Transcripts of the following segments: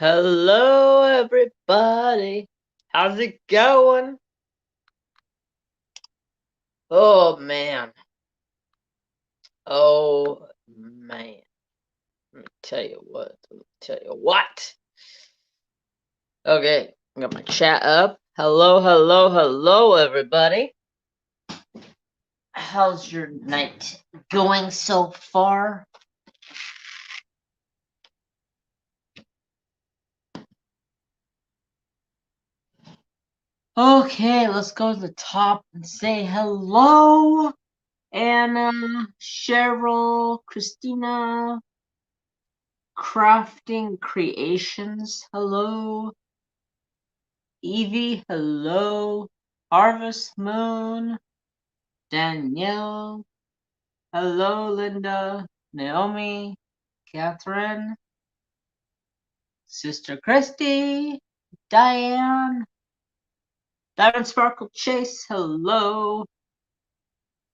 Hello, everybody. How's it going? Oh, man. Oh, man. Let me tell you what. Okay, I got my chat up. Hello, everybody. How's your night going so far? Okay, let's go to the top and say hello. Anna, Cheryl, Christina, Crafting Creations, hello. Evie, hello. Harvest Moon, Danielle, hello. Linda, Naomi, Catherine, Sister Kristi, Diane, Diamond Sparkle Chase, hello.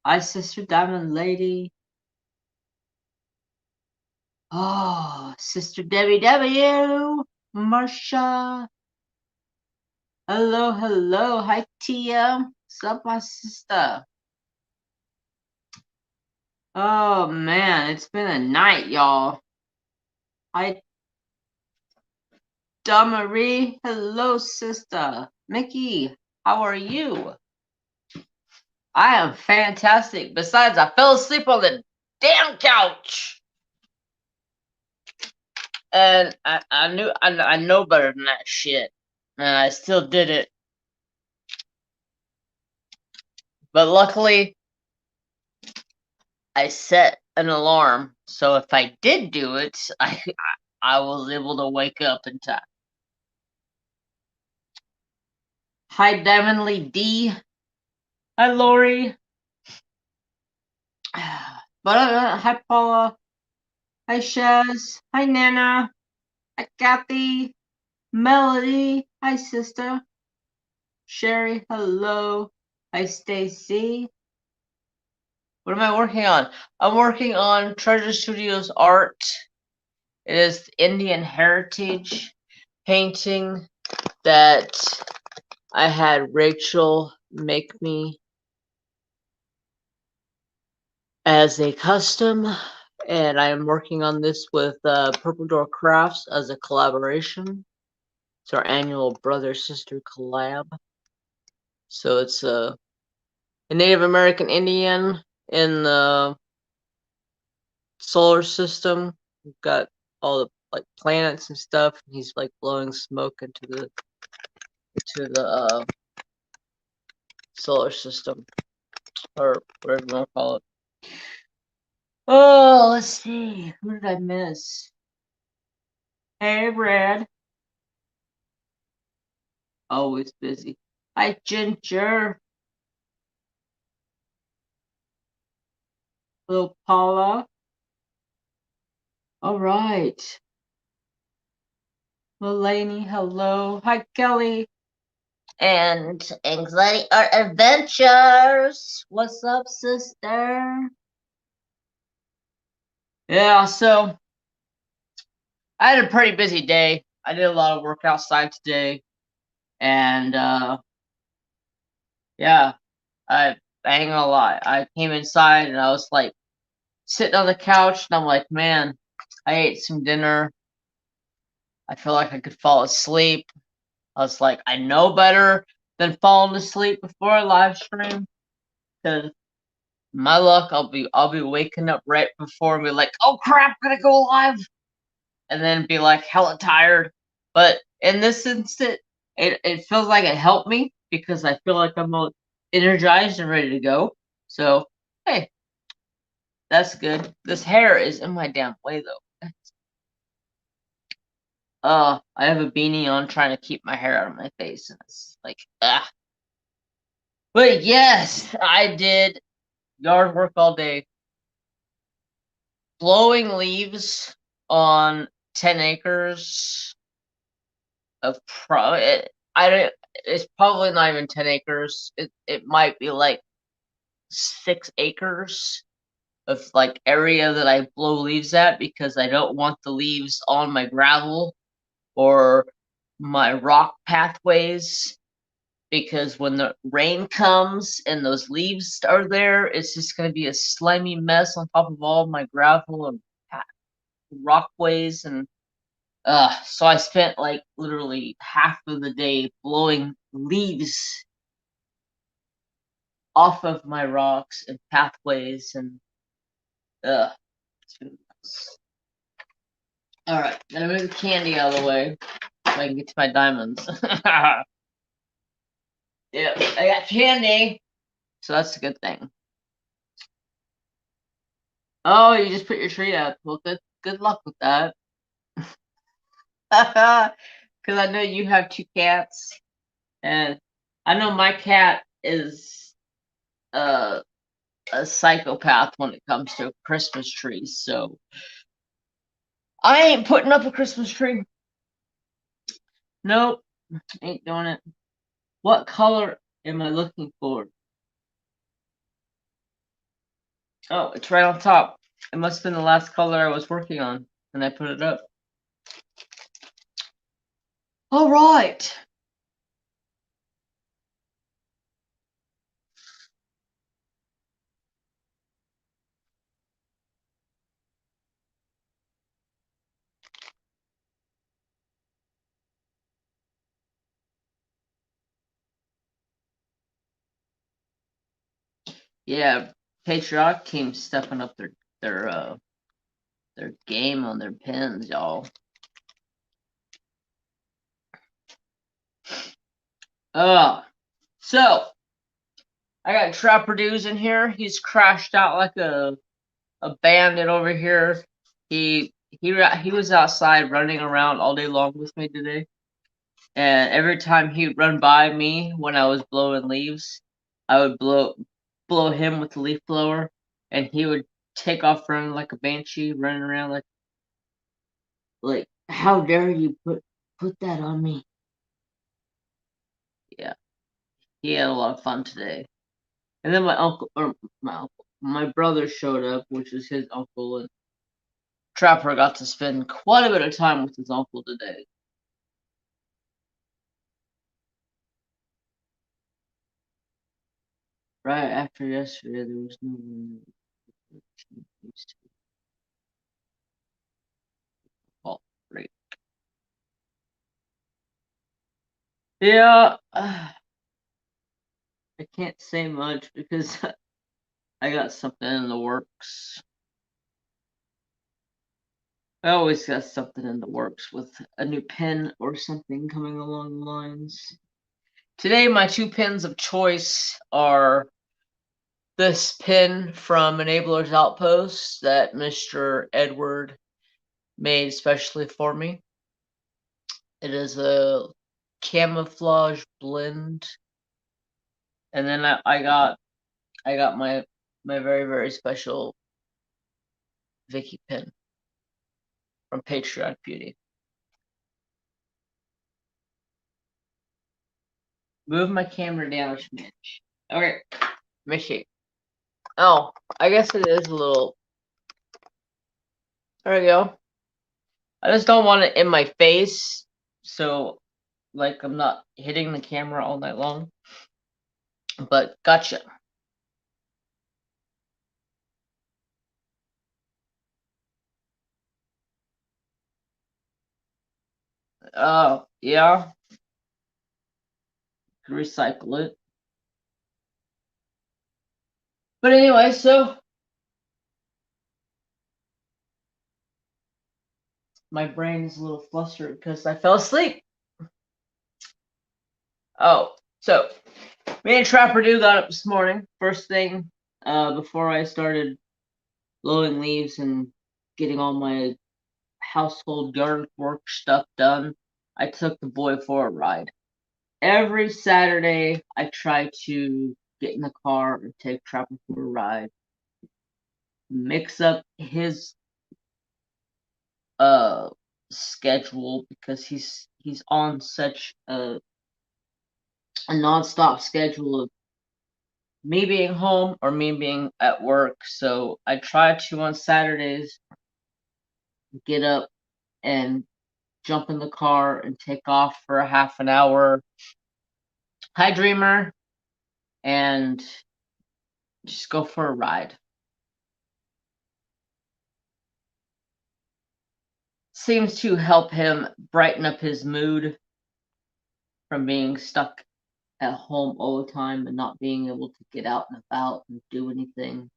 Hi, Sister Diamond Lady. Oh, Sister Debbie W, Marsha. Hello. Hi, Tia. What's up, my sister? Oh, man. It's been a night, y'all. Hi, Marie. Hello, sister. Mickey, how are you? I am fantastic. Besides, I fell asleep on the damn couch. And I know better than that shit. And I still did it. But luckily, I set an alarm, so if I did do it, I was able to wake up in time. Hi, Diamondly D. Hi, Lori. But hi, Paula. Hi, Shaz. Hi, Nana. Hi, Kathy. Melody. Hi, sister. Sherry. Hello. Hi, Stacy. What am I working on? I'm working on Treasure Studios art. It is Indian heritage painting that I had Rachel make me as a custom, and I am working on this with Purple Door Crafts as a collaboration. It's our annual brother-sister collab. So it's a Native American Indian in the solar system. We've got all the like planets and stuff, and he's like blowing smoke into the solar system, or whatever you want to call it. Oh, let's see. Who did I miss? Hey, Brad. Always busy. Hi, Ginger. Hello, Paula. All right. Mulaney, hello. Hi, Kelly. And Anxiety Art Adventures. What's up, sister? Yeah, so I had a pretty busy day. I did a lot of work outside today. And yeah, I ain't gonna lie. I came inside and I was like sitting on the couch and I'm like, man, I ate some dinner. I feel like I could fall asleep. I was like, I know better than falling asleep before a live stream. Cause my luck, I'll be waking up right before and be like, oh crap, gotta go live, and then be like hella tired. But in this instant, it feels like it helped me because I feel like I'm all energized and ready to go. So hey, that's good. This hair is in my damn way though. I have a beanie on trying to keep my hair out of my face, and it's like, ah. But yes, I did yard work all day. Blowing leaves on 10 acres of it's probably not even 10 acres. It might be like 6 acres of like area that I blow leaves at because I don't want the leaves on my gravel or my rock pathways, because when the rain comes and those leaves are there, it's just going to be a slimy mess on top of all my gravel and rockways. And so I spent like literally half of the day blowing leaves off of my rocks and pathways, and all right, gonna move the candy out of the way so I can get to my diamonds. Yeah, I got candy, so that's a good thing. Oh, you just put your tree out. Well, good luck with that. Because I know you have 2 cats, and I know my cat is a psychopath when it comes to Christmas trees. So I ain't putting up a Christmas tree. Nope, ain't doing it. What color am I looking for? Oh, it's right on top. It must have been the last color I was working on, and I put it up. All right. Yeah, Patriotic team stepping up their game on their pins, y'all. So I got Trapper Dudes in here. He's crashed out like a bandit over here. He was outside running around all day long with me today, and every time he'd run by me when I was blowing leaves, I would blow him with the leaf blower, and he would take off running like a banshee, running around like how dare you put that on me? Yeah, he had a lot of fun today. And then my brother showed up, which is his uncle, and Trapper got to spend quite a bit of time with his uncle today. Right after yesterday, there was no one. Oh, great. Yeah, I can't say much because I got something in the works. I always got something in the works with a new pen or something coming along the lines. Today, my 2 pins of choice are this pin from Enabler's Outpost that Mr. Edward made specially for me. It is a camouflage blend, and then I got my very, very special Vicky pin from Patriotic Beauty. Move my camera down a smidge. Okay, let me see. Oh, I guess it is a little. There we go. I just don't want it in my face, so like I'm not hitting the camera all night long. But gotcha. Oh, yeah. Recycle it. But anyway, so my brain is a little flustered because I fell asleep. Oh, so me and Trapper Do got up this morning, first thing, before I started blowing leaves and getting all my household yard work stuff done. I took the boy for a ride. Every Saturday, I try to get in the car and take Trapper for a ride, mix up his schedule because he's on such a nonstop schedule of me being home or me being at work. So I try to on Saturdays get up and jump in the car and take off for a half an hour. Hi, Dreamer, and just go for a ride. Seems to help him brighten up his mood from being stuck at home all the time and not being able to get out and about and do anything.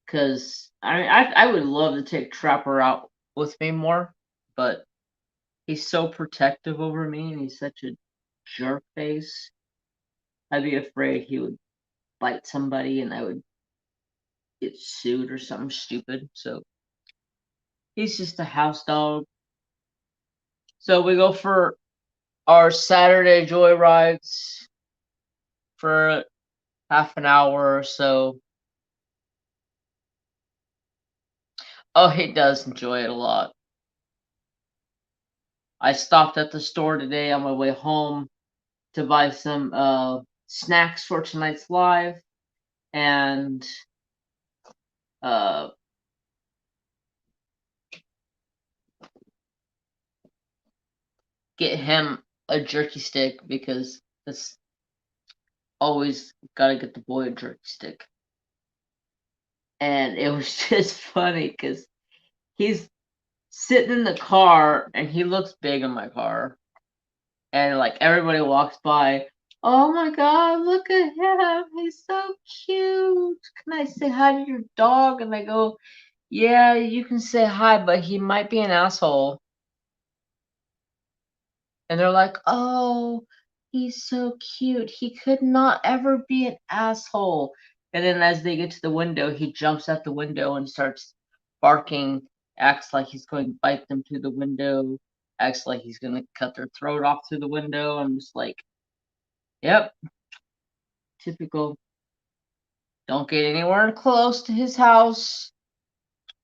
Because I would love to take Trapper out with me more, but he's so protective over me and he's such a jerk face. I'd be afraid he would bite somebody and I would get sued or something stupid. So he's just a house dog. So we go for our Saturday joyrides for half an hour or so. Oh, he does enjoy it a lot. I stopped at the store today on my way home to buy some snacks for tonight's live and get him a jerky stick because it's always gotta get the boy a jerky stick. And it was just funny because he's sitting in the car and he looks big in my car. And like everybody walks by, oh my god, look at him. He's so cute. Can I say hi to your dog? And I go, yeah, you can say hi, but he might be an asshole. And they're like, oh, he's so cute. He could not ever be an asshole. And then as they get to the window, he jumps out the window and starts barking, acts like he's going to bite them through the window, acts like he's going to cut their throat off through the window. I'm just like, yep, typical. Don't get anywhere close to his house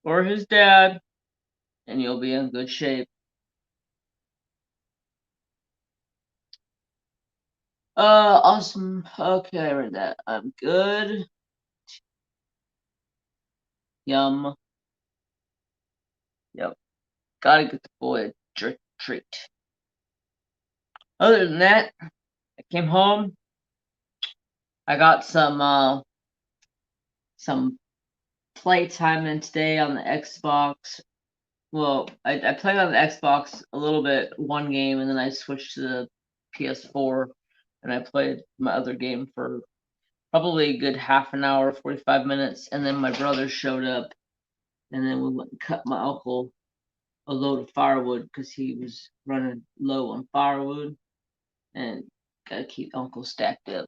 or his dad, and you'll be in good shape. Awesome. Okay, I read that. I'm good. Yum. Yep. Gotta get the boy a treat. Other than that, I came home. I got some playtime in today on the Xbox. Well, I played on the Xbox a little bit, one game, and then I switched to the PS4, and I played my other game for probably a good half an hour, 45 minutes, and then my brother showed up, and then we went and cut my uncle a load of firewood because he was running low on firewood, and gotta keep uncle stacked up.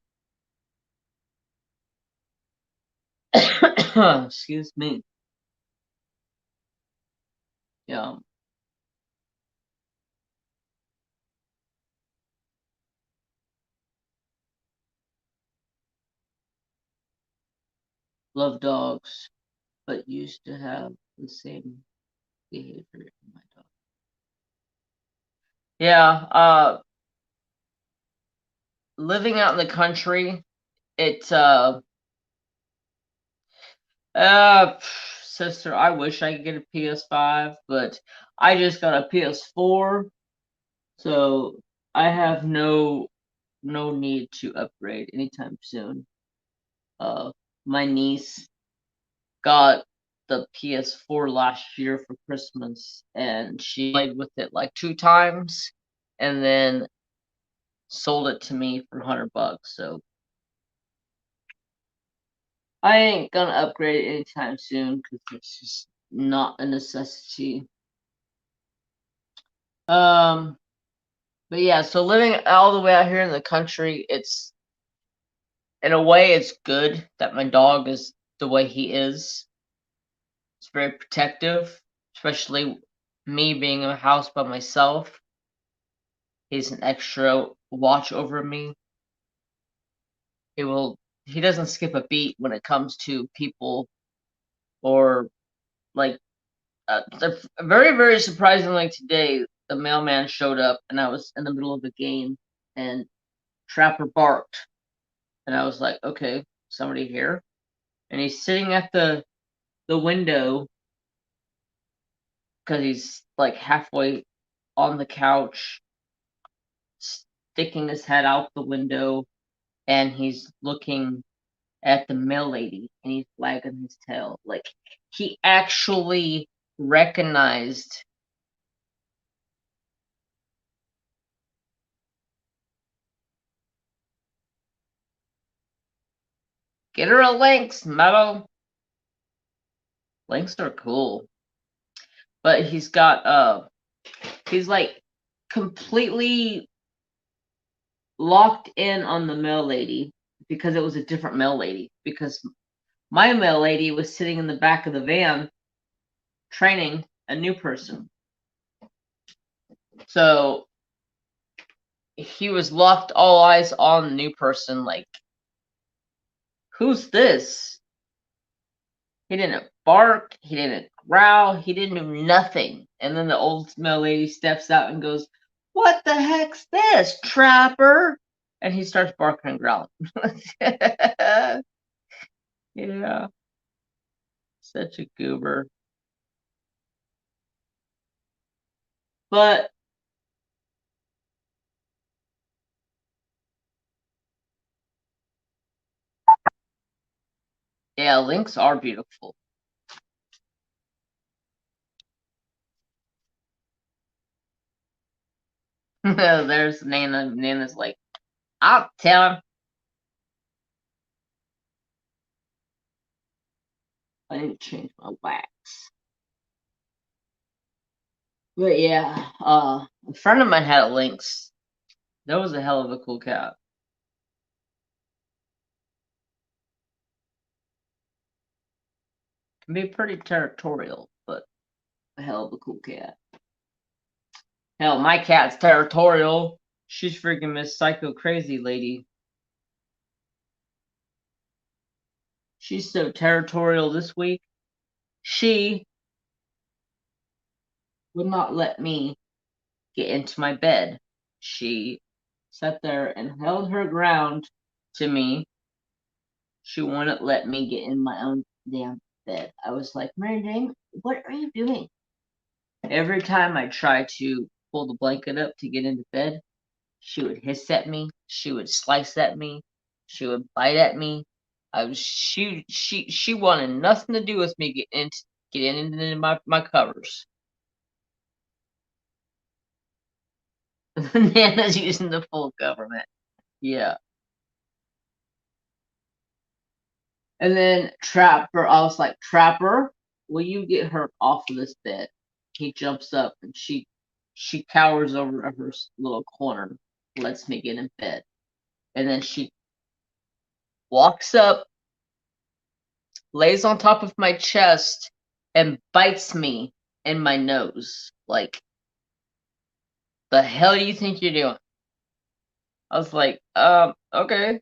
Excuse me. Yeah. Love dogs, but used to have the same behavior in my dog. Yeah, living out in the country, it's sister, I wish I could get a PS5, but I just got a PS4, so I have no need to upgrade anytime soon. My niece got the PS4 last year for Christmas, and she played with it like 2 times, and then sold it to me for $100. So I ain't gonna upgrade anytime soon because it's just not a necessity. But yeah, so living all the way out here in the country, it's in a way it's good that my dog is the way he is. It's very protective, especially me being in a house by myself. He's an extra watch over me. He doesn't skip a beat when it comes to people or like very, very surprisingly today, the mailman showed up and I was in the middle of the game and Trapper barked. And I was like, okay, somebody here. And he's sitting at the window because he's like halfway on the couch, sticking his head out the window, and he's looking at the mail lady, and he's wagging his tail. Like, he actually recognized. Get her a Lynx, Meadow. Lynx are cool. But he's got, he's like completely locked in on the mail lady because it was a different mail lady. Because my mail lady was sitting in the back of the van training a new person. So he was locked all eyes on the new person, like, who's this? He didn't bark, he didn't growl, he didn't do nothing. And then the old mail lady steps out and goes, "What the heck's this, Trapper?" And he starts barking and growling. Yeah. Such a goober. But yeah, Lynx are beautiful. There's Nana. Nana's like, "I'll tell him." I need to change my wax. But yeah, a friend of mine had a Lynx. That was a hell of a cool cat. Can be pretty territorial, but a hell of a cool cat. Hell, my cat's territorial. She's freaking Miss Psycho Crazy Lady. She's so territorial this week. She would not let me get into my bed. She sat there and held her ground to me. She wouldn't let me get in my own damn bed. I was like, "Mary Jane, what are you doing?" Every time I tried to pull the blanket up to get into bed, she would hiss at me. She would slice at me. She would bite at me. She wanted nothing to do with me getting into my covers. Nana's using the full government. Yeah. And then Trapper, I was like, "Trapper, will you get her off of this bed?" He jumps up and she cowers over to her little corner, lets me get in bed. And then she walks up, lays on top of my chest, and bites me in my nose. Like, the hell do you think you're doing? I was like, okay.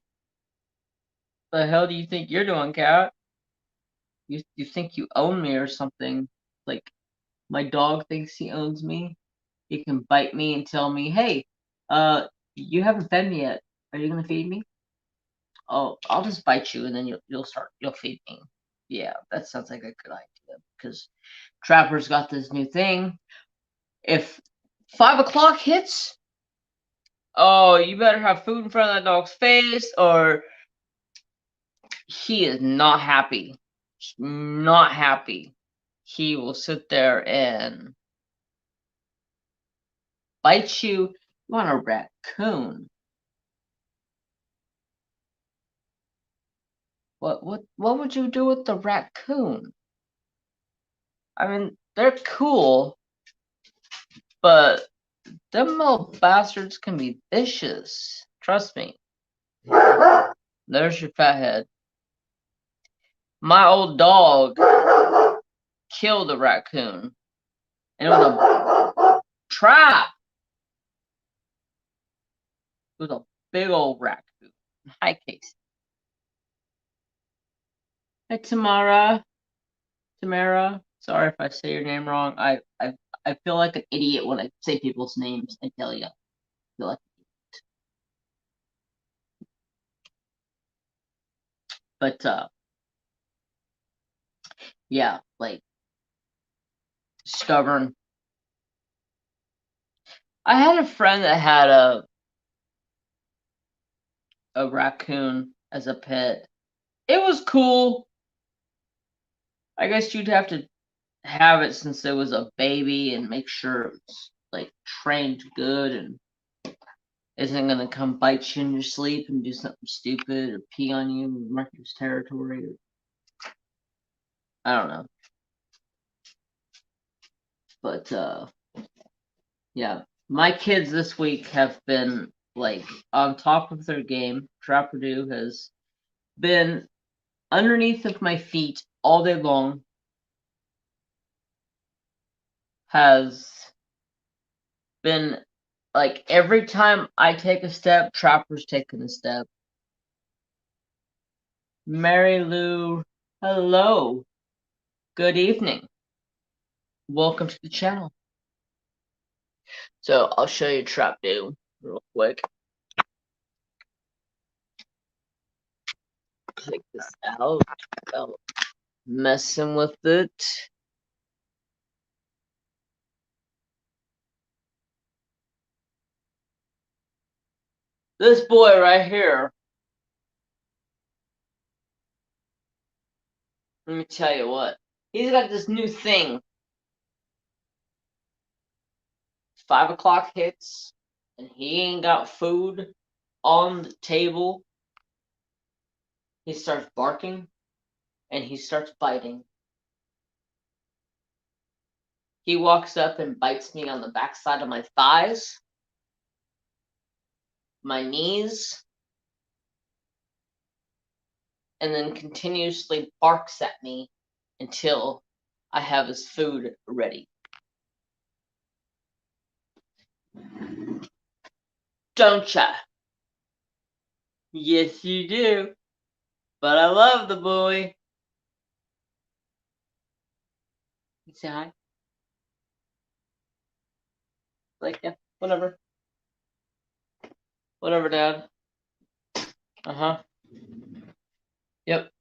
The hell do you think you're doing, cat? You think you own me or something? Like, my dog thinks he owns me. He can bite me and tell me, "Hey, you haven't fed me yet. Are you gonna feed me?" "Oh, I'll just bite you and then you'll feed me." Yeah, that sounds like a good idea because Trapper's got this new thing. If 5 o'clock hits, oh, you better have food in front of that dog's face, or he is not happy. Not happy. He will sit there and bite you. You want a raccoon? What would you do with the raccoon? I mean, they're cool, but them little bastards can be vicious. Trust me. There's your fat head. My old dog killed a raccoon. And it was a trap. It was a big old raccoon. Hi, Casey. Hey, Tamara. Sorry if I say your name wrong. I feel like an idiot when I say people's names. I tell you. I feel like, but yeah, like, stubborn. I had a friend that had a raccoon as a pet. It was cool. I guess you'd have to have it since it was a baby and make sure it's like trained good and isn't gonna come bite you in your sleep and do something stupid or pee on you and mark your territory. I don't know. But yeah. My kids this week have been like on top of their game. Trapperdo has been underneath of my feet all day long. Has been like every time I take a step, Trapper's taking a step. Mary Lou, hello. Good evening. Welcome to the channel. So I'll show you Trapperdo real quick. Take this out without messing with it. This boy right here, let me tell you what, he's got this new thing. 5 o'clock hits and he ain't got food on the table. He starts barking and he starts biting. He walks up and bites me on the backside of my thighs, my knees, and then continuously barks at me until I have his food ready. Don't ya? Yes, you do. But I love the boy. You say hi? Like, yeah, whatever. Whatever, Dad. Uh-huh. Yep.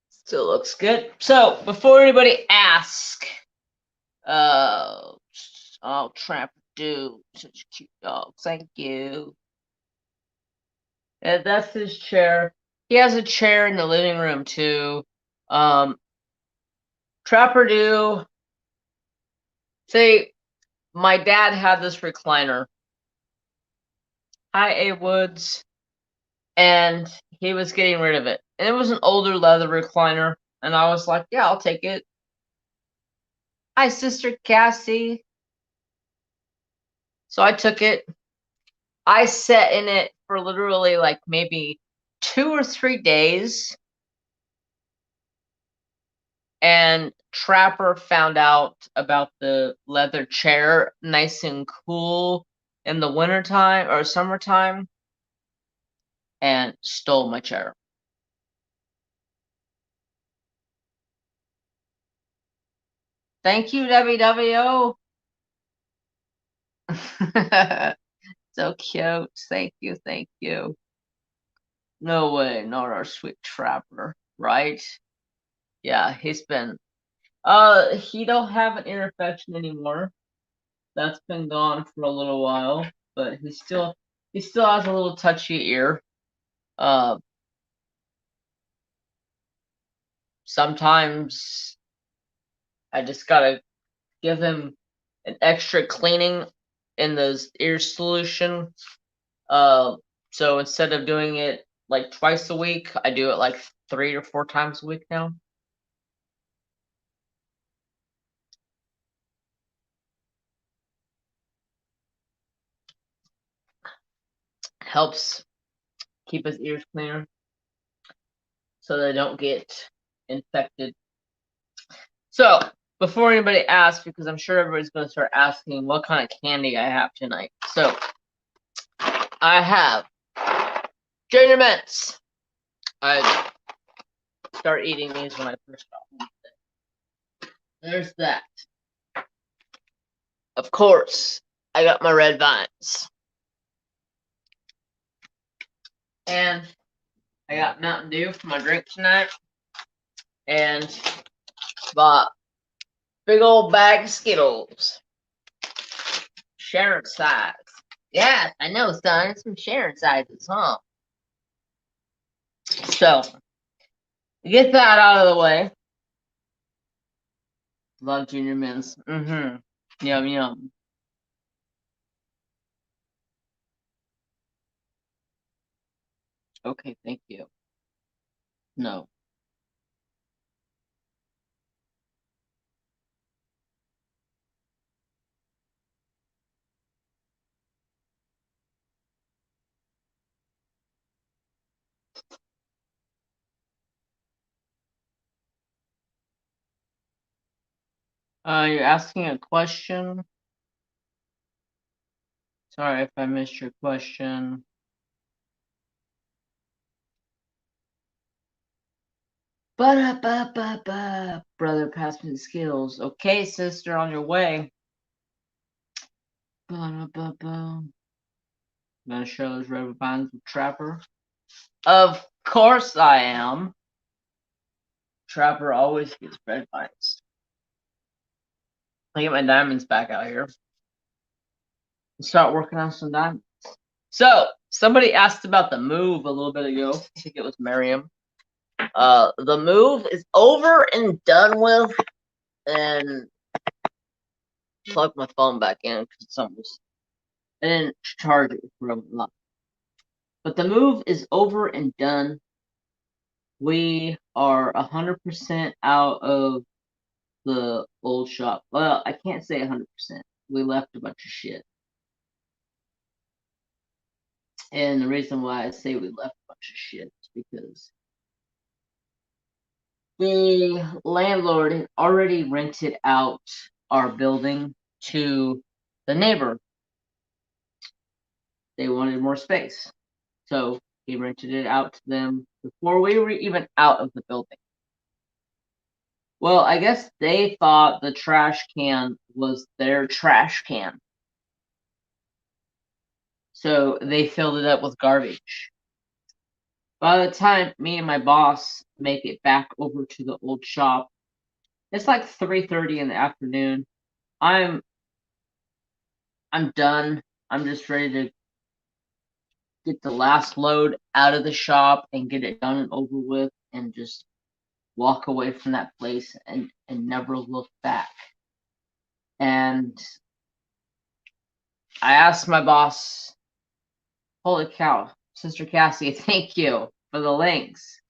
Still looks good. So, before anybody asks, oh, Trapperdo, such a cute dog. Thank you. And that's his chair. He has a chair in the living room too. Trapperdo. Say, my dad had this recliner. Hi, A Woods. And he was getting rid of it. And it was an older leather recliner. And I was like, yeah, I'll take it. Hi, Sister Cassie. So I took it. I sat in it for literally like maybe 2 or 3 days. And Trapper found out about the leather chair, nice and cool in the wintertime or summertime, and stole my chair. Thank you, WWO. So cute. Thank you, thank you. No way, not our sweet Trapper, right? Yeah, he's been he don't have an ear infection anymore. That's been gone for a little while, but he still has a little touchy ear. Sometimes I just gotta give him an extra cleaning in the ear solution. So instead of doing it like twice a week, I do it like 3 or 4 times a week now. Helps keep his ears cleaner so they don't get infected. So before anybody asks, because I'm sure everybody's going to start asking what kind of candy I have tonight. So I have Junior Mints. I start eating these when I first got home. There's that. Of course, I got my red vines. And I got Mountain Dew for my drink tonight, and bought big old bag of Skittles. Sharon size. Yeah, I know, son. Some Sharon sizes, huh? So, get that out of the way. Love Junior Mints. Mm-hmm. Yum, yum. Okay, thank you. No. You're asking a question? Sorry if I missed your question. Ba-da-ba-ba-ba. Brother, pass me the skills. Okay, sister, on your way. Ba-da-ba-ba. Gonna share those red vines with Trapper? Of course I am. Trapper always gets red vines. I get my diamonds back out here. Start working on some diamonds. So, somebody asked about the move a little bit ago. I think it was Miriam. The move is over and done with, and plug my phone back in because it's almost. I didn't charge it for a lot. But the move is over and done. We are 100% out of the old shop. Well, I can't say 100%. We left a bunch of shit. And the reason why I say we left a bunch of shit is because the landlord had already rented out our building to the neighbor. They wanted more space. So he rented it out to them before we were even out of the building. Well, I guess they thought the trash can was their trash can. So they filled it up with garbage. By the time me and my boss make it back over to the old shop, it's like 3:30 in the afternoon. I'm done. I'm just ready to get the last load out of the shop and get it done and over with and just walk away from that place and never look back. And I asked my boss, holy cow, Sister Cassie, thank you for the links.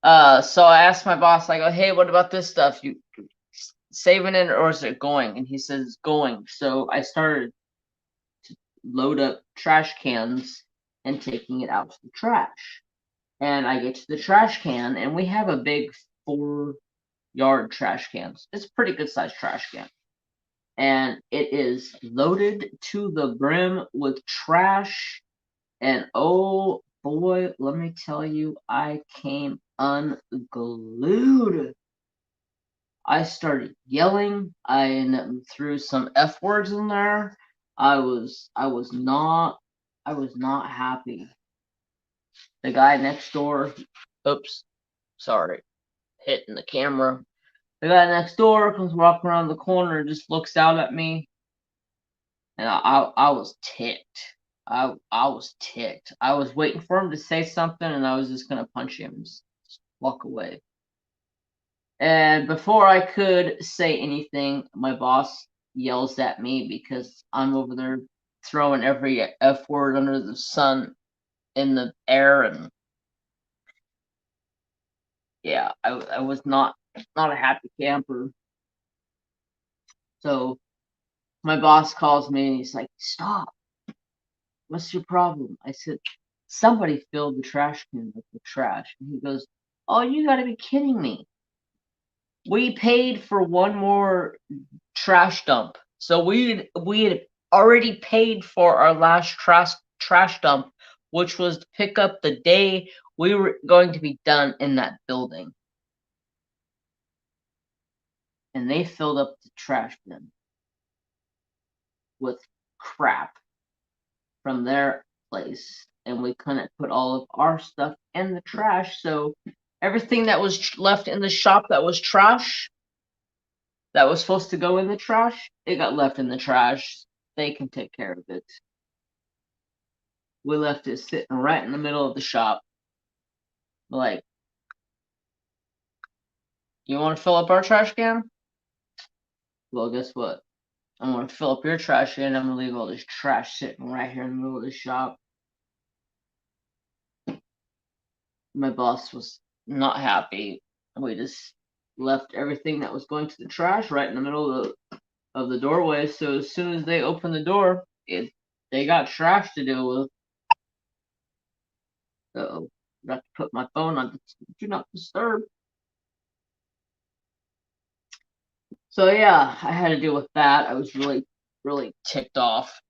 So I asked my boss, I go, hey, what about this stuff? You saving it or is it going? And he says it's going. So I started to load up trash cans and taking it out to the trash. And I get to the trash can, and we have a big 4-yard trash can. It's a pretty good sized trash can. And it is loaded to the brim with trash. And oh boy, let me tell you, I came unglued. I started yelling. I threw some F words in there. I was not happy. The guy next door, oops, sorry, hitting the camera. The guy next door comes walking around the corner and just looks out at me, and I was ticked. I was ticked. I was waiting for him to say something, and I was just gonna punch him and just walk away. And before I could say anything, my boss yells at me because I'm over there throwing every F word under the sun in the air, and yeah, I was not a happy camper. So my boss calls me and he's like, "Stop! What's your problem?" I said, "Somebody filled the trash can with the trash." And he goes, "Oh, you got to be kidding me! We paid for one more trash dump. So we had already paid for our last trash dump, which was to pick up the day we were going to be done in that building." And they filled up the trash bin with crap from their place. and we couldn't put all of our stuff in the trash. So everything that was left in the shop that was trash, that was supposed to go in the trash, it got left in the trash. They can take care of it. We left it sitting right in the middle of the shop. Like, you want to fill up our trash can? Well, guess what? I'm going to fill up your trash can. I'm going to leave all this trash sitting right here in the middle of the shop. My boss was not happy. We just left everything that was going to the trash right in the middle of the doorway. So as soon as they opened the door, they got trash to deal with. Uh-oh. I got to put my phone on do not disturb. So yeah, I had to deal with that. I was really, really ticked off.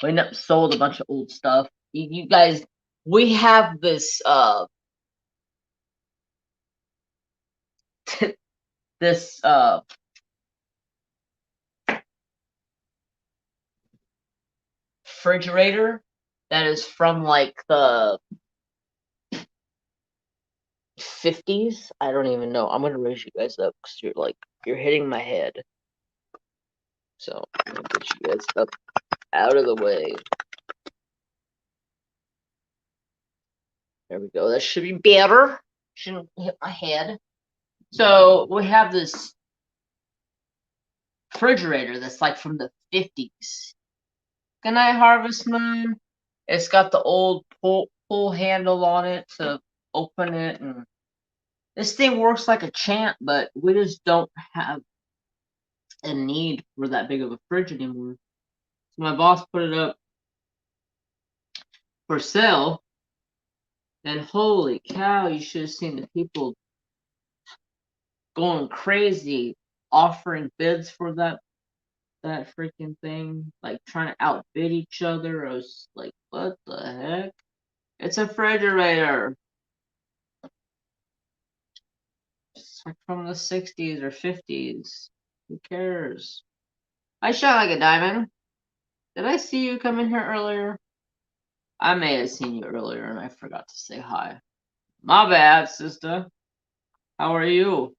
We ended up sold a bunch of old stuff. You guys, we have this this refrigerator that is from like the 50s. I don't even know. I'm gonna raise you guys up because you're hitting my head. So I'm gonna get you guys up out of the way. There we go. That should be better. Shouldn't hit my head. So we have this refrigerator that's like from the 50s. Good night, Harvest Moon. It's got the old pull handle on it to open it, and this thing works like a champ, but we just don't have a need for that big of a fridge anymore. So my boss put it up for sale, and holy cow, you should have seen the people going crazy, offering bids for that freaking thing, like trying to outbid each other. I was like, what the heck? It's a refrigerator. It's like from the 60s or 50s. Who cares? I shine like a diamond. Did I see you come in here earlier? I may have seen you earlier and I forgot to say hi. My bad, sister. How are you?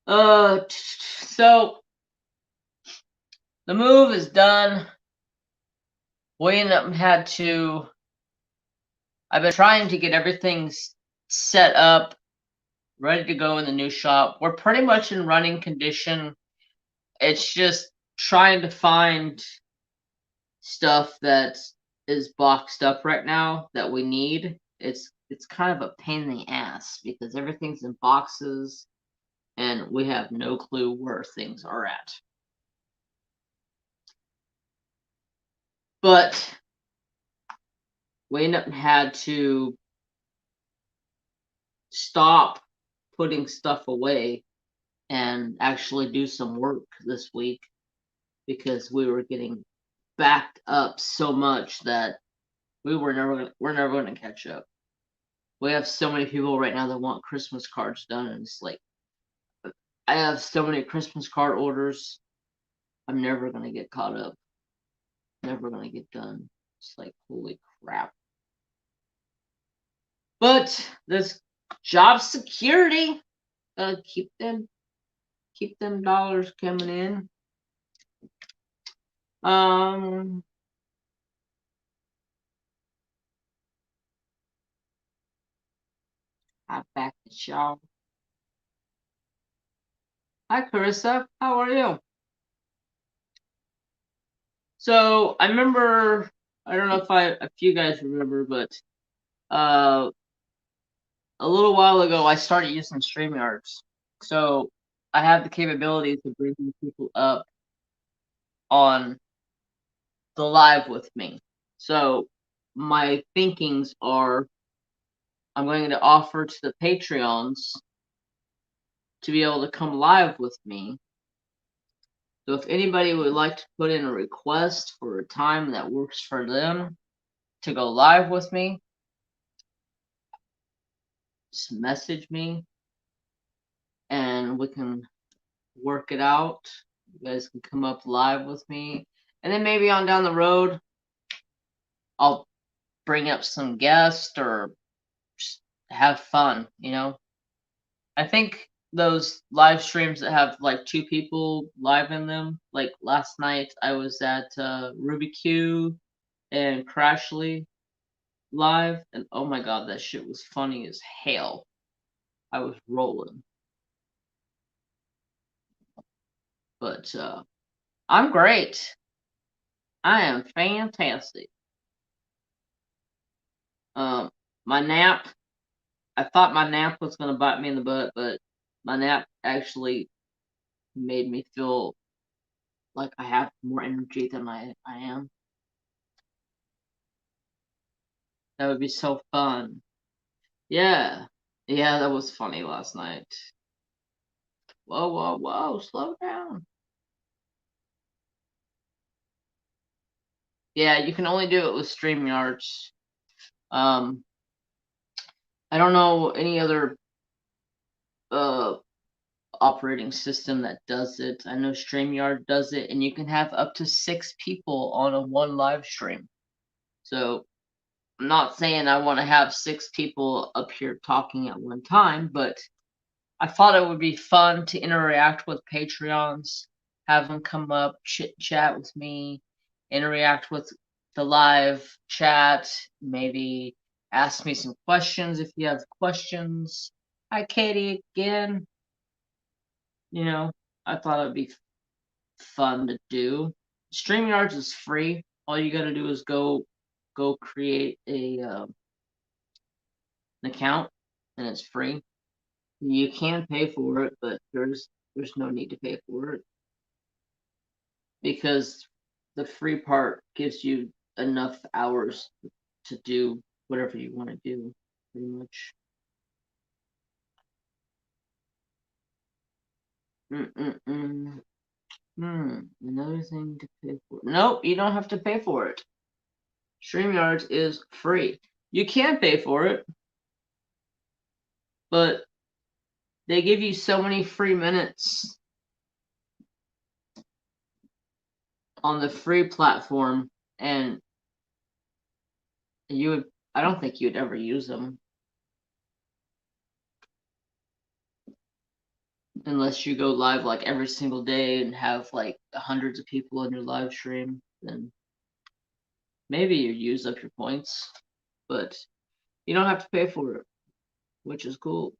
So the move is done. We had to. I've been trying to get everything set up, ready to go in the new shop. We're pretty much in running condition. It's just trying to find stuff that is boxed up right now that we need. It's kind of a pain in the ass because everything's in boxes and we have no clue where things are at. But we had to stop putting stuff away and actually do some work this week because we were getting backed up so much that we're never going to catch up. We have so many people right now that want Christmas cards done, and it's like I have so many Christmas card orders. I'm never going to get caught up. Never going to get done. It's like, holy crap. But this job security, gotta keep them dollars coming in. I back the show. Hi, Carissa. How are you? So I remember, I don't know if you guys remember, but a little while ago I started using StreamYards. So I have the capability to bring people up on the live with me. So my thinkings are I'm going to offer to the Patreons to be able to come live with me. So if anybody would like to put in a request for a time that works for them to go live with me, just message me and we can work it out. You guys can come up live with me. And then maybe on down the road, I'll bring up some guests or just have fun, you know? I think those live streams that have like 2 people live in them, like last night I was at Ruby Q and Crashly live, and oh my god, that shit was funny as hell. I was rolling. But I'm great. I am fantastic. My nap, I thought my nap was gonna bite me in the butt, but my nap actually made me feel like I have more energy than I am. That would be so fun. Yeah. Yeah, that was funny last night. Whoa, whoa, whoa, slow down. Yeah, you can only do it with StreamYards. I don't know any other operating system that does it. I know StreamYard does it, and you can have up to 6 people on a one live stream. So I'm not saying I want to have 6 people up here talking at one time, but I thought it would be fun to interact with Patreons, have them come up, chit chat with me, interact with the live chat, maybe ask me some questions if you have questions. Hi, Katie, again. You know, I thought it would be fun to do. StreamYards is free. All you got to do is go create an account, and it's free. You can pay for it, but there's no need to pay for it because the free part gives you enough hours to do whatever you want to do, pretty much. Another thing to pay for. Nope, you don't have to pay for it. StreamYards is free. You can pay for it, but they give you so many free minutes on the free platform, and I don't think you'd ever use them unless you go live like every single day and have like hundreds of people in your live stream. Then maybe you use up your points, but you don't have to pay for it, which is cool.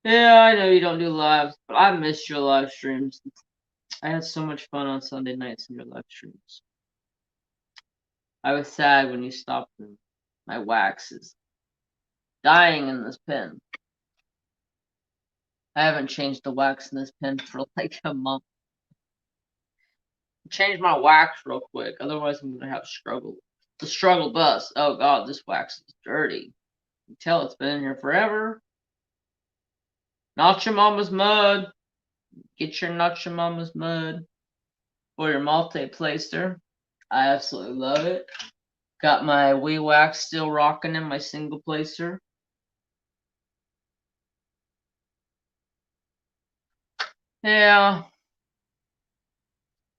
Yeah, I know you don't do lives, but I missed your live streams. I had so much fun on Sunday nights in your live streams. I was sad when you stopped them. My wax is dying in this pen. I haven't changed the wax in this pen for like a month. Change my wax real quick, otherwise I'm gonna have struggle. The struggle bus. Oh god, this wax is dirty. You can tell it's been in here forever. Notcha Mama's mud. Get your Notcha Mama's mud for your multi-placer. I absolutely love it. Got my WeeWax still rocking in my single placer. Yeah,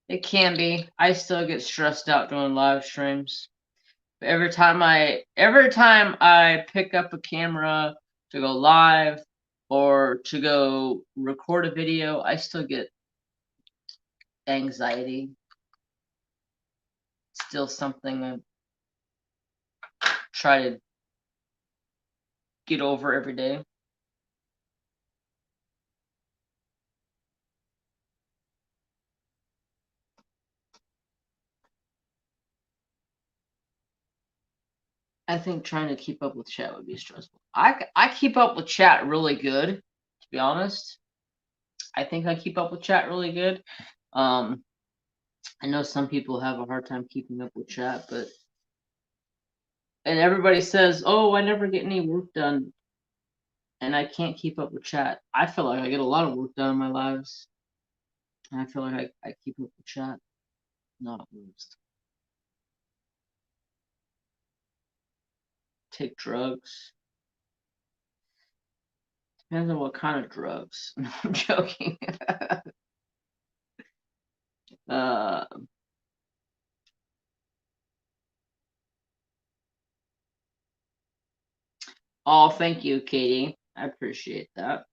it can be. I still get stressed out doing live streams. Every time I pick up a camera to go live or to go record a video, I still get anxiety. Still something I try to get over every day. I think trying to keep up with chat would be stressful. I keep up with chat really good, to be honest. I think I keep up with chat really good. I know some people have a hard time keeping up with chat, but and everybody says, "Oh, I never get any work done," and I can't keep up with chat. I feel like I get a lot of work done in my lives, and I feel like I keep up with chat. Not worst. take drugs. Depends on what kind of drugs. No, I'm joking. uh, oh, thank you, Katie. I appreciate that.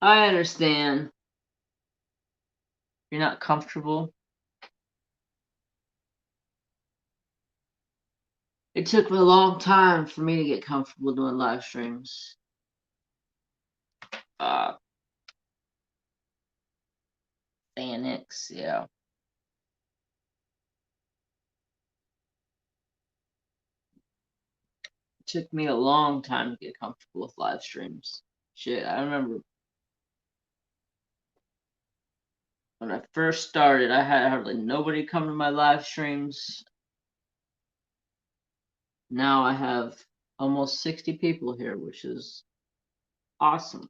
I understand. You're not comfortable. It took me a long time for me to get comfortable doing live streams. Phoenix, yeah. It took me a long time to get comfortable with live streams. Shit, I remember when I first started, I had hardly nobody come to my live streams. Now I have almost 60 people here, which is awesome.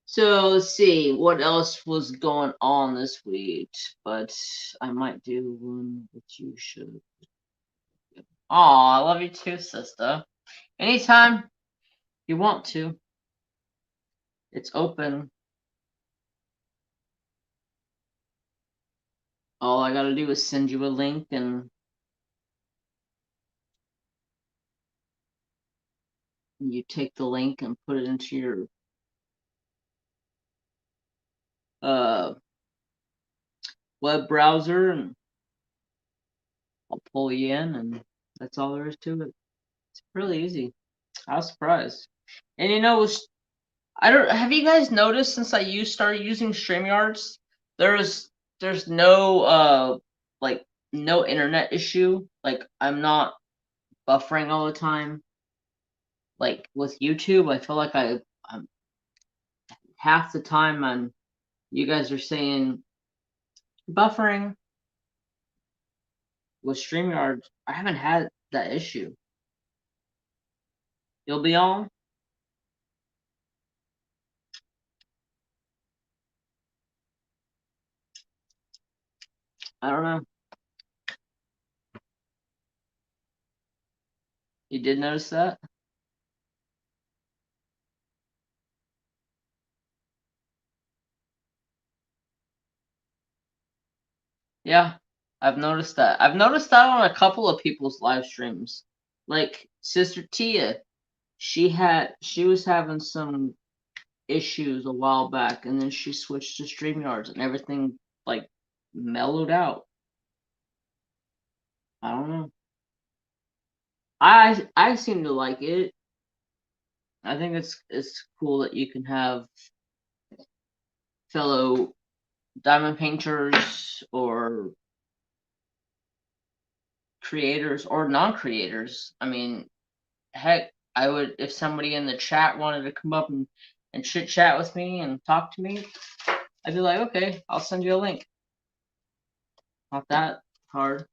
So let's see what else was going on this week, but I might do one that you should. Oh, I love you too, sister. Anytime you want to, it's open. All I gotta do is send you a link and you take the link and put it into your web browser and I'll pull you in and that's all there is to it. It's really easy. I was surprised. And you know, I don't have you guys noticed since I started using StreamYards, there's no like no internet issue. Like I'm not buffering all the time. Like with YouTube, I feel like I'm half the time you guys are saying buffering. With StreamYard, I haven't had that issue. You'll be on? I don't know. You did notice that? Yeah, I've noticed that. I've noticed that on a couple of people's live streams. Like Sister Tia, she was having some issues a while back, and then she switched to StreamYards, and everything like mellowed out. I don't know. I seem to like it. I think it's cool that you can have fellow diamond painters or creators or non-creators. I mean, heck, I would if somebody in the chat wanted to come up and chit chat with me and talk to me, I'd be like, okay, I'll send you a link. Not that hard.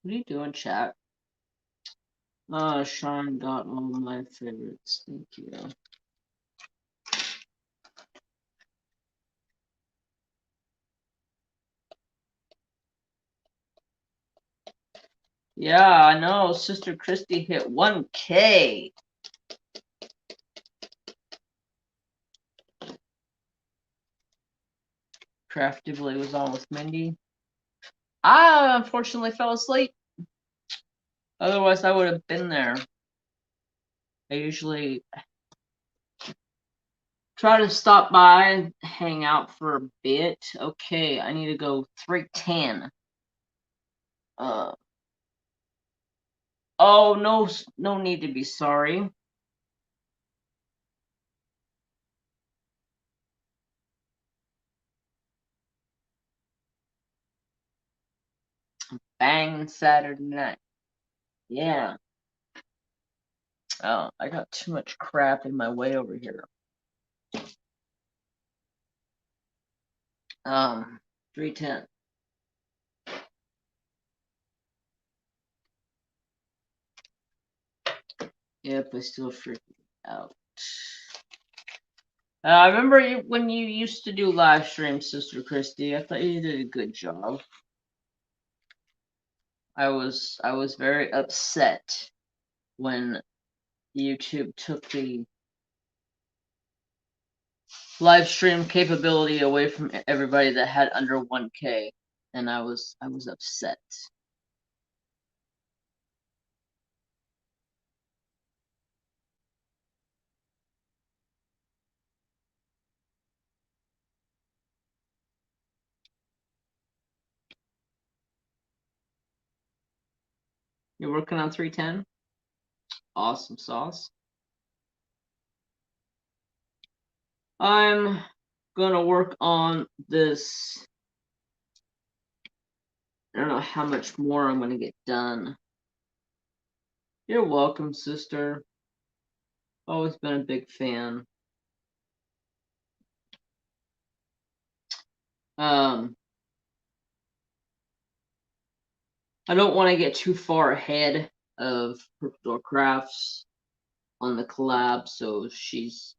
What are you doing, chat? Sean got all my favorites. Thank you. Yeah, I know. Sister Kristi hit 1K. Craftively was on with Mindy. I unfortunately fell asleep. Otherwise, I would have been there. I usually try to stop by and hang out for a bit. Okay, I need to go 310. Oh, no, no need to be sorry. Bang Saturday night. Yeah. Oh, I got too much crap in my way over here. 310. Yep, I still freaking out. I remember when you used to do live streams, Sister Kristi. I thought you did a good job. I was very upset when YouTube took the live stream capability away from everybody that had under 1K, and I was upset. You're working on 310? Awesome sauce. I'm gonna work on this. I don't know how much more I'm gonna get done. You're welcome, sister. Always been a big fan. I don't want to get too far ahead of Purple Crafts on the collab, so she's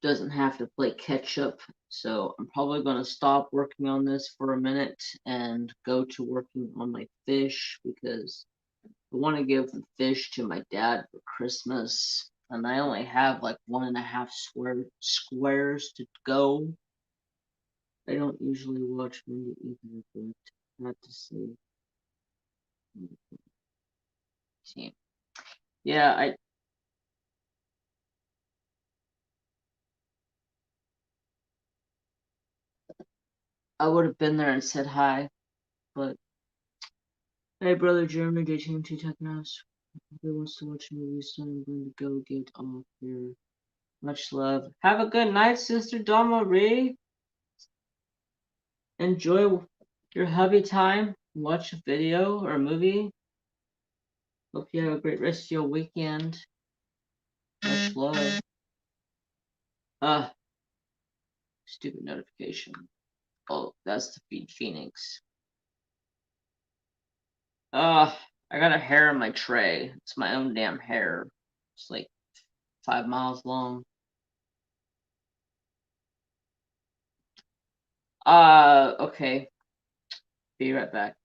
doesn't have to play catch up. So I'm probably going to stop working on this for a minute and go to working on my fish because I want to give the fish to my dad for Christmas, and I only have like 1.5 squares to go. I don't usually watch movie either, but I have to see. Yeah, I would have been there and said hi, but hey, brother Jeremy, JTMT Technos. If he wants to watch movies, so I'm going to go get off here. Much love. Have a good night, Sister Dama Ree. Enjoy your hubby time. Watch a video or a movie. Hope you have a great rest of your weekend. Much love. Stupid notification. Oh, that's the feed Phoenix. I got a hair in my tray. It's my own damn hair. It's like 5 miles long. Okay. Be right back.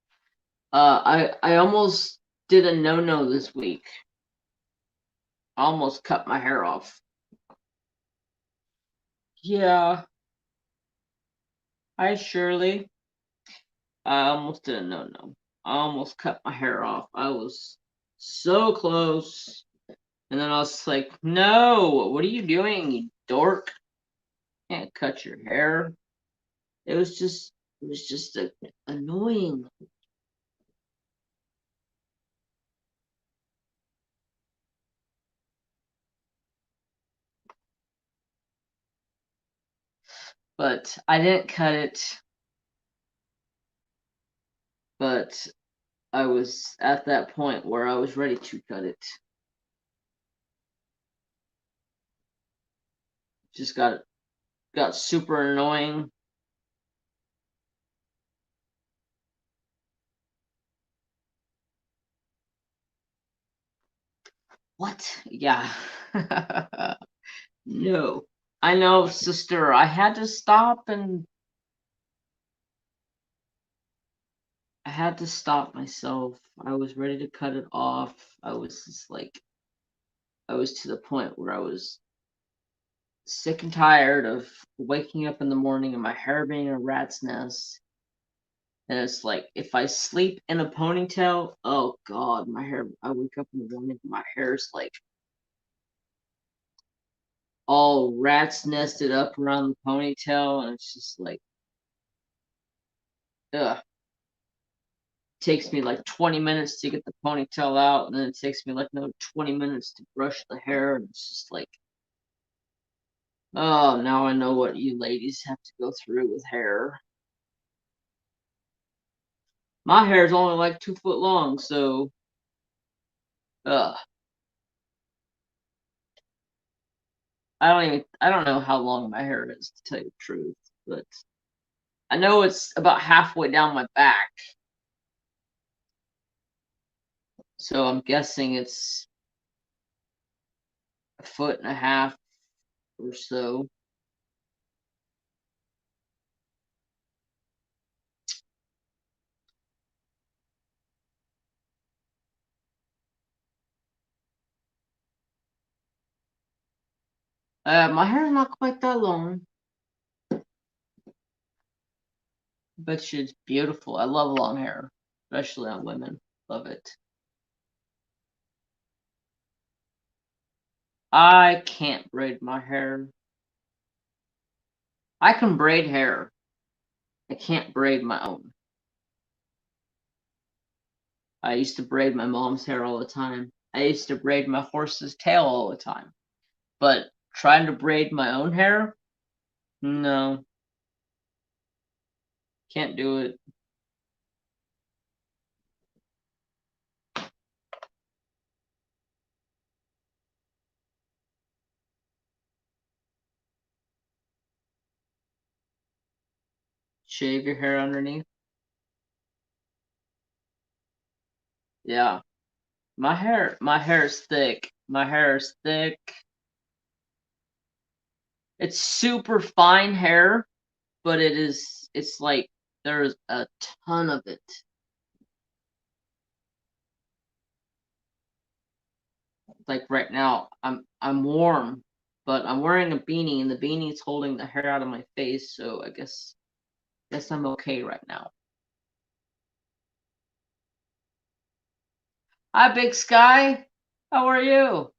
I almost did a no-no this week. I almost cut my hair off. Yeah. Hi, Shirley. I almost did a no-no. I almost cut my hair off. I was so close. And then I was like, no, what are you doing, you dork? Can't cut your hair. It was just annoying. But I didn't cut it. But I was at that point where I was ready to cut it. Just got super annoying. What? Yeah. No. I know, sister. I had to stop and I had to stop myself. I was ready to cut it off. I was just like, I was to the point where I was sick and tired of waking up in the morning and my hair being a rat's nest. And it's like, if I sleep in a ponytail, oh God, my hair, I wake up in the morning, my hair's like all rats nested up around the ponytail. And it's just like, ugh. takes me like 20 minutes to get the ponytail out, and then it takes me like another 20 minutes to brush the hair, and it's just like, oh, now I know what you ladies have to go through with hair. My hair is only like 2 foot long, so I don't know how long my hair is, to tell you the truth, but I know it's about halfway down my back. So I'm guessing it's a foot and a half or so. My hair's not quite that long, but it's beautiful. I love long hair, especially on women. Love it. I can't braid my hair. I can braid hair. I can't braid my own. I used to braid my mom's hair all the time. I used to braid my horse's tail all the time. But trying to braid my own hair? No. Can't do it. Shave your hair underneath? Yeah. My hair is thick. My hair is thick. It's super fine hair, but it's like there's a ton of it. Like right now, I'm warm, but I'm wearing a beanie, and the beanie's holding the hair out of my face, so I guess I'm okay right now. Hi, Big Sky. How are you?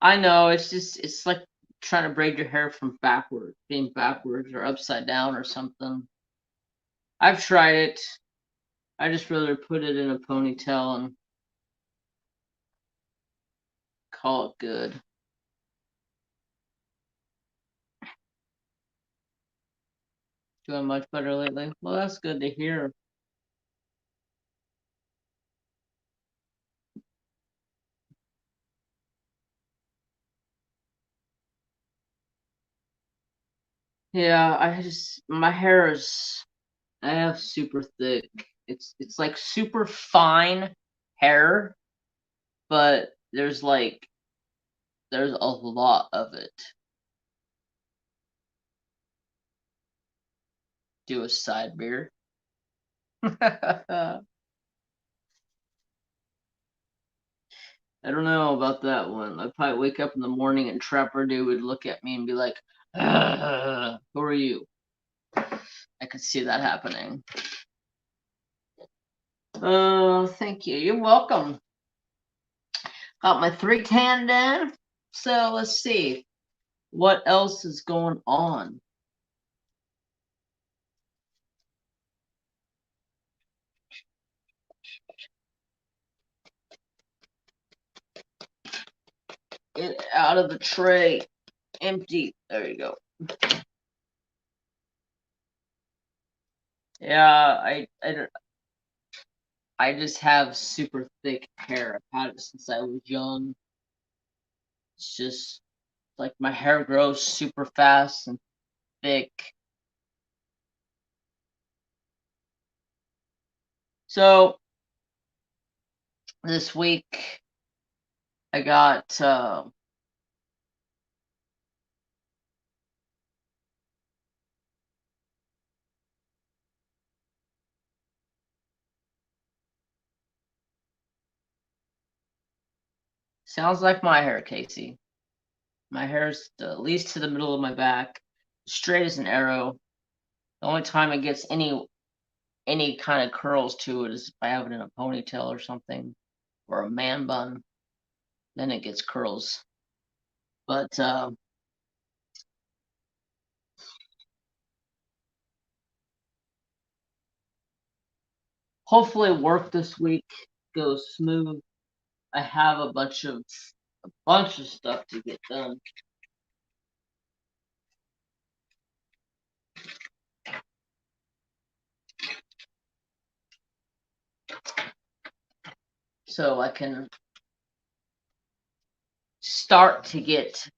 I know, it's like trying to braid your hair from backwards, being backwards or upside down or something. I've tried it. I just rather put it in a ponytail and call it good. Doing much better lately. Well, that's good to hear. Yeah, my hair is, I have super thick. It's like super fine hair, but there's a lot of it. Do a side beard. I don't know about that one. I'd probably wake up in the morning and Trapper Dude would look at me and be like, who are you? I could see that happening. Oh, thank you. You're welcome. Got my 3 tan done. So let's see. What else is going on? Get out of the tray. Empty. There you go. Yeah, I just have super thick hair. I've had it since I was young. It's just like my hair grows super fast and thick. So this week I got sounds like my hair, Casey. My hair's at least to the middle of my back, straight as an arrow. The only time it gets any kind of curls to it is if I have it in a ponytail or something, or a man bun. Then it gets curls. But hopefully work this week goes smooth. I have a bunch of stuff to get done. So I can start to get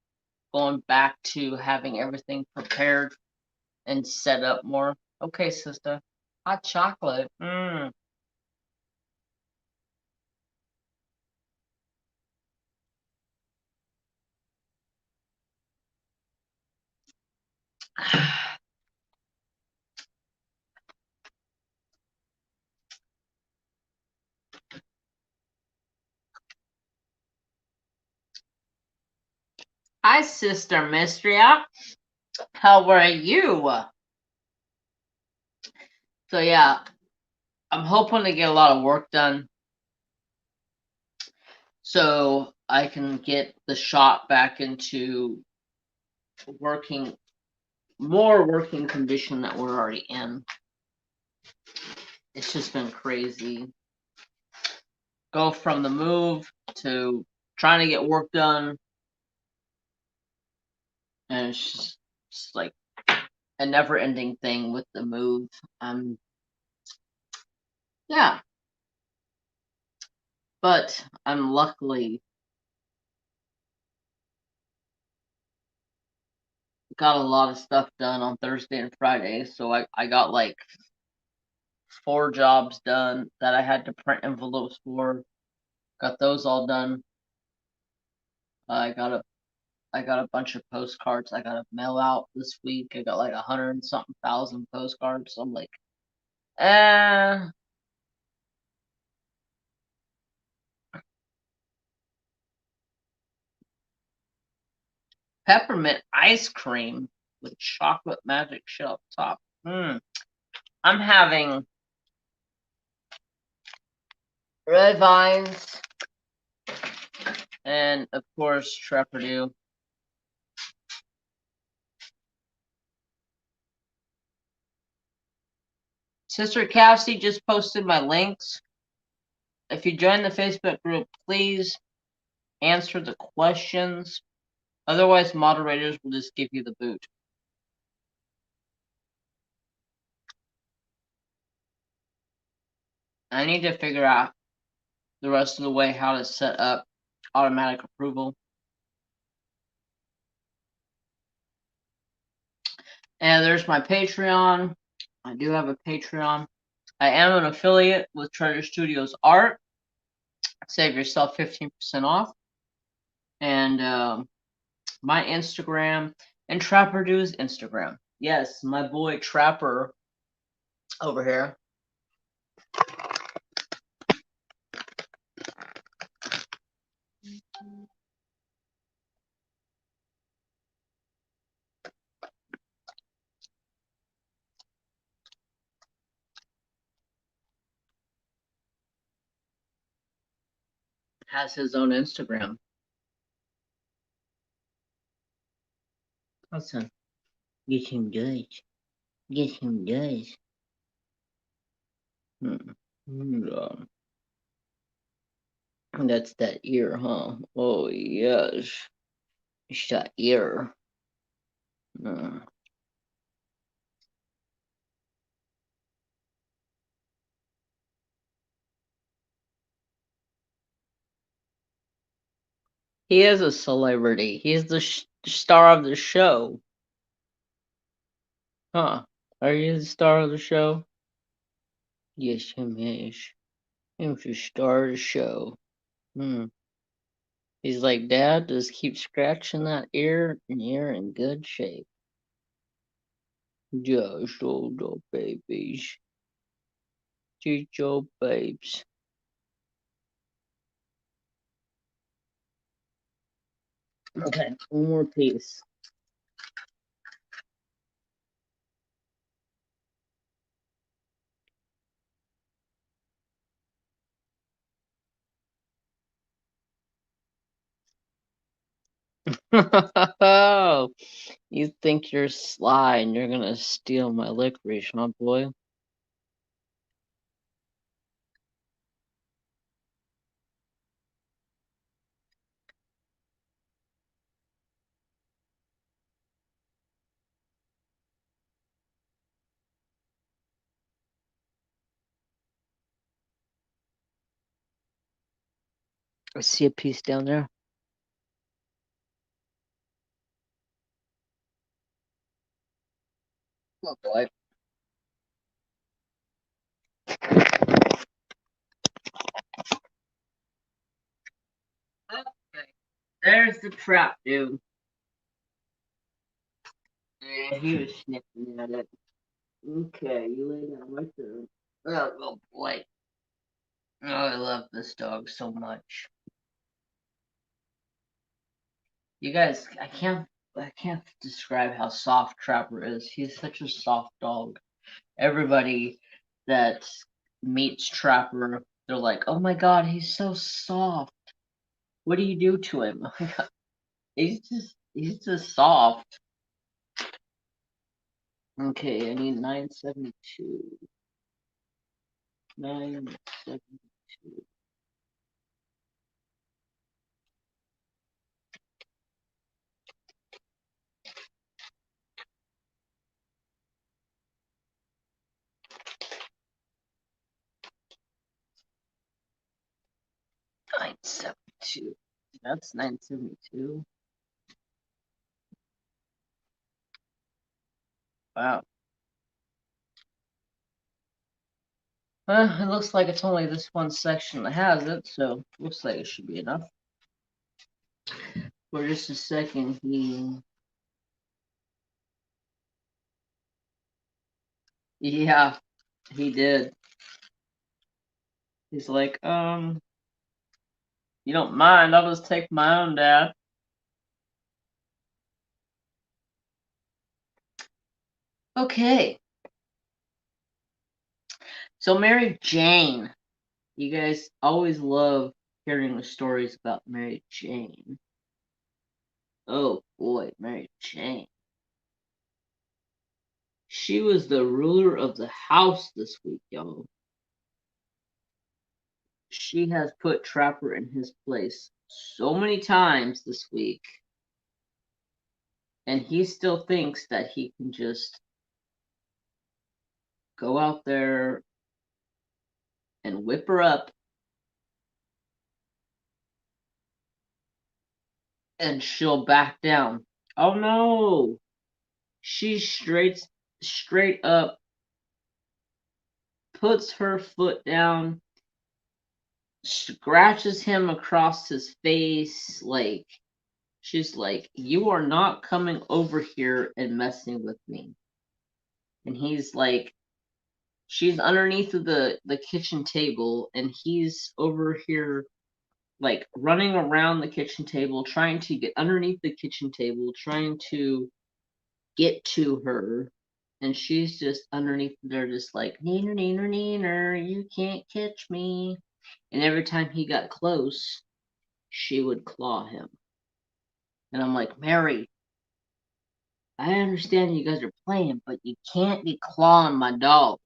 going back to having everything prepared and set up more. Okay, sister. Hot chocolate. Mmm. Hi, Sister Mistria. How are you? So yeah, I'm hoping to get a lot of work done so I can get the shop back into more working condition that we're already in. It's just been crazy. Go from the move to trying to get work done, and it's just like a never-ending thing with the move. Yeah, but I'm luckily got a lot of stuff done on Thursday and Friday, so I got like 4 jobs done that I had to print envelopes for. Got those all done. I got a bunch of postcards I gotta mail out this week. I got like 100 and something thousand postcards. So I'm like, eh. Peppermint ice cream with chocolate magic shell top. I'm having red vines and of course Trepidou. Sister Cassie just posted my links. If you join the Facebook group, please answer the questions. Otherwise, moderators will just give you the boot. I need to figure out the rest of the way how to set up automatic approval. And there's my Patreon. I do have a Patreon. I am an affiliate with Treasure Studios Art. Save yourself 15% off. And my Instagram and Trapperdoo's Instagram. Yes, my boy Trapper over here. Has his own Instagram. Awesome. Yes, him does. Yes, him does. That's that ear, huh? Oh, yes. It's that ear. He is a celebrity. He's the star of the show. Huh? Are you the star of the show? Yes, him is. Him's the star of the show. He's like, Dad, just keep scratching that ear, and you're in good shape. Just little babies. Just your babes. Okay, one more piece. You think you're sly and you're gonna steal my licorice, huh, boy? I see a piece down there. Oh boy. Okay. There's the trap, dude. Yeah, he was sniffing at it. Okay, you lay down right there. Oh boy. Oh, I love this dog so much. You guys, I can't describe how soft Trapper is. He's such a soft dog. Everybody that meets Trapper, they're like, "Oh my God, he's so soft. What do you do to him?" He's just soft. Okay, I need 972. 972. Nine seven two. That's 972. Wow. It looks like it's only this one section that has it, so looks like it should be enough. For just a second, yeah, he did. He's like, you don't mind, I'll just take my own, Dad. Okay. So Mary Jane. You guys always love hearing the stories about Mary Jane. Oh boy, Mary Jane. She was the ruler of the house this week, y'all. She has put Trapper in his place so many times this week, and he still thinks that he can just go out there and whip her up, and she'll back down. Oh no! She straight up puts her foot down, scratches him across his face, like she's like, "You are not coming over here and messing with me." And he's like, she's underneath of the kitchen table, and he's over here like running around the kitchen table, trying to get underneath the kitchen table, trying to get to her. And she's just underneath there, just like, "Neener, neener, neener, you can't catch me." And every time he got close, she would claw him. And I'm like, "Mary, I understand you guys are playing, but you can't be clawing my dog."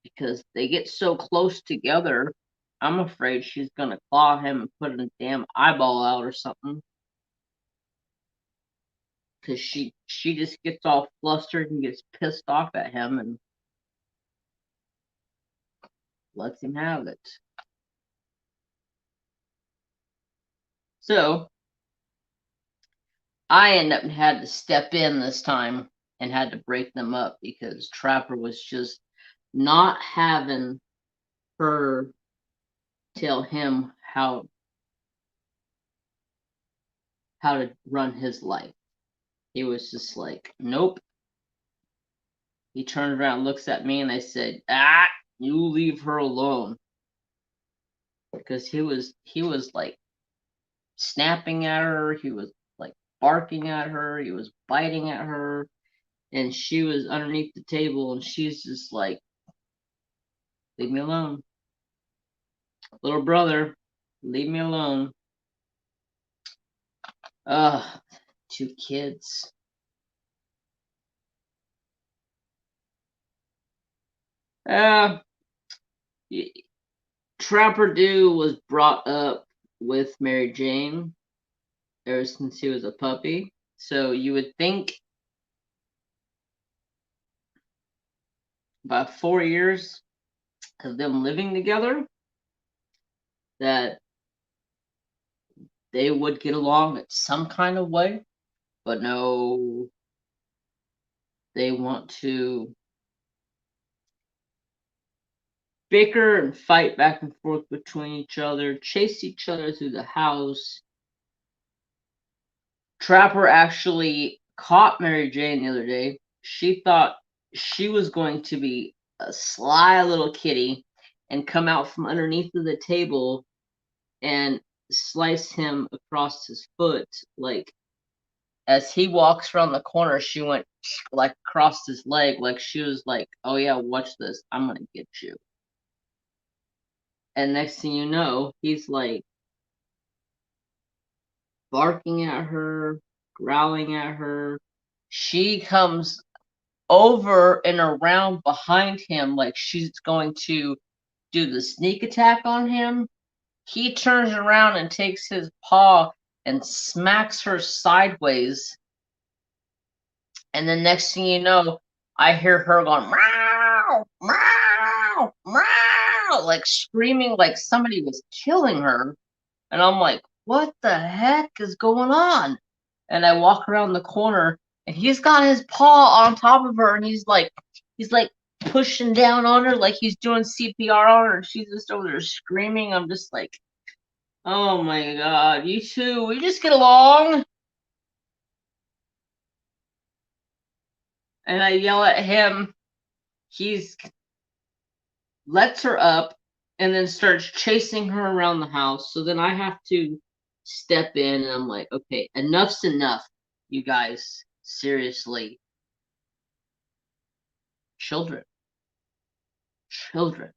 Because they get so close together, I'm afraid she's gonna claw him and put a damn eyeball out or something. Because she just gets all flustered and gets pissed off at him and lets him have it. So I end up had to step in this time and had to break them up because Trapper was just not having her tell him how to run his life. He was just like, "Nope." He turned around, looks at me, and I said, "Ah, you leave her alone." Because he was like snapping at her, he was like barking at her, he was biting at her, and she was underneath the table, and she's just like, "Leave me alone. Little brother, leave me alone." Ugh, two kids. Uh, Trapper Doo was brought up with Mary Jane ever since he was a puppy. So you would think about 4 years of them living together that they would get along in some kind of way, but no, they want to bicker and fight back and forth between each other, chase each other through the house. Trapper actually caught Mary Jane the other day. She thought she was going to be a sly little kitty and come out from underneath of the table and slice him across his foot. Like, as he walks around the corner, she went like across his leg, like she was like, "Oh yeah, watch this, I'm gonna get you." And next thing you know, he's like barking at her, growling at her. She comes over and around behind him like she's going to do the sneak attack on him. He turns around and takes his paw and smacks her sideways. And then next thing you know, I hear her going, meow, meow, meow, like screaming like somebody was killing her. And I'm like, what the heck is going on? And I walk around the corner and he's got his paw on top of her and he's like pushing down on her like he's doing CPR on her and she's just over there screaming. I'm just like, oh my god, you two, we just get along. And I yell at him. He's lets her up and then starts chasing her around the house. So then I have to step in and I'm like, okay, enough's enough, you guys. Seriously. Children. Children.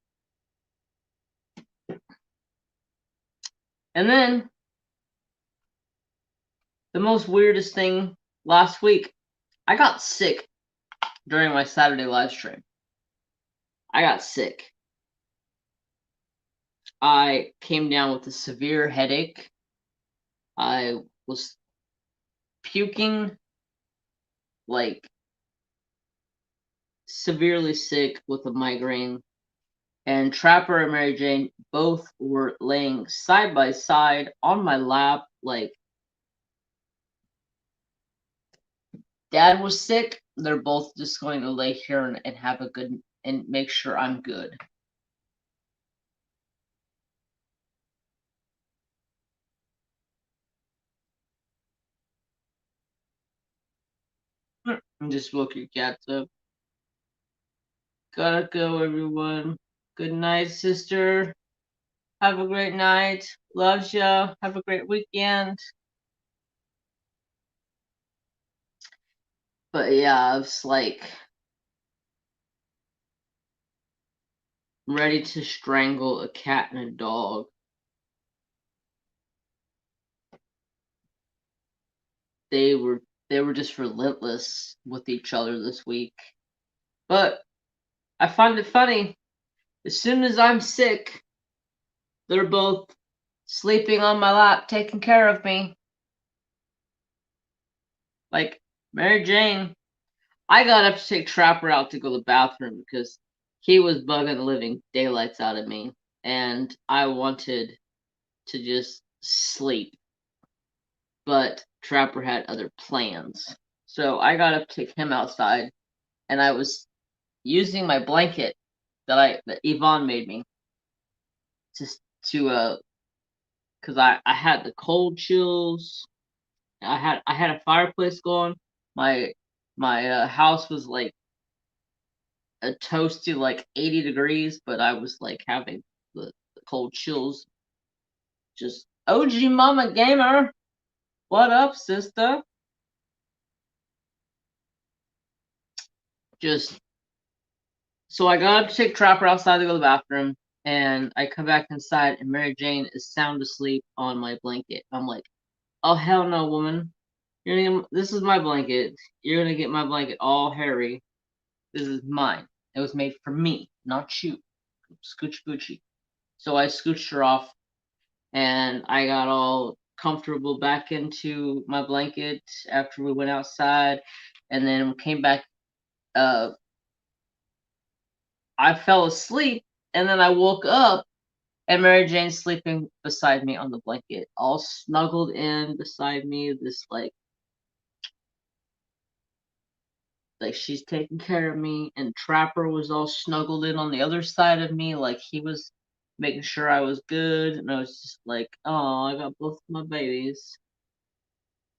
And then the most weirdest thing last week, I got sick during my Saturday live stream. I got sick. I came down with a severe headache. I was puking, like severely sick with a migraine. And Trapper and Mary Jane both were laying side by side on my lap. Like, Dad was sick. They're both just going to lay here and have a good, and make sure I'm good. And just woke your cats up. Gotta go, everyone. Good night, sister. Have a great night. Loves ya. Have a great weekend. But yeah, I was like ready to strangle a cat and a dog. They were just relentless with each other this week. But I find it funny. As soon as I'm sick, they're both sleeping on my lap, taking care of me. Like Mary Jane, I got up to take Trapper out to go to the bathroom because he was bugging the living daylights out of me, and I wanted to just sleep. But Trapper had other plans. So I got up to take him outside, and I was using my blanket that Evaughn made me to because I had the cold chills. I had a fireplace going. My house was like a toasty like 80 degrees, but I was like having the cold chills. Just OG Mama Gamer, what up, sister? Just so I got up to take Trapper outside to go to the bathroom, and I come back inside, and Mary Jane is sound asleep on my blanket. I'm like, oh hell no, woman! This is my blanket. You're gonna get my blanket all hairy. This is mine. It was made for me, not you. Scooch Gucci. So I scooched her off, and I got all comfortable back into my blanket after we went outside, and then came back. I fell asleep, and then I woke up, And Mary Jane's sleeping beside me on the blanket, all snuggled in beside me. This like she's taking care of me. And Trapper was all snuggled in on the other side of me, like he was making sure I was good. And I was just like, oh, I got both my babies.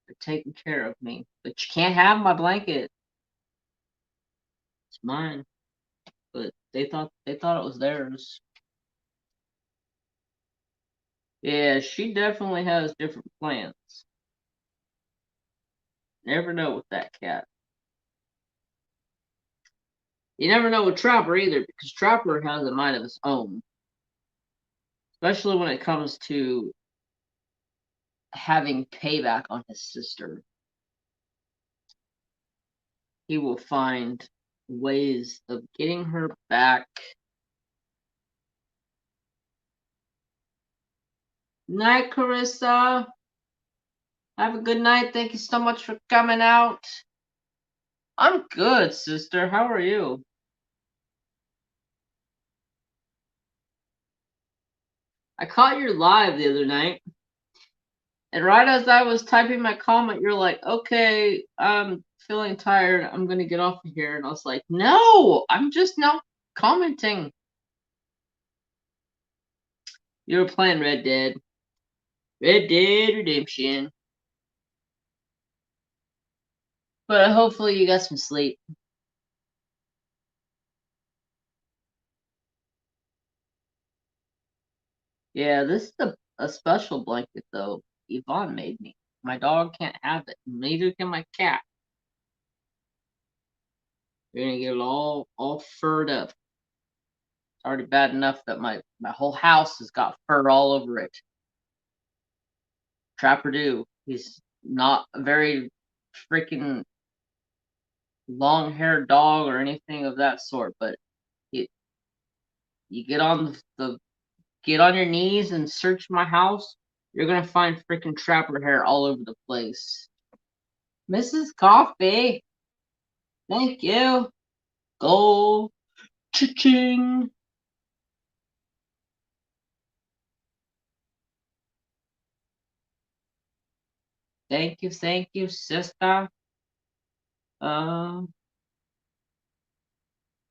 They're taking care of me, but you can't have my blanket. It's mine. But they thought it was theirs. Yeah, she definitely has different plans. Never know with that cat. You never know with Trapper either, because Trapper has a mind of his own. Especially when it comes to having payback on his sister. He will find ways of getting her back. Night, Carissa. Have a good night. Thank you so much for coming out. I'm good, sister. How are you? I caught your live the other night. And right as I was typing my comment, you're like, okay, I'm feeling tired. I'm going to get off of here. And I was like, no, I'm just now commenting. You were playing Red Dead. Red Dead Redemption. But hopefully you got some sleep. Yeah, this is a special blanket, though. Evaughn made me. My dog can't have it. Neither can my cat. You're gonna get it all furred up. It's already bad enough that my whole house has got fur all over it. Trapper do. He's not a very freaking long-haired dog or anything of that sort, but you get on get on your knees and search my house, you're gonna find freaking Trapper hair all over the place. Mrs. Coffee, thank you. Go, cha-ching. Thank you, sister.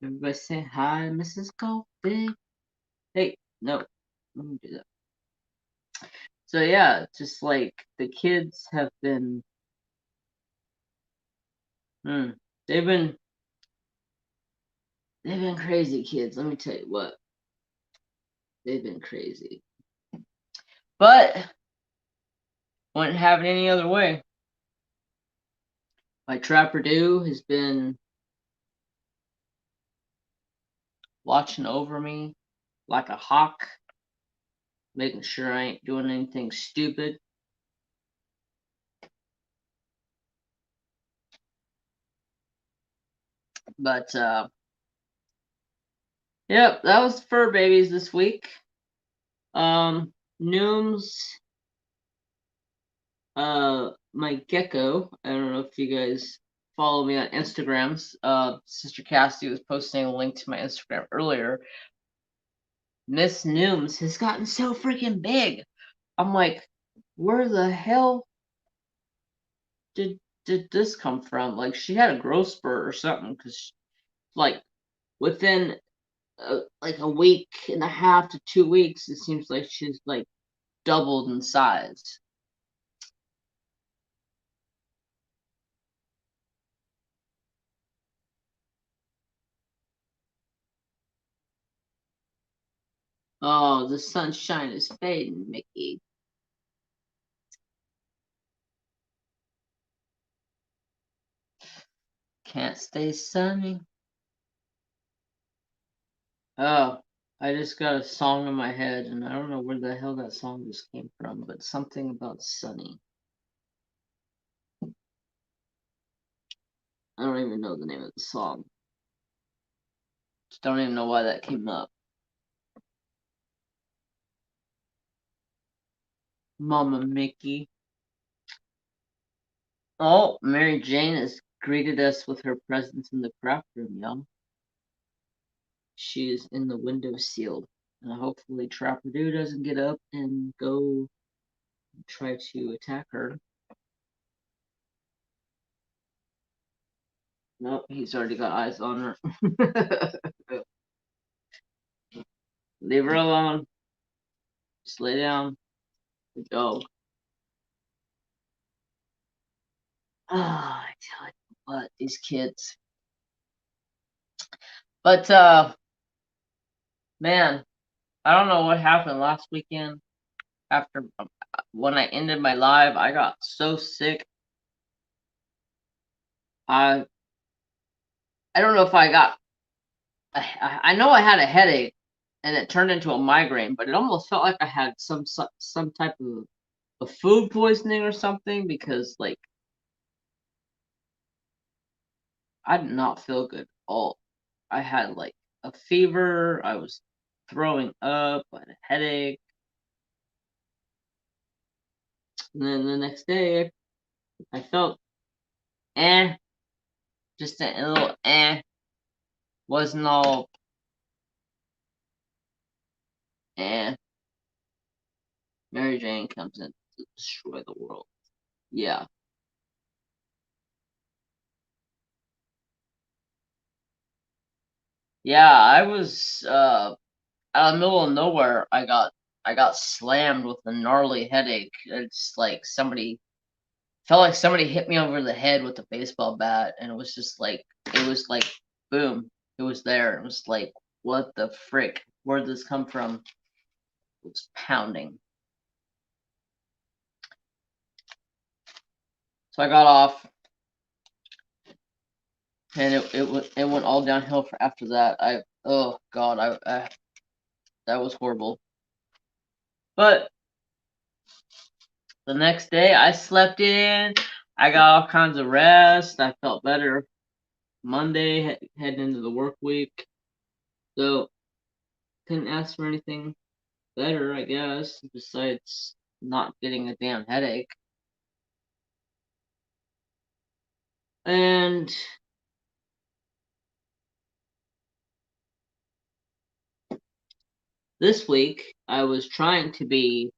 Everybody say hi, Mrs. Coffee. Hey, no, let me do that. So yeah, just like the kids have been, they've been crazy kids. Let me tell you what, they've been crazy. But wouldn't have it any other way. My Trapper Do has been watching over me like a hawk, making sure I ain't doing anything stupid. But yep, that was fur babies this week. Nooms, my gecko. I don't know if you guys follow me on Instagrams. Sister Cassie was posting a link to my Instagram earlier. Miss Nooms has gotten so freaking big. I'm like, where the hell did this come from? Like, she had a growth spurt or something, because like within like a week and a half to 2 weeks, it seems like she's like doubled in size. Oh, the sunshine is fading, Mickey. Can't stay sunny. Oh, I just got a song in my head, and I don't know where the hell that song just came from, but something about sunny. I don't even know the name of the song. Just don't even know why that came up. Mama Mickey. Oh, Mary Jane has greeted us with her presence in the craft room, y'all. She is in the window sealed. And hopefully Trapper Dude doesn't get up and go try to attack her. Nope, he's already got eyes on her. Leave her alone. Just lay down. Good dog. I tell you what, these kids. But man, I don't know what happened last weekend. After when I ended my live, I got so sick. I don't know if I got. I know I had a headache, and it turned into a migraine, but it almost felt like I had some type of food poisoning or something, because like I did not feel good at all. I had like a fever. I was throwing up. I had a headache. And then the next day, I felt just a little wasn't all Mary Jane comes in to destroy the world. Yeah. Yeah, I was out of the middle of nowhere. I got slammed with a gnarly headache. It's like somebody felt like somebody hit me over the head with a baseball bat, and it was just like boom, it was there. It was like, what the frick? Where did this come from? It was pounding. So I got off, and it went all downhill for after that. Oh god, I that was horrible. But the next day I slept in. I got all kinds of rest. I felt better Monday heading into the work week. So couldn't ask for anything better, I guess, besides not getting a damn headache. And this week I was trying to be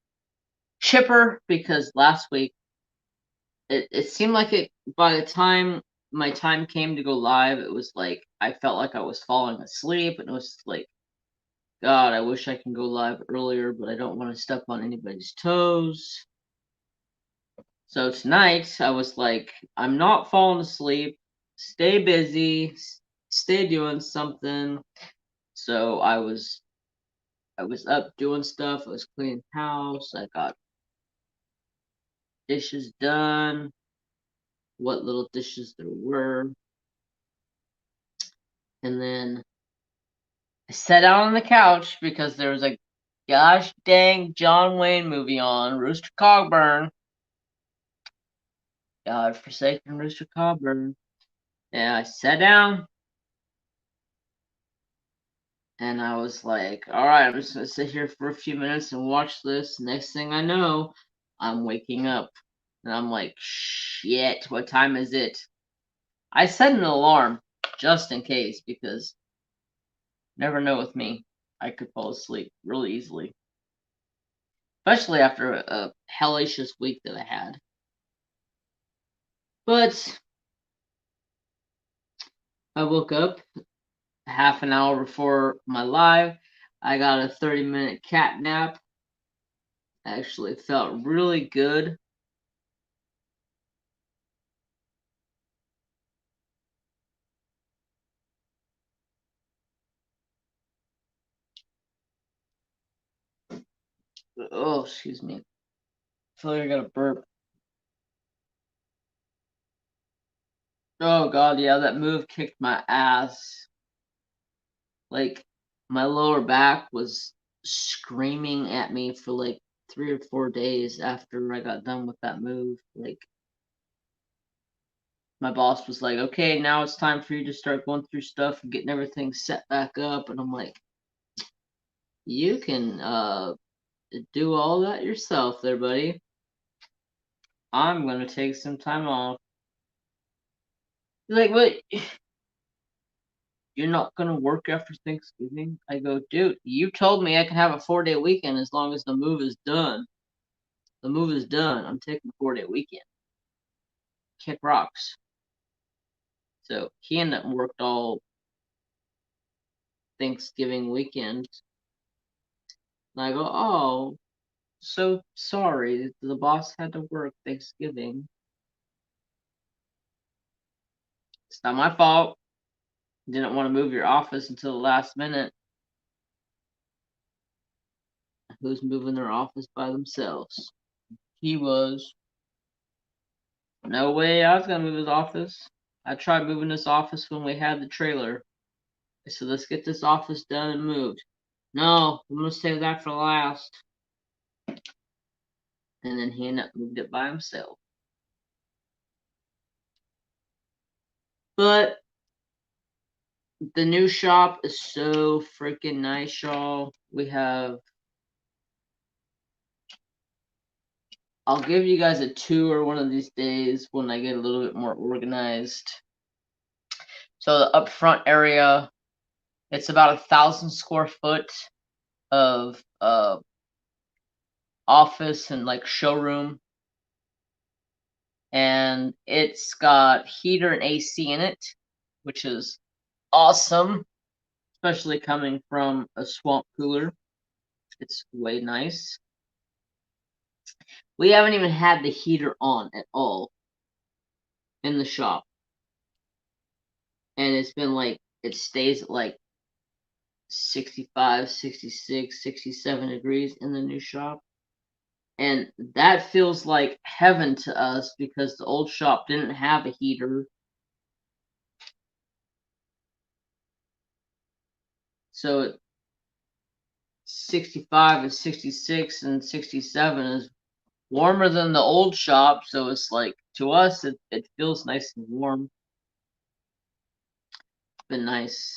chipper, because last week it seemed like it, by the time my time came to go live, it was like I felt like I was falling asleep, and it was like, God, I wish I can go live earlier, but I don't want to step on anybody's toes. So tonight I was like, I'm not falling asleep. Stay busy. Stay doing something. So I was up doing stuff. I was cleaning house. I got dishes done. What little dishes there were. And then I sat down on the couch because there was a gosh dang John Wayne movie on, Rooster Cogburn. God forsaken Rooster Cogburn. And I sat down and I was like, alright, I'm just gonna sit here for a few minutes and watch this. Next thing I know, I'm waking up. And I'm like, shit, what time is it? I set an alarm just in case, because never know with me. I could fall asleep really easily. Especially after a hellacious week that I had. But I woke up half an hour before my live. I got a 30-minute cat nap. Actually felt really good. Oh, excuse me. I feel like I got a burp. Oh god, yeah, that move kicked my ass. Like, my lower back was screaming at me for like 3 or 4 days after I got done with that move. Like, my boss was like, okay, now it's time for you to start going through stuff and getting everything set back up. And I'm like, you can do all that yourself there, buddy. I'm gonna take some time off. Like, what? you're not gonna work after Thanksgiving? I go, dude, you told me I can have a 4-day weekend as long as the move is done. The move is done. I'm taking a 4-day weekend. Kick rocks. So he ended up worked all Thanksgiving weekend. And I go, oh, so sorry. The boss had to work Thanksgiving. It's not my fault. Didn't want to move your office until the last minute. Who's moving their office by themselves? He was. No way I was gonna move his office. I tried moving this office when we had the trailer. I said, let's get this office done and moved. No, I'm gonna save that for last. And then he ended up moved it by himself. But the new shop is so freaking nice, y'all. We have, I'll give you guys a tour one of these days when I get a little bit more organized. So the up front area, it's about 1,000 square foot of office and like showroom. And it's got heater and AC in it, which is awesome, especially coming from a swamp cooler. It's way nice. We haven't even had the heater on at all in the shop. And it's been like, it stays at like 65, 66, 67 degrees in the new shop. And that feels like heaven to us because the old shop didn't have a heater. So 65 and 66 and 67 is warmer than the old shop. So it's like, to us, it feels nice and warm. It's been nice.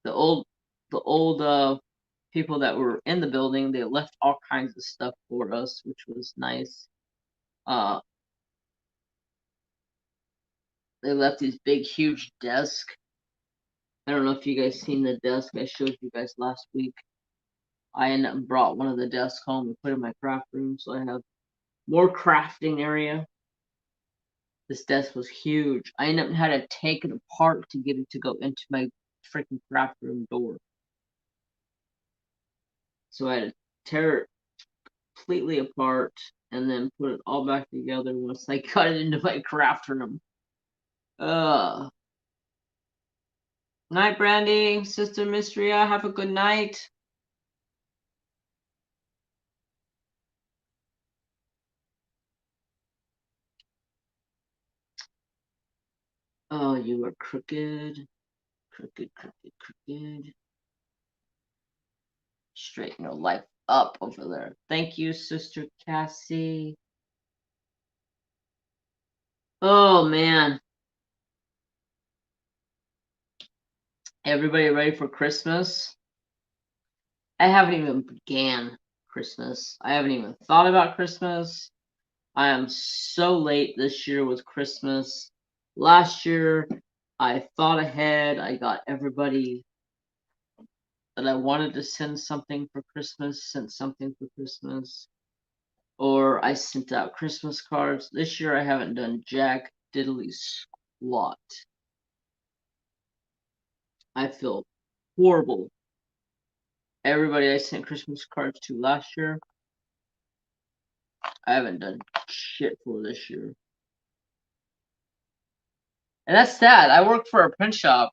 The old people that were in the building, they left all kinds of stuff for us, which was nice. They left these big, huge desks. I don't know if you guys seen the desk I showed you guys last week. I ended up brought one of the desks home and put it in my craft room, so I have more crafting area. This desk was huge. I ended up had to take it apart to get it to go into my freaking craft room door. So I had to tear it completely apart and then put it all back together once I got it into my craft room. Night, Brandy, Sister Mystria. Have a good night. Oh, you are crooked. Crooked, crooked, crooked. Straighten your life up over there. Thank you, Sister Cassie. Oh, man. Everybody ready for Christmas? I haven't even began Christmas. I haven't even thought about Christmas. I am so late this year with Christmas. Last year, I thought ahead. I got everybody that I wanted to send something for Christmas, sent something for Christmas. Or I sent out Christmas cards. This year, I haven't done jack diddly squat. I feel horrible. Everybody I sent Christmas cards to last year, I haven't done shit for this year. And that's sad. I work for a print shop.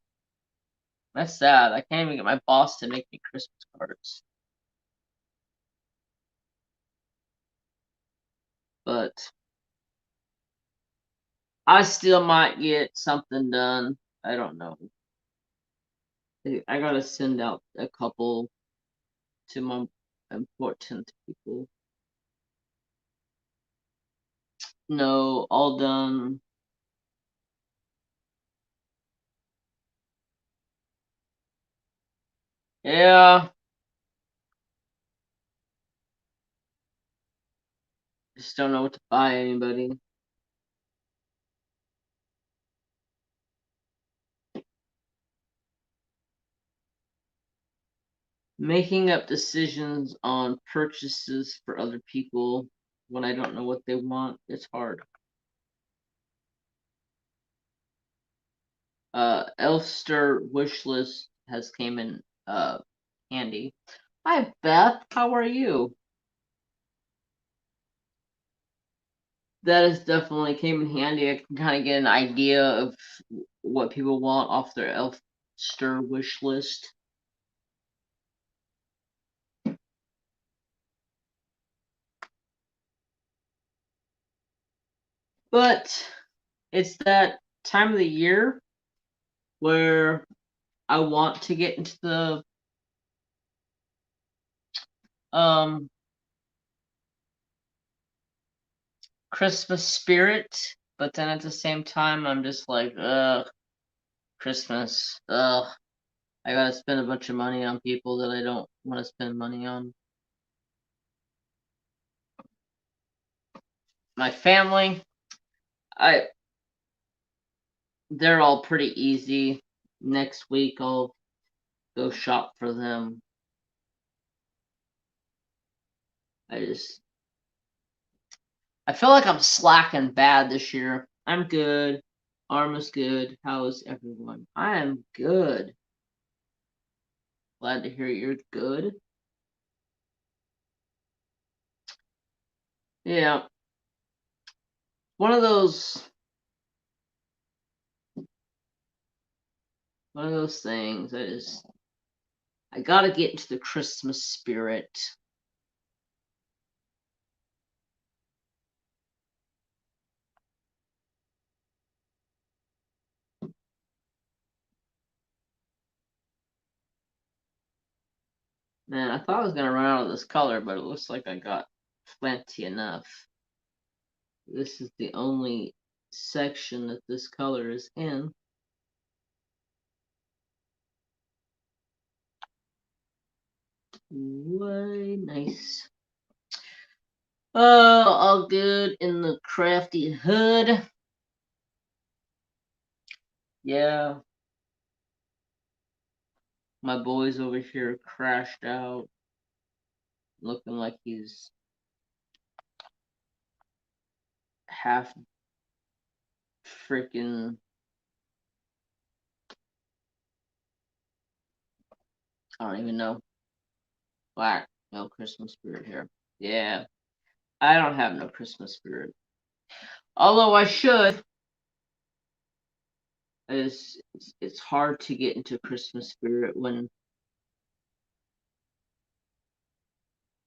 That's sad. I can't even get my boss to make me Christmas cards. But I still might get something done. I don't know. I gotta send out a couple to my important people. No, all done. Yeah. Just don't know what to buy anybody. Making up decisions on purchases for other people when I don't know what they want, it's hard. Elfster wish list has came in handy. Hi Beth, how are you? That is definitely came in handy. I can kind of get an idea of what people want off their Elfster wish list. But it's that time of the year where I want to get into the um Christmas spirit, but then at the same time I'm just like, ugh, Christmas, ugh. I gotta spend a bunch of money on people that I don't want to spend money on. My family, I they're all pretty easy. Next week I'll go shop for them. I feel like I'm slacking bad this year. I'm good. Arma's good. How is everyone? I am good. Glad to hear you're good. Yeah. One of those things I gotta get into the Christmas spirit. Man, I thought I was gonna run out of this color, but it looks like I got plenty enough. This is the only section that this color is in. Way nice. Oh, all good in the crafty hood. Yeah. My boy's over here crashed out, looking like he's half freaking. I don't even know. Black. No Christmas spirit here. Yeah. I don't have no Christmas spirit. Although I should. It's hard to get into Christmas spirit when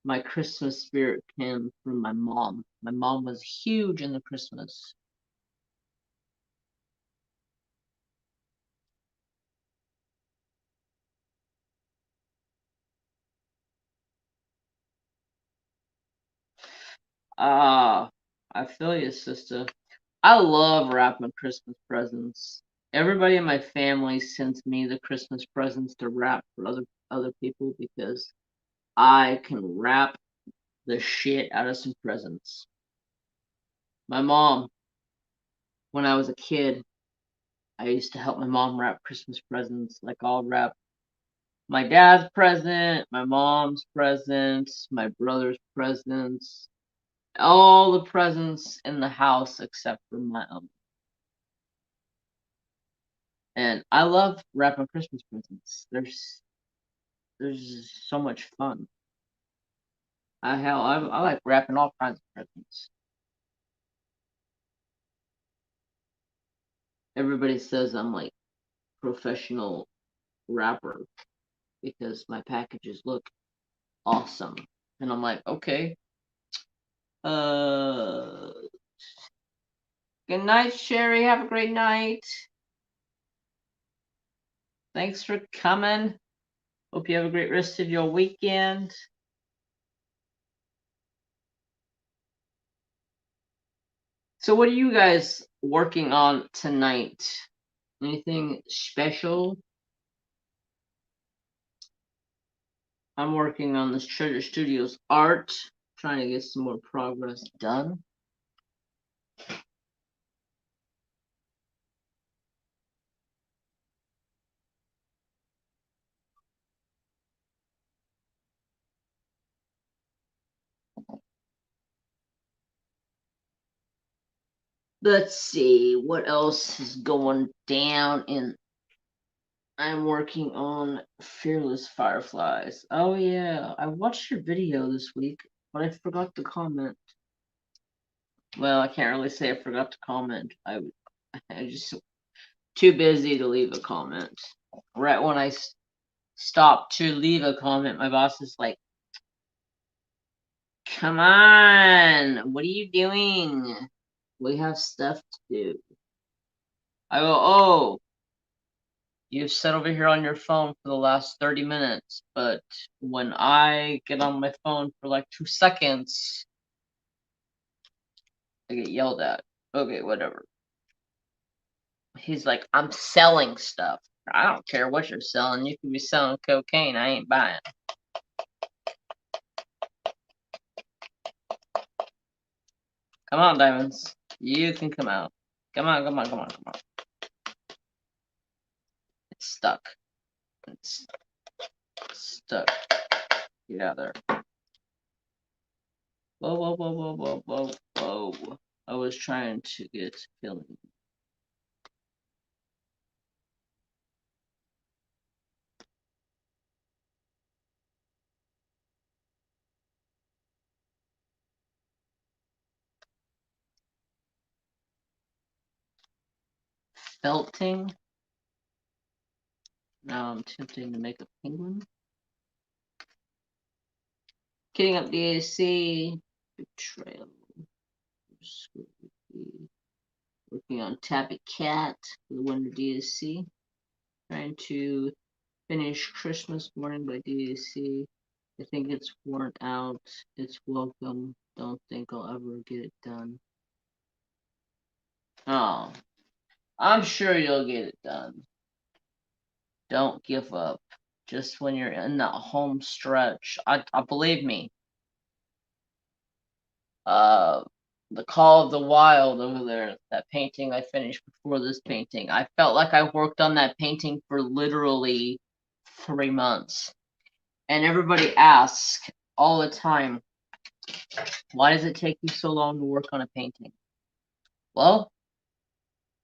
my Christmas spirit came from my mom. My mom was huge in the Christmas. Ah, I feel you, sister. I love wrapping Christmas presents. Everybody in my family sends me the Christmas presents to wrap for other people because I can wrap the shit out of some presents. My mom, when I was a kid, I used to help my mom wrap Christmas presents. Like I'll wrap my dad's present, my mom's presents, my brother's presents, all the presents in the house except for my own. And I love wrapping Christmas presents. There's so much fun. I like wrapping all kinds of presents. Everybody says I'm like professional wrapper because my packages look awesome. And I'm like, okay. Uh Good night, Sherry. Have a great night. Thanks for coming. Hope you have a great rest of your weekend. So what are you guys working on tonight? Anything special? I'm working on this Treasure Studios art, trying to get some more progress done. Let's see what else is going down in. I'm working on Fearless Fireflies. Oh yeah, I watched your video this week, but I forgot to comment. Well, I can't really say I forgot to comment. I just too busy to leave a comment. Right when I stopped to leave a comment, my boss is like, "Come on, what are you doing? We have stuff to do." I go, "Oh, you've sat over here on your phone for the last 30 minutes, but when I get on my phone for like 2 seconds, I get yelled at." Okay, whatever. He's like, "I'm selling stuff." I don't care what you're selling. You could be selling cocaine. I ain't buying. Come on, Diamonds. You can come out. Come on, come on, come on, come on. It's stuck. It's stuck. Get out of there. Whoa, whoa, whoa, whoa, whoa, whoa, whoa. I was trying to get filling. Felting. Now I'm attempting to make a penguin. Getting up DAC. Betrayal. Working on Tabby Cat for the Wonder DAC. Trying to finish Christmas Morning by DAC. I think it's worn out. It's welcome. Don't think I'll ever get it done. Oh, I'm sure you'll get it done. Don't give up. Just when you're in that home stretch, I believe me. The Call of the Wild over there, that painting I finished before this painting. I felt like I worked on that painting for literally 3 months. And everybody asks all the time, why does it take you so long to work on a painting? Well,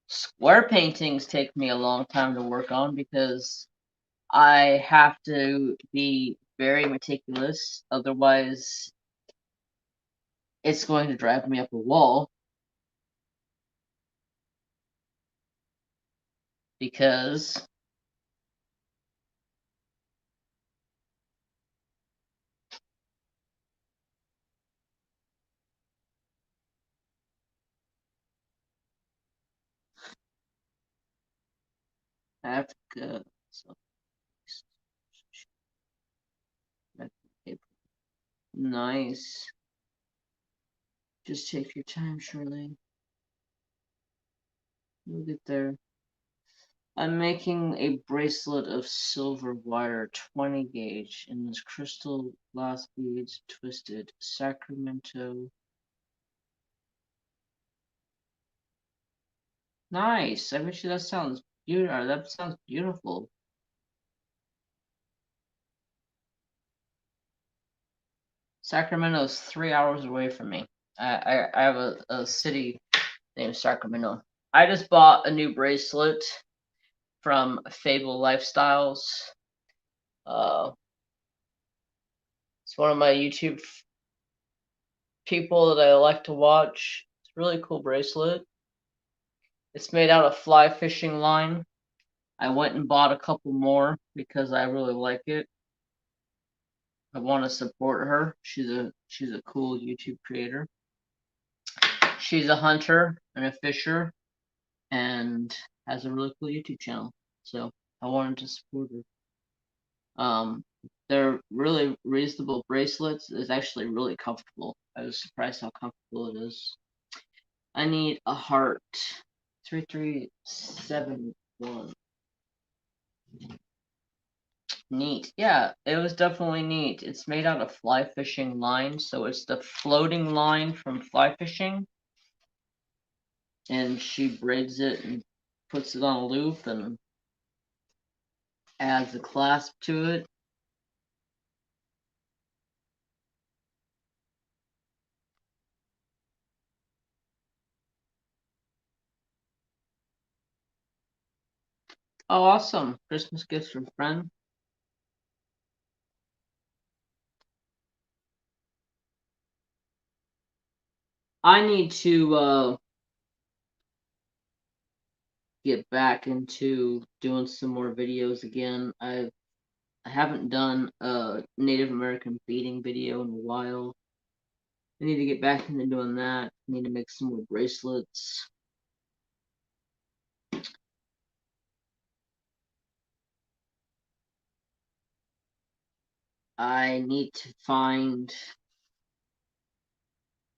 square paintings take me a long time to work on because I have to be very meticulous, otherwise it's going to drive me up a wall. Because Africa. So, nice. Just take your time, Shelleen. We'll get there. I'm making a bracelet of silver wire, 20 gauge, in this crystal glass beads, twisted Sacramento. Nice. I bet you that sounds beautiful. That sounds beautiful. Sacramento's 3 hours away from me. I have a city named Sacramento. I just bought a new bracelet from Fable Lifestyles. It's one of my YouTube people that I like to watch. It's a really cool bracelet. It's made out of fly fishing line. I went and bought a couple more because I really like it. I want to support her. She's a cool YouTube creator. She's a hunter and a fisher and has a really cool YouTube channel. So I wanted to support her. They're really reasonable bracelets. It's actually really comfortable. I was surprised how comfortable it is. I need a heart. 3371. Neat. Yeah, it was definitely neat. It's made out of fly fishing line, so it's the floating line from fly fishing. And she braids it and puts it on a loop and adds a clasp to it. Oh, awesome. Christmas gifts from friend. I need to get back into doing some more videos again. I haven't done a Native American beading video in a while. I need to get back into doing that. I need to make some more bracelets. I need to find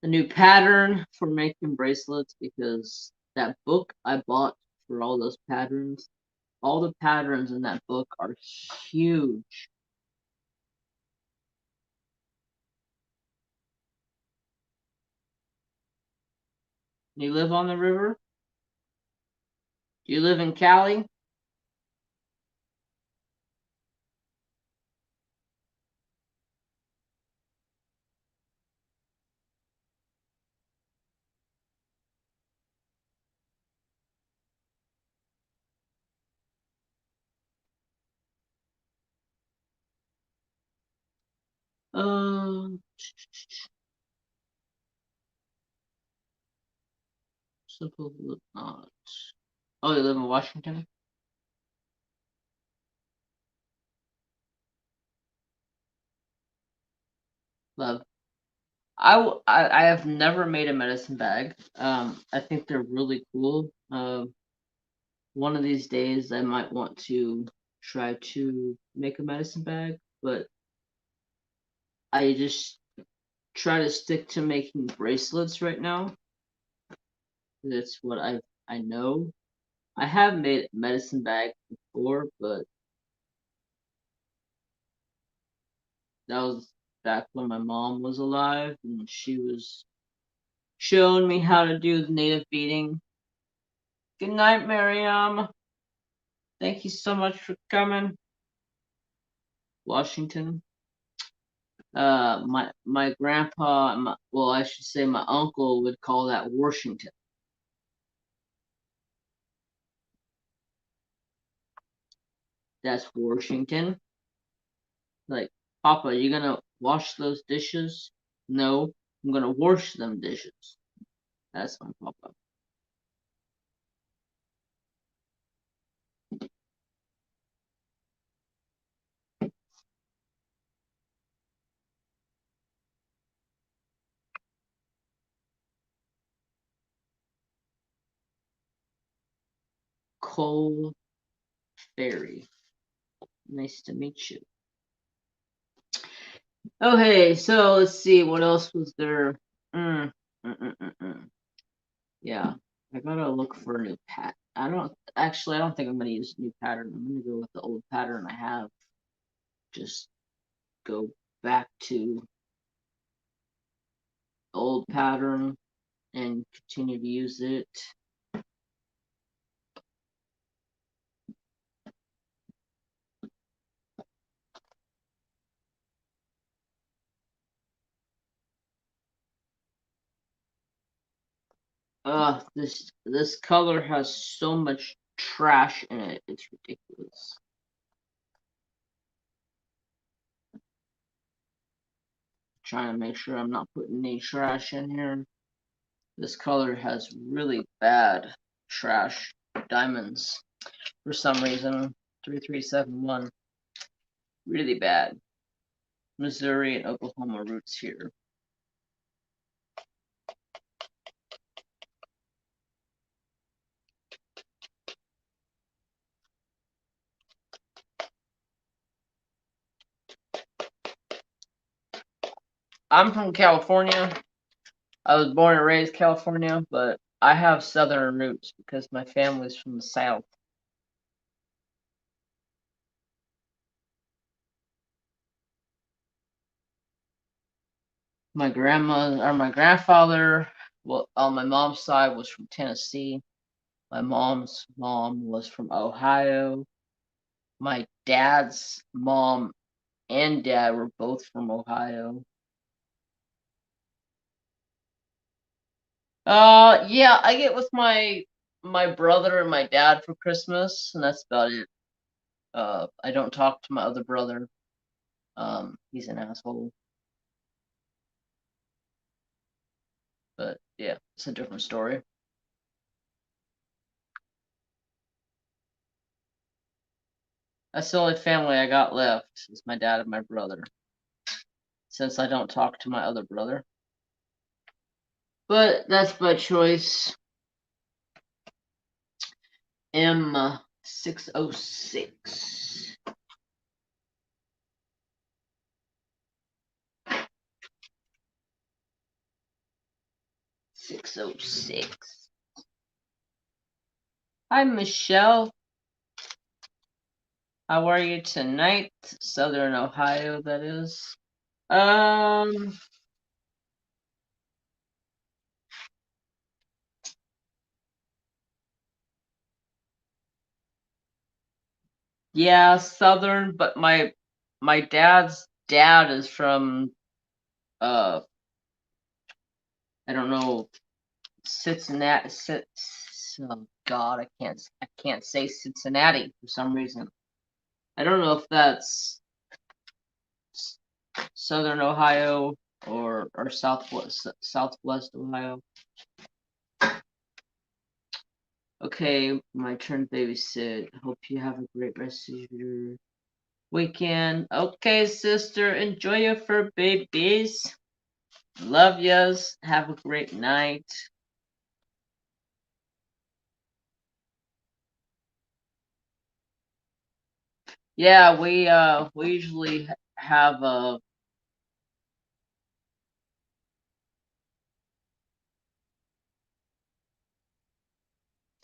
a new pattern for making bracelets because that book I bought for all those patterns, all the patterns in that book are huge. You live on the river? Do you live in Cali? Um, simple not. Oh, you live in Washington? Love. I have never made a medicine bag. I think they're really cool. One of these days I might want to try to make a medicine bag, but I just try to stick to making bracelets right now. That's what I know. I have made a medicine bag before, but that was back when my mom was alive and she was showing me how to do the native beading. Good night, Miriam. Thank you so much for coming. Washington. My grandpa, well, I should say my uncle would call that Washington. That's Washington. Like, Papa, you gonna wash those dishes? No, I'm gonna wash them dishes. That's my Papa. Cole Ferry. Nice to meet you. Okay, so let's see, what else was there? Mm, mm, mm, mm, mm. Yeah, I gotta look for a new I don't think I'm gonna use a new pattern. I'm gonna go with the old pattern I have. Just go back to the old pattern and continue to use it. This color has so much trash in it. It's ridiculous. Trying to make sure I'm not putting any trash in here. This color has really bad trash diamonds for some reason. 3371. Really bad. Missouri and Oklahoma roots here. I'm from California. I was born and raised California, but I have southern roots because my family's from the south. My grandfather, well, on my mom's side was from Tennessee. My mom's mom was from Ohio. My dad's mom and dad were both from Ohio. Yeah, I get with my my brother and my dad for Christmas, and that's about it. I don't talk to my other brother. He's an asshole. But yeah, it's a different story. That's the only family I got left is my dad and my brother. Since I don't talk to my other brother. But that's by choice. M606. Hi, Michelle. How are you tonight? Southern Ohio, that is. Yeah, Southern, but my dad's dad is from I don't know, Cincinnati. Oh God, I can't say Cincinnati for some reason. I don't know if that's Southern Ohio or Southwest Ohio. Okay, my turn to babysit. Hope you have a great rest of your weekend. Okay, sister, enjoy your fur babies. Love yas. Have a great night. Yeah, we usually have a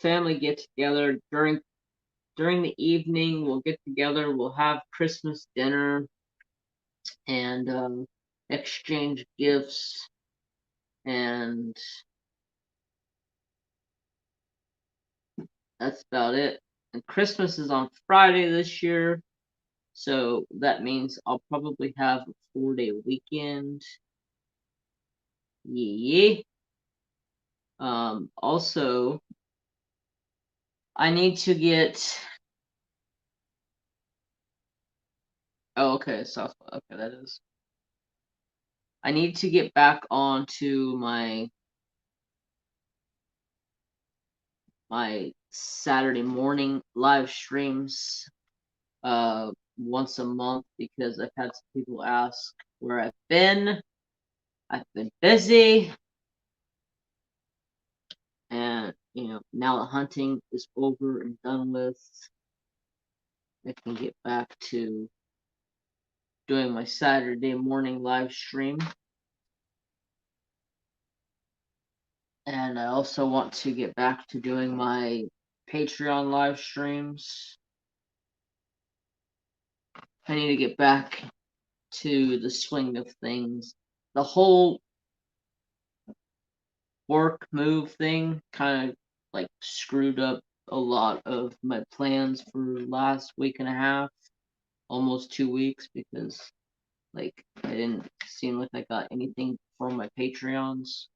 family get together during the evening. We'll get together. We'll have Christmas dinner and exchange gifts, and that's about it. And Christmas is on Friday this year, so that means I'll probably have a 4-day weekend. Yeah. Also, I need to get. Oh, okay, South. Okay, that is. I need to get back onto my Saturday morning live streams once a month because I've had some people ask where I've been. I've been busy, and now the hunting is over and done with, I can get back to doing my Saturday morning live stream. And I also want to get back to doing my Patreon live streams. I need to get back to the swing of things. The whole work move thing kind of like screwed up a lot of my plans for last week and a half, almost 2 weeks, because like I didn't seem like I got anything for my Patreons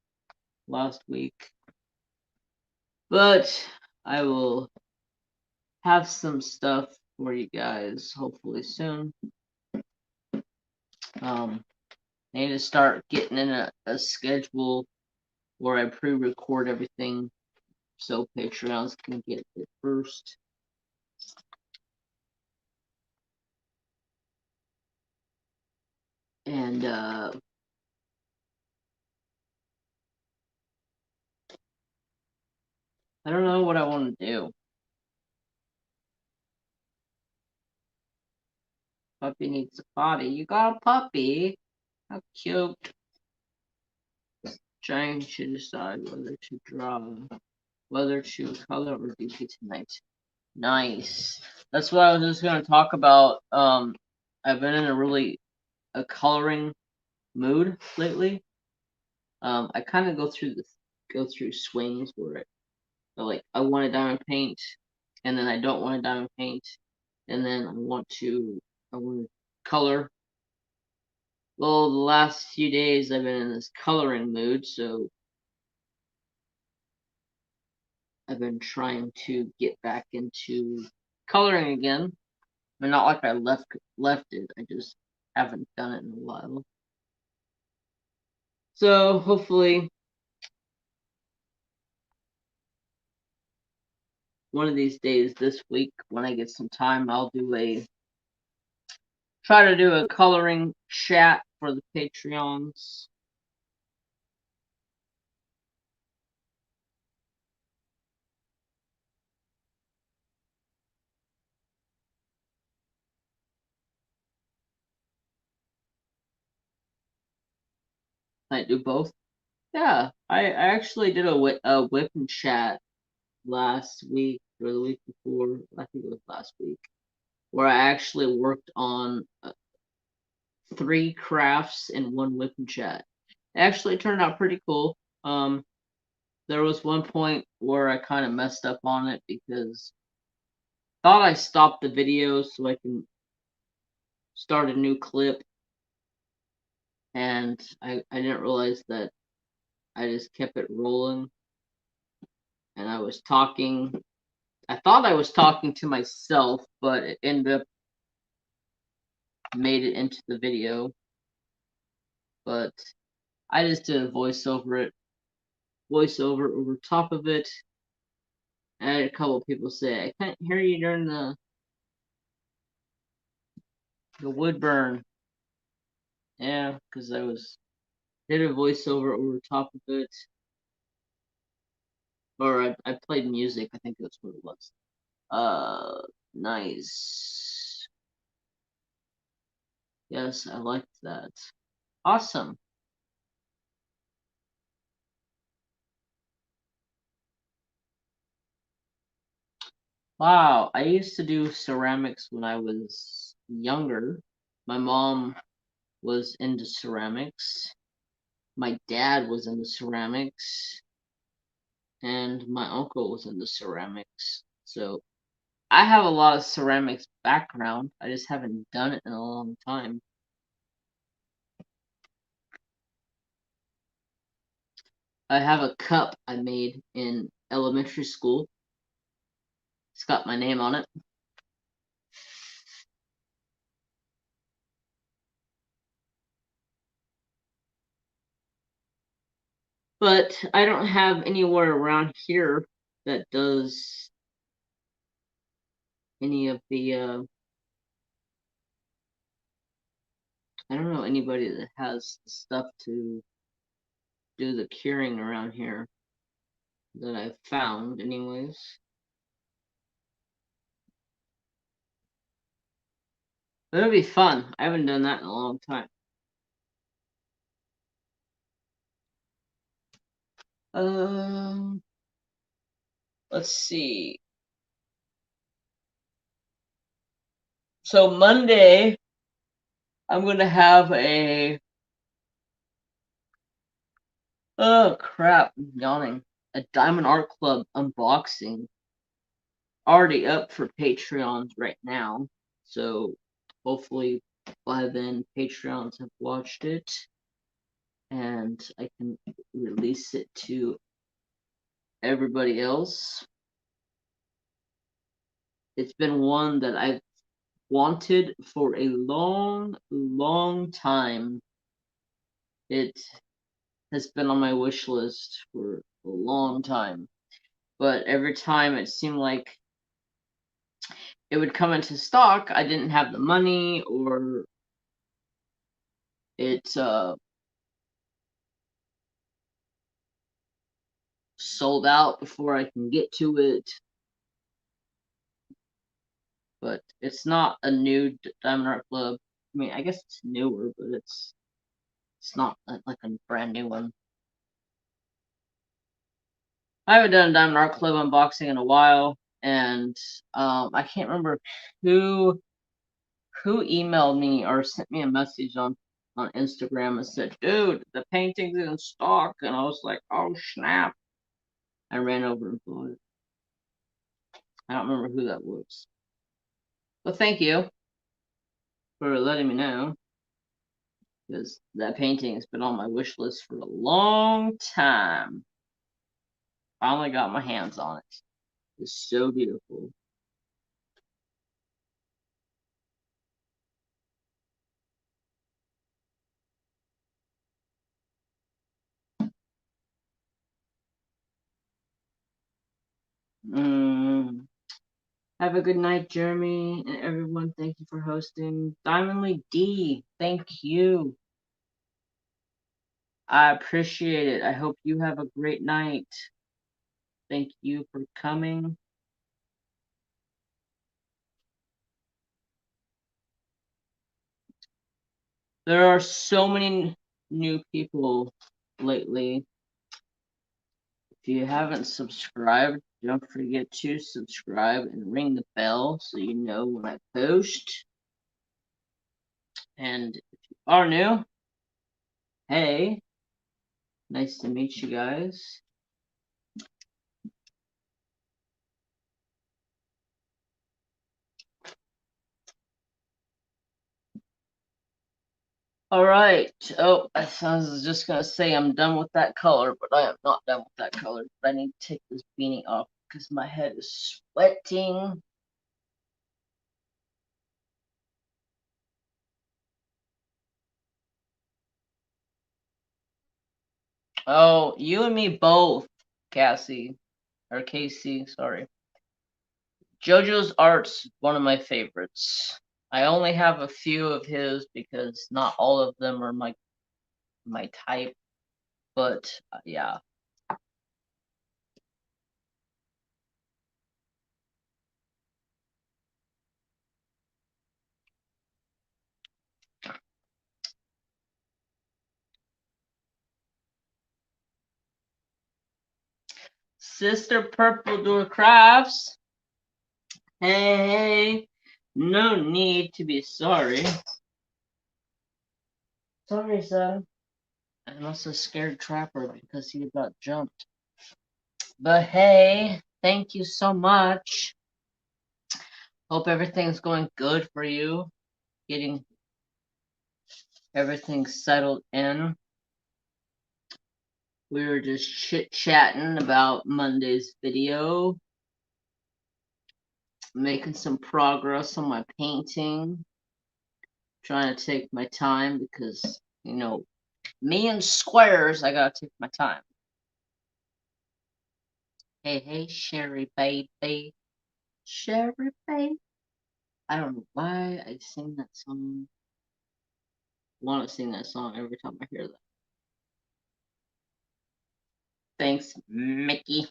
last week. But I will have some stuff for you guys hopefully soon. I need to start getting in a schedule where I pre-record everything so Patreons can get it first. And I don't know what I want to do. Puppy needs a potty. You got a puppy? How cute. Trying to decide whether to color or DP tonight. Nice. That's what I was just gonna talk about. I've been in a coloring mood lately. I kind of go through swings where like I want a diamond paint, and then I don't want a diamond paint, and then I want to color. Well, the last few days I've been in this coloring mood, so I've been trying to get back into coloring again. I mean, not like I left it. I just haven't done it in a while. So hopefully one of these days this week, when I get some time, I'll try to do a coloring chat for the Patreons. I do both. Yeah, I actually did a whip and chat last week or the week before. I think it was last week, where I actually worked on 3 crafts in one whip and chat. It actually turned out pretty cool. There was one point where I kind of messed up on it because I thought I stopped the video so I can start a new clip, and I didn't realize that I just kept it rolling, and I was talking. I thought I was talking to myself, but it ended up made it into the video. But I just did a voiceover over top of it. And I had a couple people say, I can't hear you during the wood burn. Yeah, because I did a voiceover over top of it. Or I played music, I think that's what it was. Nice. Yes, I liked that. Awesome. Wow, I used to do ceramics when I was younger. My mom was into ceramics. My dad was into ceramics. And my uncle was into ceramics. So I have a lot of ceramics background. I just haven't done it in a long time. I have a cup I made in elementary school. It's got my name on it. But I don't have anywhere around here that does any of the I don't know anybody that has the stuff to do the curing around here that I've found anyways. But it'll be fun. I haven't done that in a long time. Let's see. So Monday, I'm gonna have oh crap, I'm yawning. A Diamond Art Club unboxing already up for Patreons right now. So hopefully by then Patreons have watched it and I can release it to everybody else. It's been one that I've wanted for a long time. It has been on my wish list for a long time. But every time it seemed like it would come into stock, I didn't have the money or it sold out before I can get to it. But it's not a new Diamond Art Club. I mean, I guess it's newer, but it's not like a brand new one. I haven't done a Diamond Art Club unboxing in a while, and I can't remember who emailed me or sent me a message on Instagram and said, "Dude, the painting's in stock," and I was like, "Oh snap!" I ran over and bought it. I don't remember who that was, but thank you for letting me know because that painting has been on my wish list for a long time. Finally got my hands on it. It's so beautiful. Have a good night, Jeremy, and everyone. Thank you for hosting. Diamondly D, thank you. I appreciate it. I hope you have a great night. Thank you for coming. There are so many new people lately. If you haven't subscribed, don't forget to subscribe and ring the bell so you know when I post. And if you are new, hey, nice to meet you guys. Alright. Oh, I was just gonna say I'm done with that color, but I am not done with that color. But I need to take this beanie off because my head is sweating. Oh, you and me both, Cassie. Or Casey, sorry. JoJo's art's one of my favorites. I only have a few of his because not all of them are my type, but yeah. Sister Purple Door Crafts. Hey, no need to be sorry. Sorry, son. I must have scared Trapper because he about jumped. But hey, thank you so much. Hope everything's going good for you. Getting everything settled in. We were just chit-chatting about Monday's video. Making some progress on my painting. Trying to take my time because, you know, me and squares, I gotta take my time. Hey, hey, Sherry baby. Sherry baby. I don't know why I sing that song. I want to sing that song every time I hear that. Thanks, Mickey.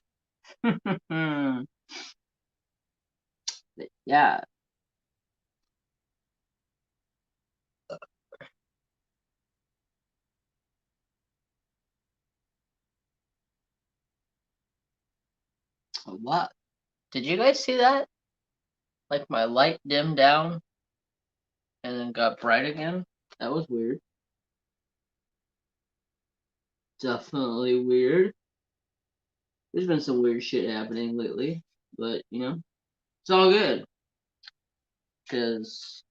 But yeah. What? Did you guys see that? Like my light dimmed down and then got bright again? That was weird. Definitely weird. There's been some weird shit happening lately, but you know, it's all good. Because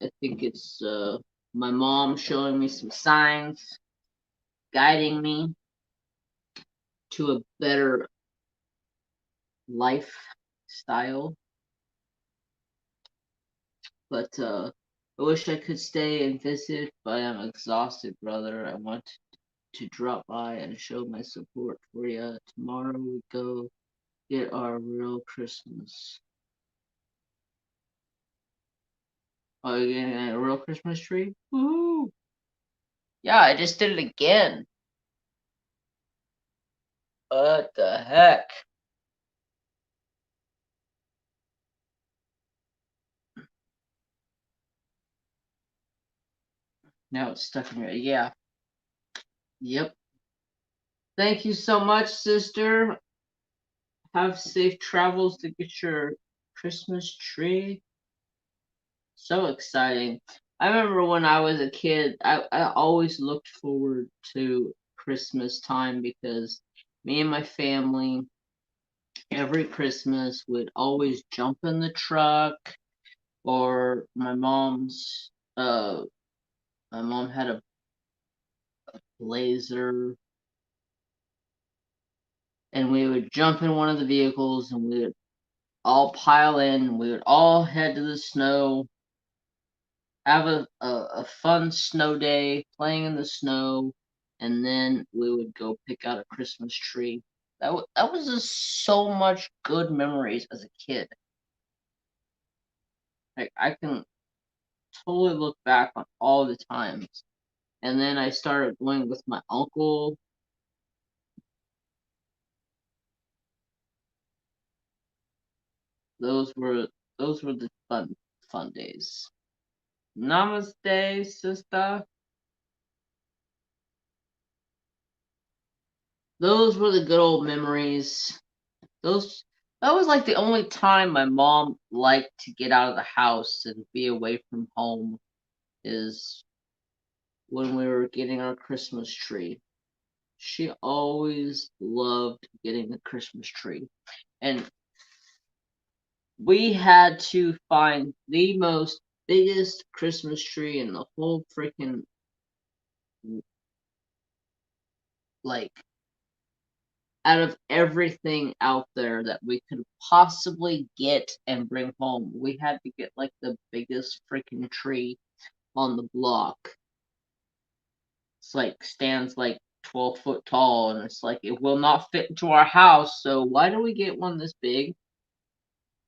I think it's my mom showing me some signs, guiding me to a better lifestyle. But I wish I could stay and visit, but I'm exhausted, brother. I want to drop by and show my support for you. Tomorrow we go get our real Christmas. Oh, you're getting a real Christmas tree? Woo! Yeah, I just did it again. What the heck? Now it's stuck in here. Yeah. Yep. Thank you so much, sister. Have safe travels to get your Christmas tree. So exciting. I remember when I was a kid, I always looked forward to Christmas time because me and my family, every Christmas, would always jump in the truck, or my mom had a blazer and we would jump in one of the vehicles, and we would all pile in, and we would all head to the snow, have a fun snow day, playing in the snow, and then we would go pick out a Christmas tree. That was just so much good memories as a kid. Like, I can totally look back on all the times. And then I started going with my uncle. Those were the fun days. Namaste, sister. Those were the good old memories. Those that was like the only time my mom liked to get out of the house and be away from home, is when we were getting our Christmas tree. She always loved getting a Christmas tree. And we had to find the most biggest Christmas tree in the whole freaking, like, out of everything out there that we could possibly get and bring home. We had to get like the biggest freaking tree on the block. It's like stands like 12 foot tall, and it's like it will not fit into our house, so why do we get one this big?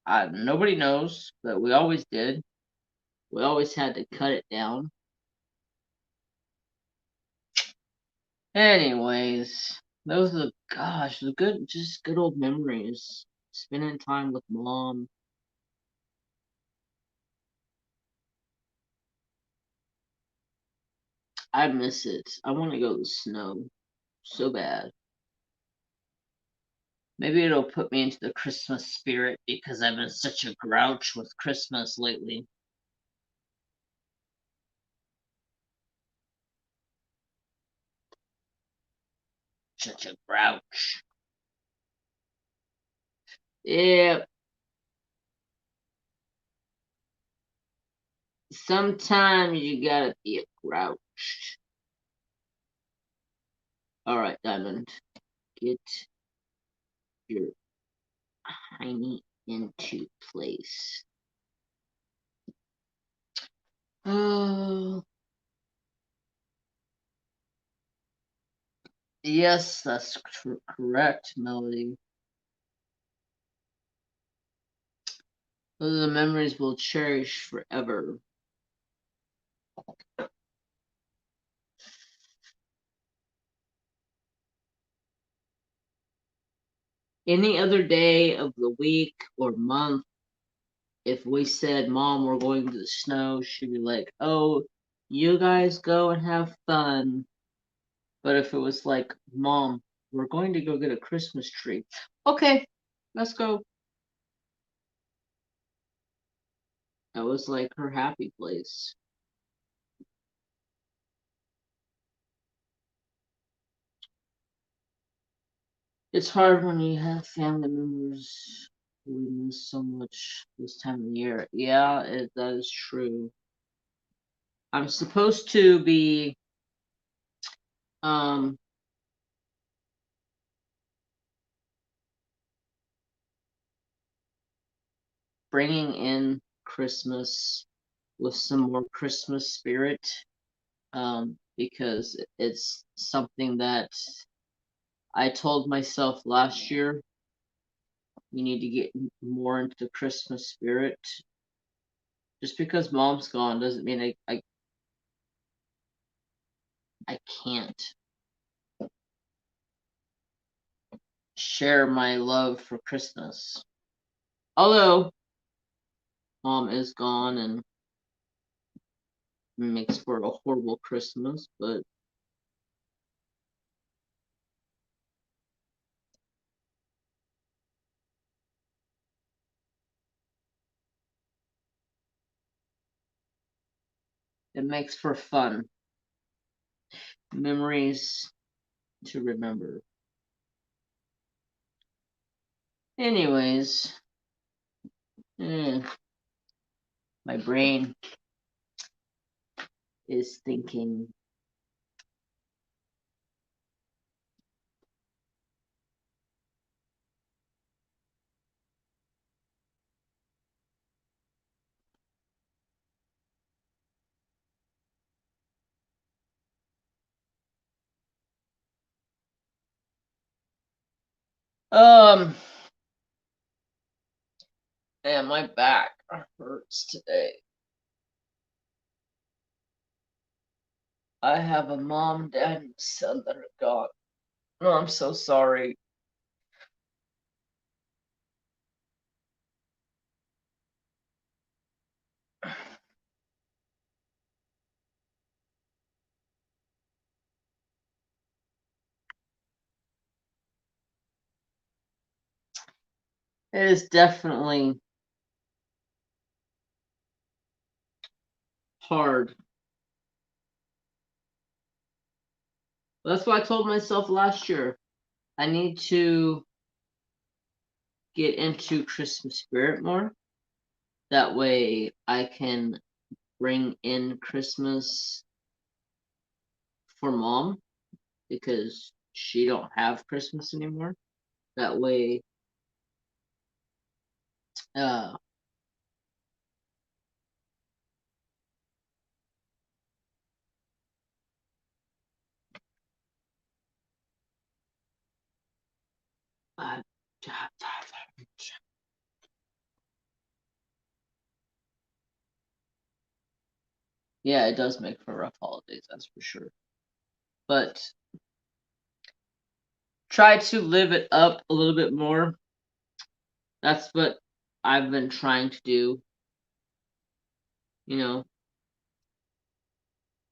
Nobody knows, but we always did. We always had to cut it down. Anyways, those are the good old memories. Spending time with mom. I miss it. I want to go to the snow so bad. Maybe it'll put me into the Christmas spirit because I've been such a grouch with Christmas lately. Such a grouch. Yeah. Sometimes you gotta be a grouch. Alright, Diamond. Get your hiney into place. Oh. Yes, that's correct, Melody. Those are the memories we'll cherish forever. Any other day of the week or month, if we said, Mom, we're going to the snow, she'd be like, oh, you guys go and have fun. But if it was like, Mom, we're going to go get a Christmas tree. Okay, let's go. That was like her happy place. It's hard when you have family members we miss so much this time of year. Yeah, that is true. I'm supposed to be um bringing in Christmas with some more Christmas spirit, because it's something that I told myself last year. You need to get more into the Christmas spirit. Just because mom's gone doesn't mean I can't share my love for Christmas. Although mom is gone and makes for a horrible Christmas, but it makes for fun memories to remember. Anyways, my brain is thinking. Um, and my back hurts today. I have a mom, dad, and son that are gone. Oh, I'm so sorry. It is definitely hard. That's why I told myself last year I need to get into Christmas spirit more. That way I can bring in Christmas for mom because she don't have Christmas anymore. That way, uh, uh yeah, it does make for rough holidays, that's for sure. But try to live it up a little bit more. That's what I've been trying to do. You know,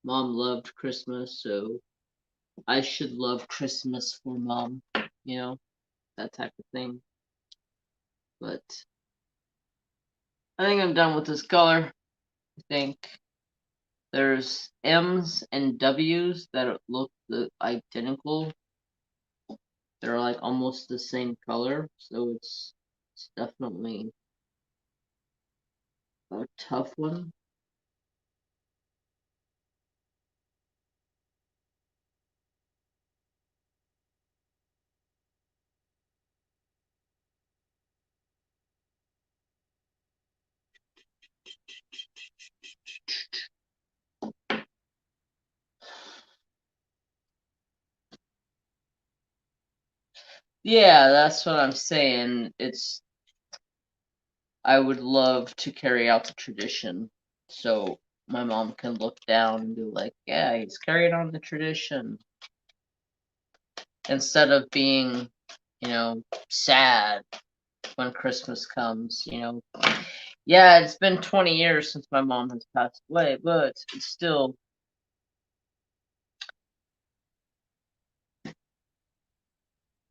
mom loved Christmas, so I should love Christmas for mom, you know, that type of thing. But I think I'm done with this color. I think there's M's and W's that look identical. They're like almost the same color, so it's definitely a tough one. Yeah, that's what I'm saying. I would love to carry out the tradition so my mom can look down and be like, yeah, he's carrying on the tradition. Instead of being, sad when Christmas comes, Yeah, it's been 20 years since my mom has passed away, but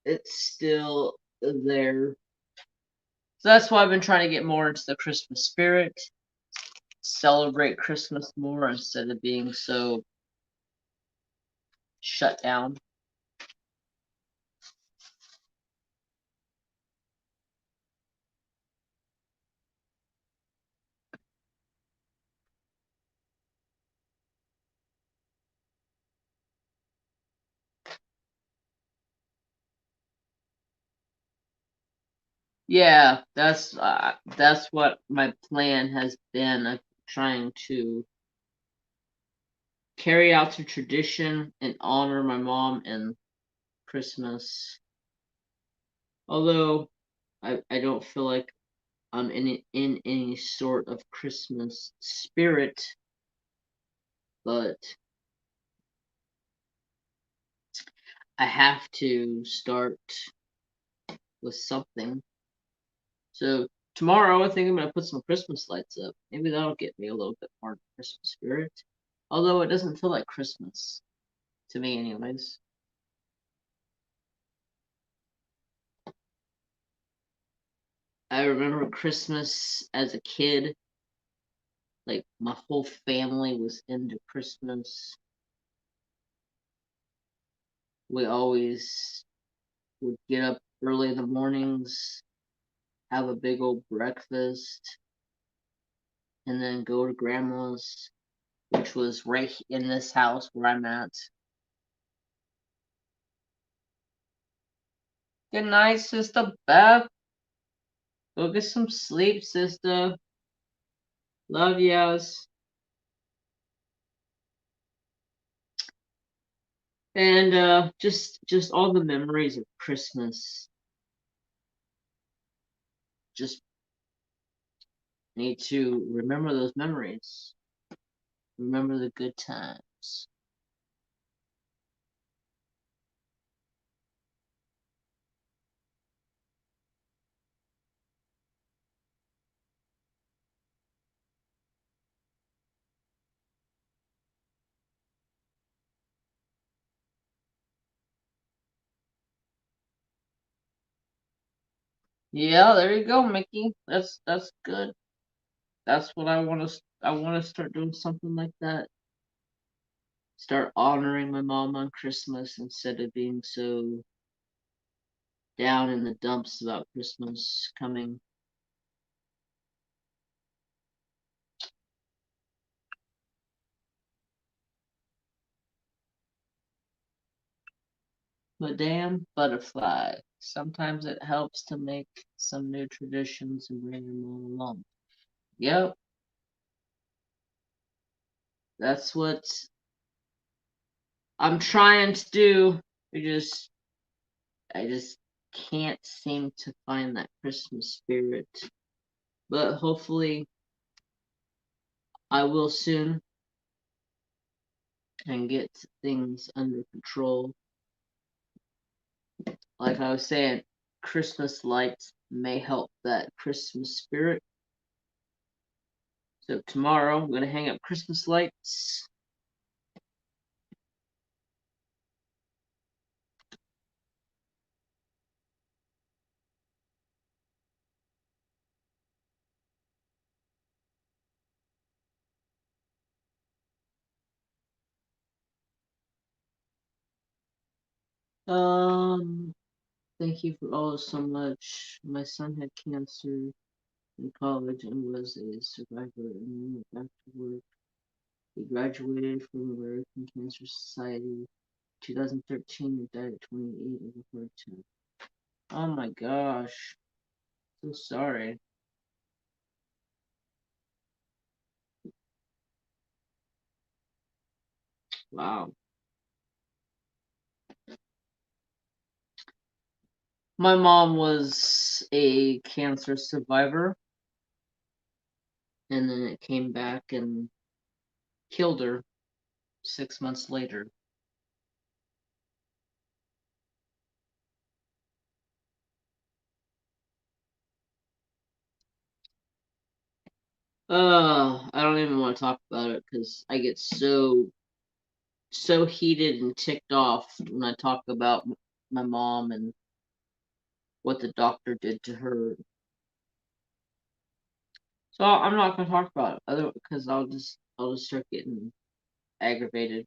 it's still there. So that's why I've been trying to get more into the Christmas spirit, celebrate Christmas more instead of being so shut down. Yeah, that's what my plan has been. I'm trying to carry out the tradition and honor my mom and Christmas. Although I don't feel like I'm in any sort of Christmas spirit, but I have to start with something. So tomorrow I think I'm gonna put some Christmas lights up. Maybe that'll get me a little bit more in the Christmas spirit. Although it doesn't feel like Christmas to me anyways. I remember Christmas as a kid, like my whole family was into Christmas. We always would get up early in the mornings, have a big old breakfast, and then go to grandma's, which was right in this house where I'm at. Good night, Sister Beth. Go get some sleep, sister. Love yous. And just all the memories of Christmas. just need to remember those memories. Remember the good times. Yeah, there you go, Mickey. That's good. That's what I want to. I want to start doing something like that. Start honoring my mom on Christmas instead of being so down in the dumps about Christmas coming. Madame Butterfly. Sometimes it helps to make some new traditions and bring them all along. Yep, that's what I'm trying to do. I just can't seem to find that Christmas spirit. But hopefully I will soon and get things under control. Like I was saying, Christmas lights may help that Christmas spirit. So tomorrow I'm gonna hang up Christmas lights. Thank you for all so much. My son had cancer in college and was a survivor and went back to work. He graduated from American Cancer Society 2013 and died at 28 of a heart attack. Oh my gosh. So sorry. Wow. My mom was a cancer survivor, and then it came back and killed her 6 months later. I don't even want to talk about it because I get so heated and ticked off when I talk about my mom and what the doctor did to her. So I'm not gonna talk about it, other because I'll just start getting aggravated.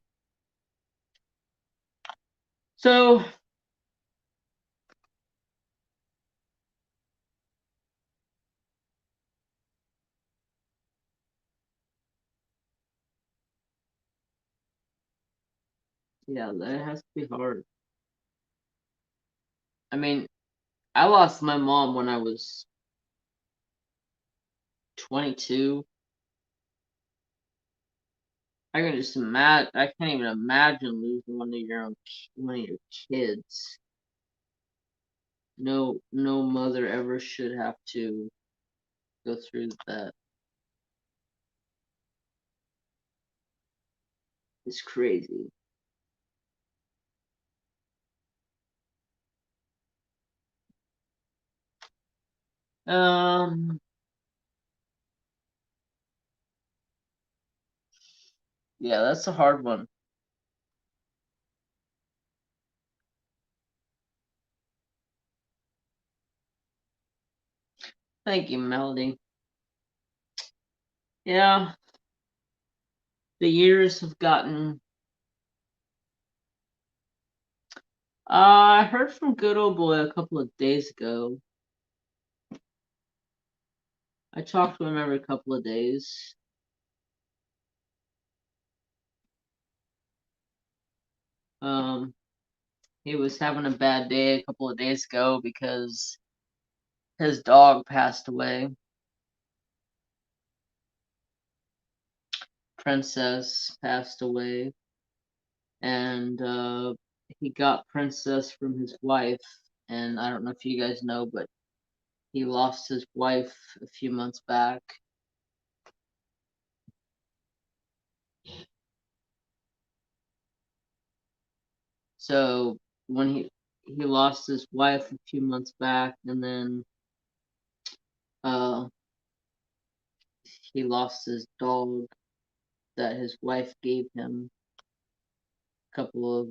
So yeah, that has to be hard. I mean, I lost my mom when I was 22. I can just imagine. I can't even imagine losing one of your kids. No mother ever should have to go through that. It's crazy. Um, yeah, that's a hard one. Thank you, Melody. Yeah, the years have gotten. I heard from Good Old Boy a couple of days ago. I talk to him every couple of days. Um, he was having a bad day a couple of days ago because his dog passed away. Princess passed away, and he got Princess from his wife. And I don't know if you guys know, but he lost his wife a few months back. So when he lost his wife a few months back, and then he lost his dog that his wife gave him a couple of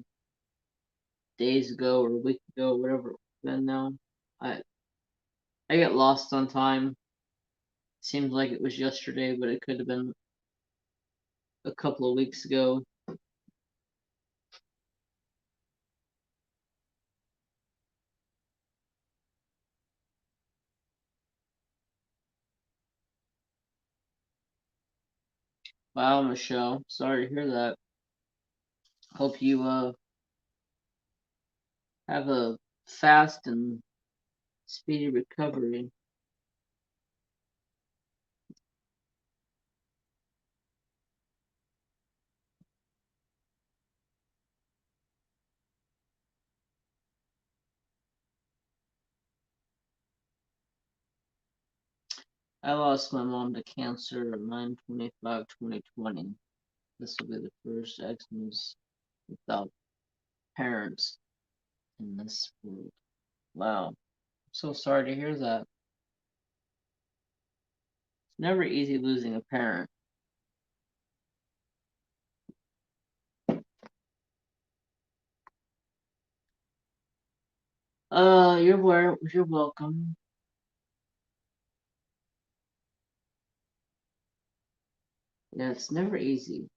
days ago or a week ago, whatever it's been now. I get lost on time. Seems like it was yesterday, but it could have been a couple of weeks ago. Wow, Michelle, sorry to hear that. Hope you have a fast and speedy recovery. I lost my mom to cancer on 9/25/2020. This will be the first Xmas without parents in this world. Wow. I'm so sorry to hear that. It's never easy losing a parent. You're welcome. Yeah, it's never easy.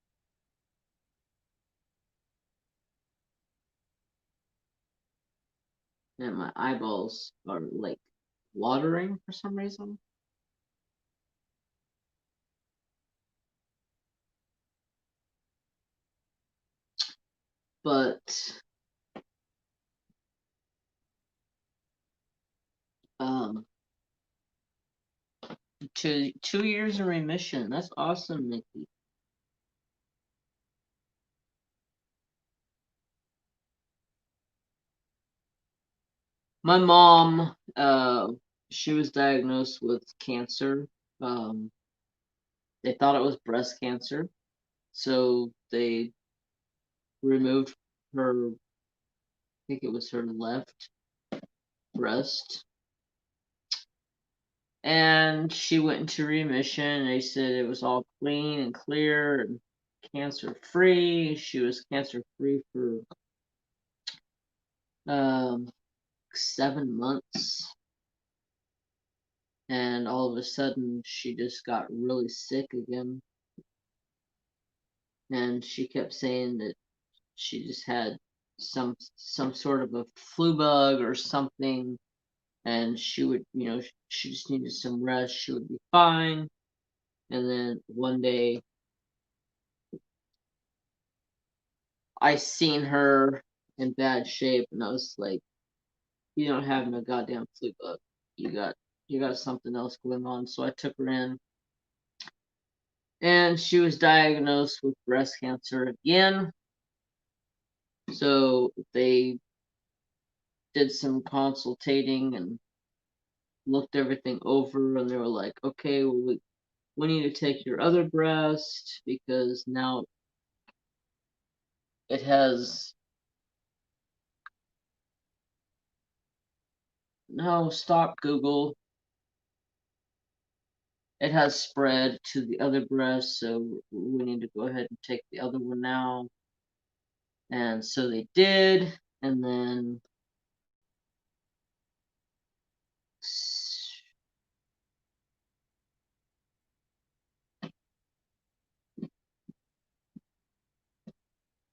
And my eyeballs are like watering for some reason. But um 2 years in remission. That's awesome, Nikki. My mom, she was diagnosed with cancer. Um, they thought it was breast cancer, so they removed her. I think it was her left breast, and she went into remission. They said it was all clean and clear and cancer free. She was cancer free for 7 months. And all of a sudden she just got really sick again, and she kept saying that she just had some sort of a flu bug or something, and she would, she just needed some rest, she would be fine. And then one day I seen her in bad shape, and I was like, you don't have no goddamn flu bug, you got something else going on. So I took her in, and she was diagnosed with breast cancer again. So they did some consultating and looked everything over, and they were like, okay, well, we need to take your other breast because now it has, no, stop Google, it has spread to the other breast, so we need to go ahead and take the other one now. And so they did, and then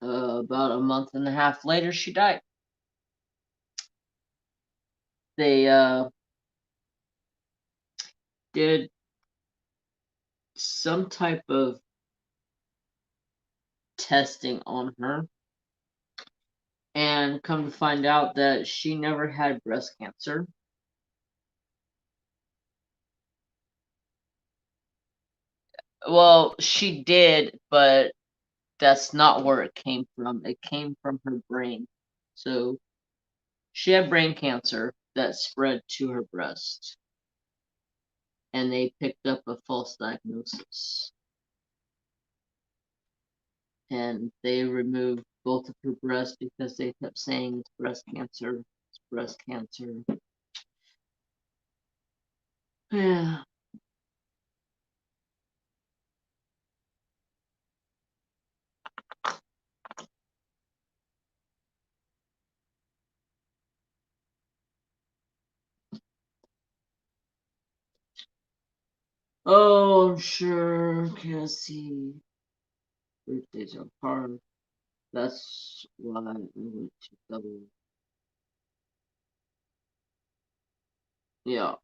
about a month and a half later, she died. They did some type of testing on her, and come to find out that she never had breast cancer. Well, she did, but that's not where it came from. It came from her brain. So she had brain cancer that spread to her breast. and they picked up a false diagnosis. And they removed both of her breasts because they kept saying it's breast cancer, it's breast cancer. Yeah. Oh, I'm sure, Cassie. Birthdays are hard. That's why I went to double. Yeah.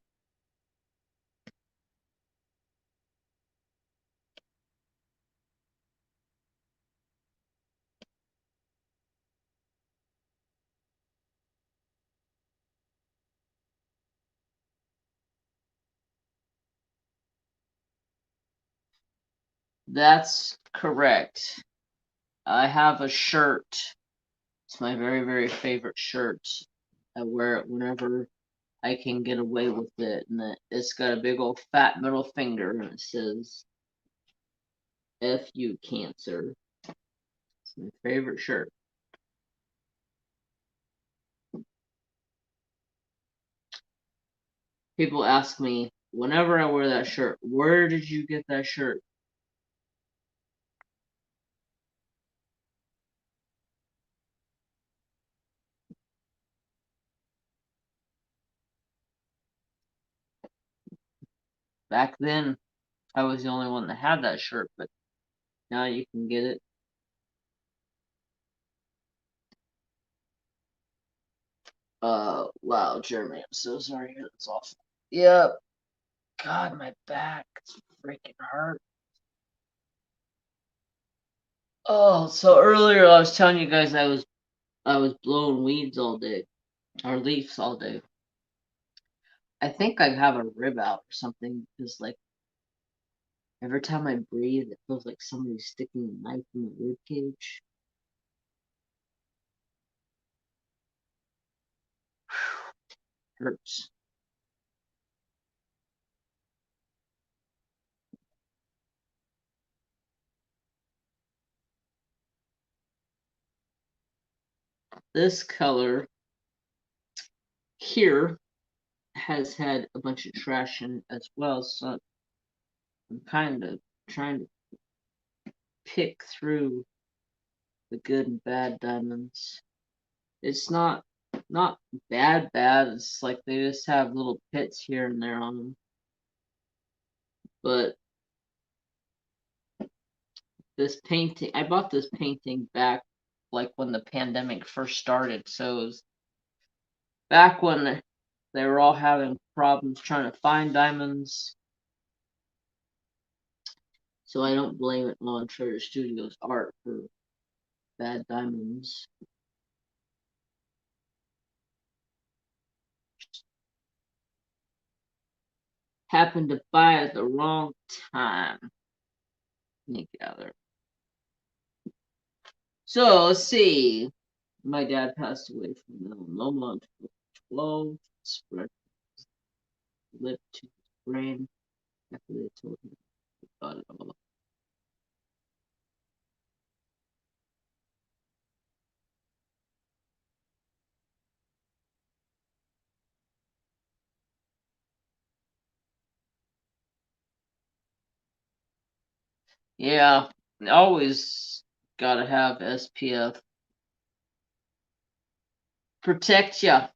That's correct. I have a shirt. It's my very, very favorite shirt. I wear it whenever I can get away with it. And it's got a big old fat middle finger and it says, F you, cancer. It's my favorite shirt. People ask me, whenever I wear that shirt, where did you get that shirt? Back then, I was the only one that had that shirt, but now you can get it. Wow, Jeremy, I'm so sorry. That's awful. Yep. God, my back. It's freaking hurt. Oh, so earlier I was telling you guys I was blowing weeds all day, or leaves all day. I think I have a rib out or something because like every time I breathe, it feels like somebody's sticking a knife in the rib cage. Hurts. This color here has had a bunch of trash in it as well, so I'm kind of trying to pick through the good and bad diamonds. It's not bad bad. It's like they just have little pits here and there on them. But this painting, I bought this painting back like when the pandemic first started. So it was back when they were all having problems trying to find diamonds. So I don't blame it on Treasure Studios art for bad diamonds. Happened to buy it at the wrong time. Let me gather. So let's see. My dad passed away from melanoma in 2012. Spread lip to his brain after they told him about it all. Yeah, always gotta have SPF. Protect ya.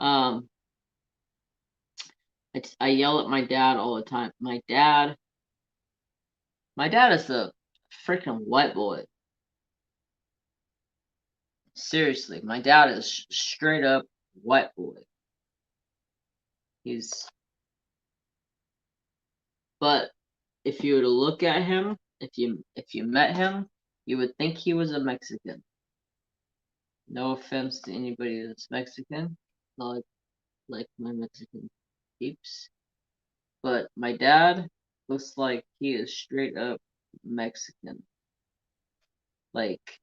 Um, I yell at my dad all the time. My dad is a freaking white boy. Seriously, my dad is straight up white boy. He's, but if you were to look at him, if you met him, you would think he was a Mexican. No offense to anybody that's Mexican, not like my Mexican peeps, but my dad looks like he is straight up Mexican. Like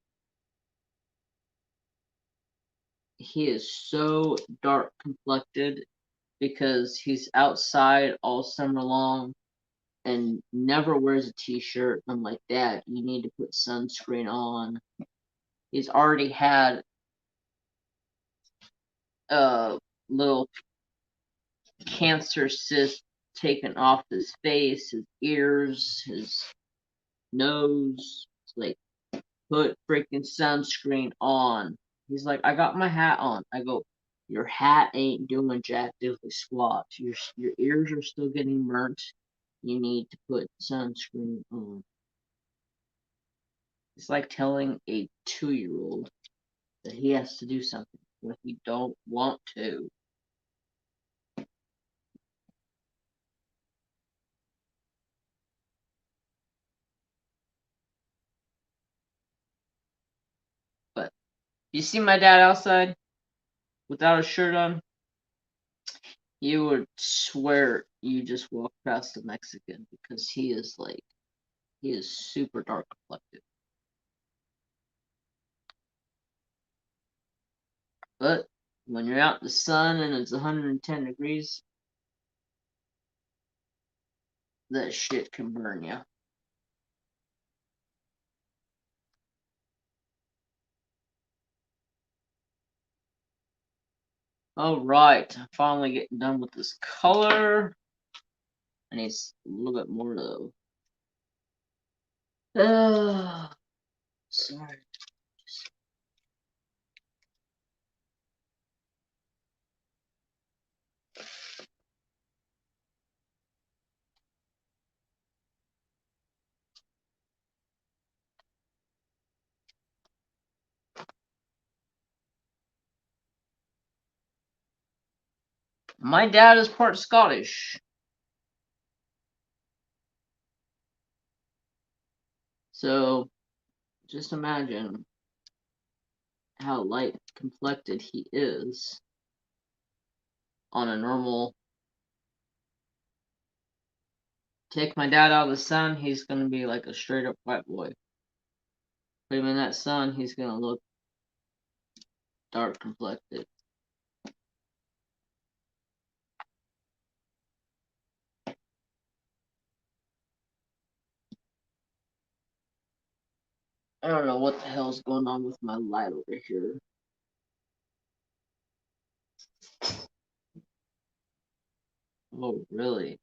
he is so dark complected, because he's outside all summer long and never wears a t-shirt. I'm like, Dad, you need to put sunscreen on. He's already had a little cancer cyst taken off his face, his ears, his nose. It's like, put freaking sunscreen on. He's like, I got my hat on. I go, your hat ain't doing jack diddly squat. Your ears are still getting burnt. You need to put sunscreen on. It's like telling a 2-year-old that he has to do something when he don't want to. But you see my dad outside without a shirt on, you would swear you just walked past a Mexican because he is super dark complected. But when you're out in the sun and it's 110 degrees, that shit can burn you. Alright, I'm finally getting done with this color. I need a little bit more though. Sorry. My dad is part Scottish. So just imagine how light complected he is on a normal. Take my dad out of the sun, he's gonna be like a straight up white boy. Put him in that sun, he's gonna look dark complected. I don't know what the hell's going on with my light over here. Oh, really?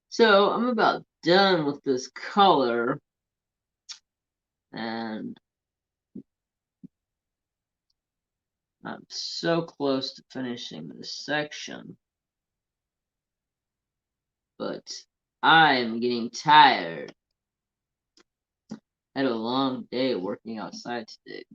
So, I'm about done with this color. And I'm so close to finishing this section. But I'm getting tired. I had a long day working outside today.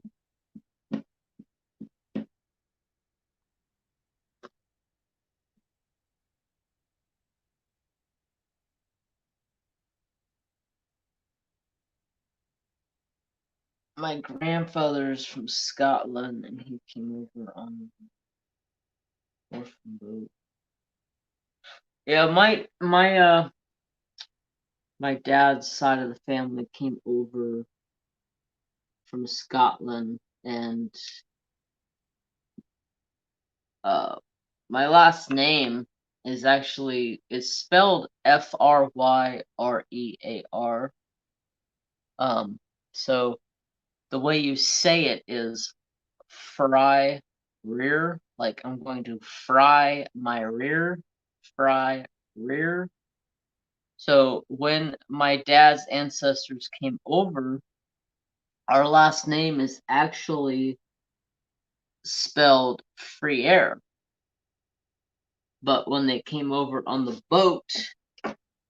My grandfather's from Scotland and he came over on the orphan boat. Yeah, my dad's side of the family came over from Scotland, and my last name is actually, it's spelled Fryrear. So the way you say it is fry rear, like I'm going to fry my rear, fry rear. So when my dad's ancestors came over, our last name is actually spelled free air. But when they came over on the boat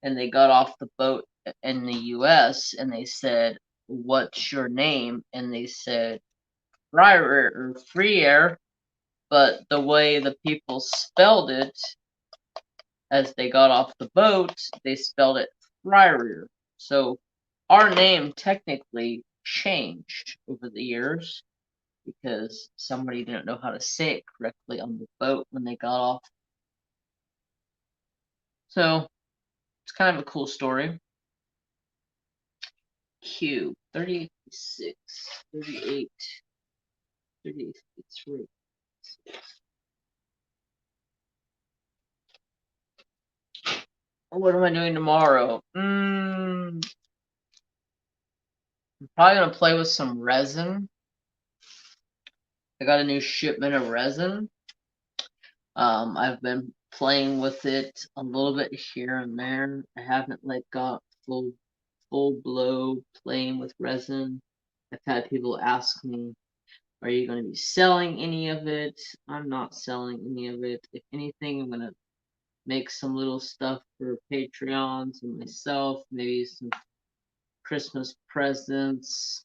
and they got off the boat in the US and they said, "What's your name?" And they said free air, but the way the people spelled it as they got off the boat, they spelled it Fryer. So our name technically changed over the years because somebody didn't know how to say it correctly on the boat when they got off. So it's kind of a cool story. Q 36, 38, 33. What am I doing tomorrow? I'm probably gonna play with some resin. I got a new shipment of resin. I've been playing with it a little bit here and there. I haven't like got full blow playing with resin. I've had people ask me, are you going to be selling any of it? I'm not selling any of it. If anything, I'm going to make some little stuff for Patreons and myself, maybe some Christmas presents,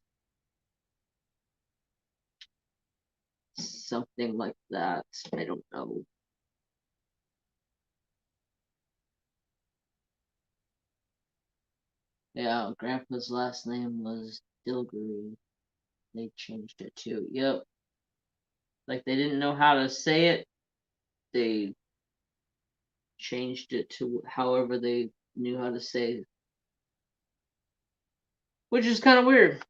something like that. I don't know. Yeah, Grandpa's last name was Dilgery. They changed it too. Yep. Like they didn't know how to say it. They changed it to however they knew how to say it. Which is kind of weird.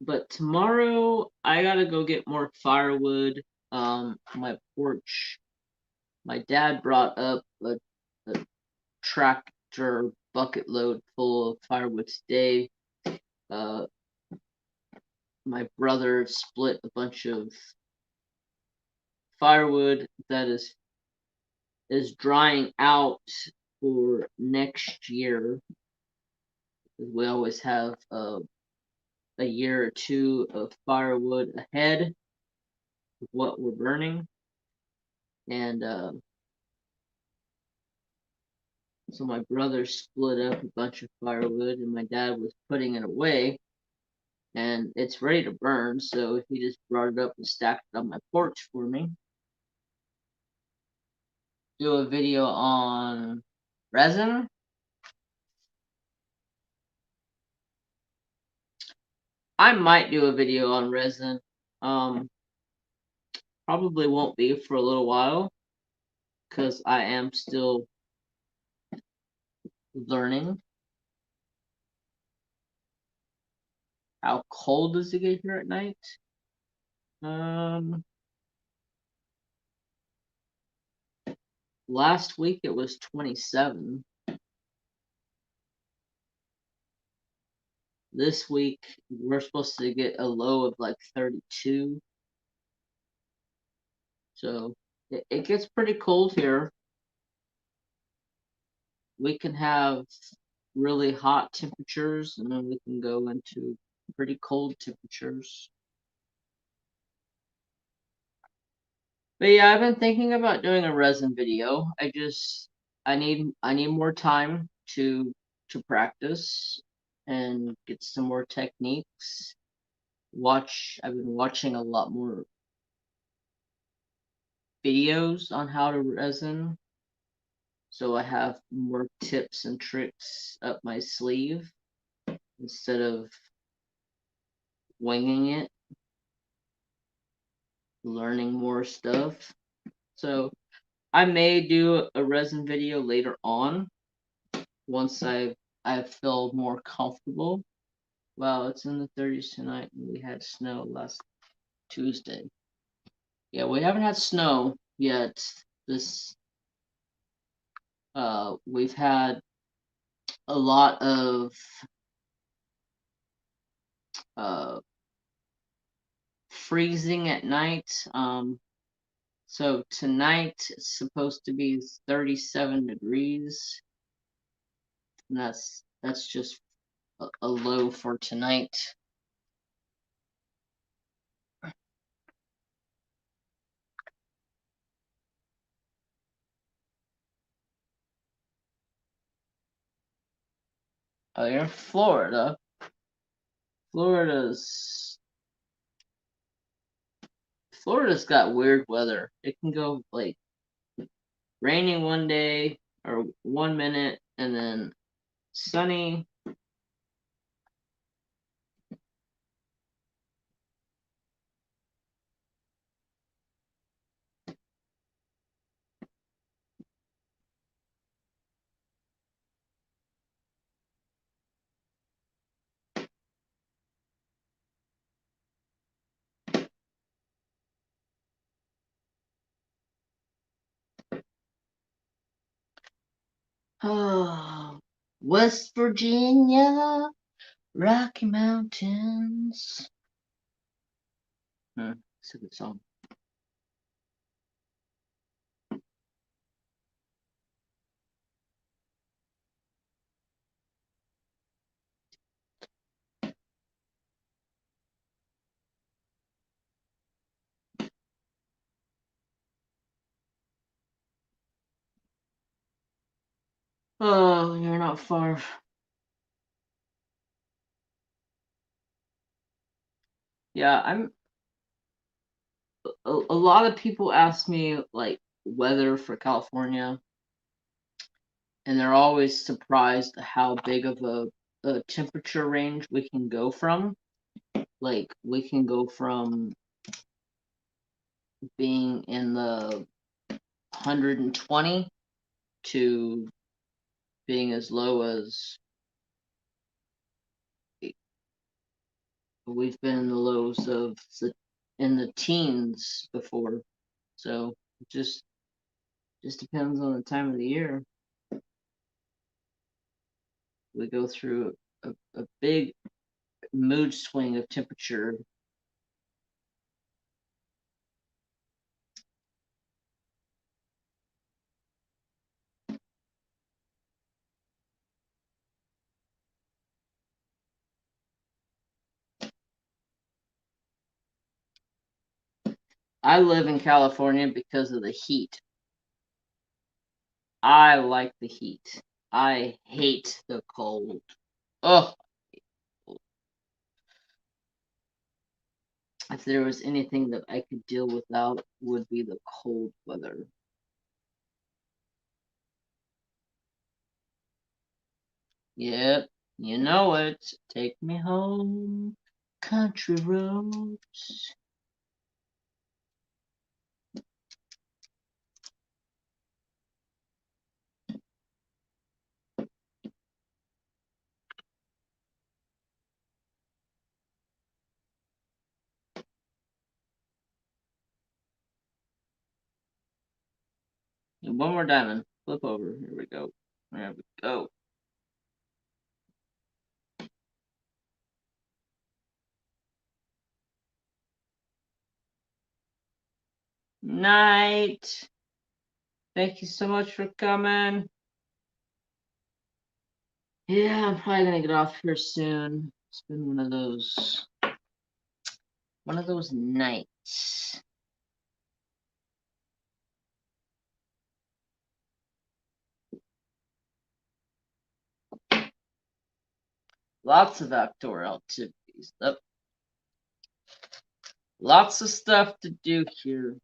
But tomorrow I gotta go get more firewood. My porch. My dad brought up a tractor bucket load full of firewood today. Uh, my brother split a bunch of firewood that is drying out for next year. We always have a year or two of firewood ahead of what we're burning, and so my brother split up a bunch of firewood, and my dad was putting it away, and it's ready to burn. So he just brought it up and stacked it on my porch for me. Do a video on resin. I might do a video on resin. Probably won't be for a little while because I am still learning. How cold does it get here at night? Last week it was 27. This week we're supposed to get a low of like 32. So it gets pretty cold here. We can have really hot temperatures and then we can go into pretty cold temperatures. But yeah, I've been thinking about doing a resin video. I need more time to practice and get some more techniques. I've been watching a lot more videos on how to resin, so I have more tips and tricks up my sleeve instead of winging it, learning more stuff. So I may do a resin video later on once I feel more comfortable. Wow, it's in the 30s tonight, and we had snow last Tuesday. Yeah, we haven't had snow yet. We've had a lot of uh, freezing at night. So tonight it's supposed to be 37 degrees, and that's just a low for tonight. Oh, you're in Florida. Florida's got weird weather. It can go like raining one day or 1 minute and then sunny. Oh, West Virginia, Rocky Mountains. It's a good song. Oh, you're not far. Yeah, a lot of people ask me like weather for California, and they're always surprised how big of a temperature range we can go from. Like we can go from being in the 120 to being as low as we've been in the lows of in the teens before. So it just depends on the time of the year. We go through a big mood swing of temperature. I live in California because of the heat. I like the heat. I hate the cold. Oh, if there was anything that I could deal without, would be the cold weather. Yep, you know it. Take me home, country roads. And one more diamond. Flip over. Here we go. There we go. Night. Thank you so much for coming. Yeah, I'm probably gonna get off here soon. It's been one of those nights. Lots of outdoor activities. Yep. Lots of stuff to do here.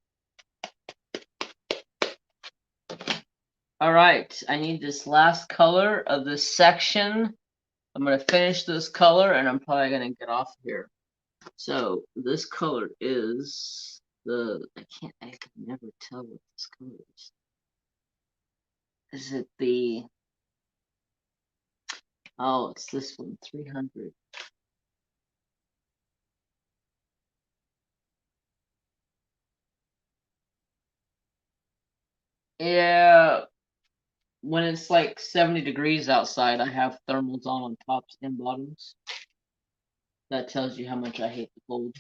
All right, I need this last color of this section. I'm gonna finish this color and I'm probably gonna get off here. So this color is I can never tell what this color is. Is it the, oh, it's this one, 300. Yeah, when it's like 70 degrees outside, I have thermals on tops and bottoms. That tells you how much I hate the cold.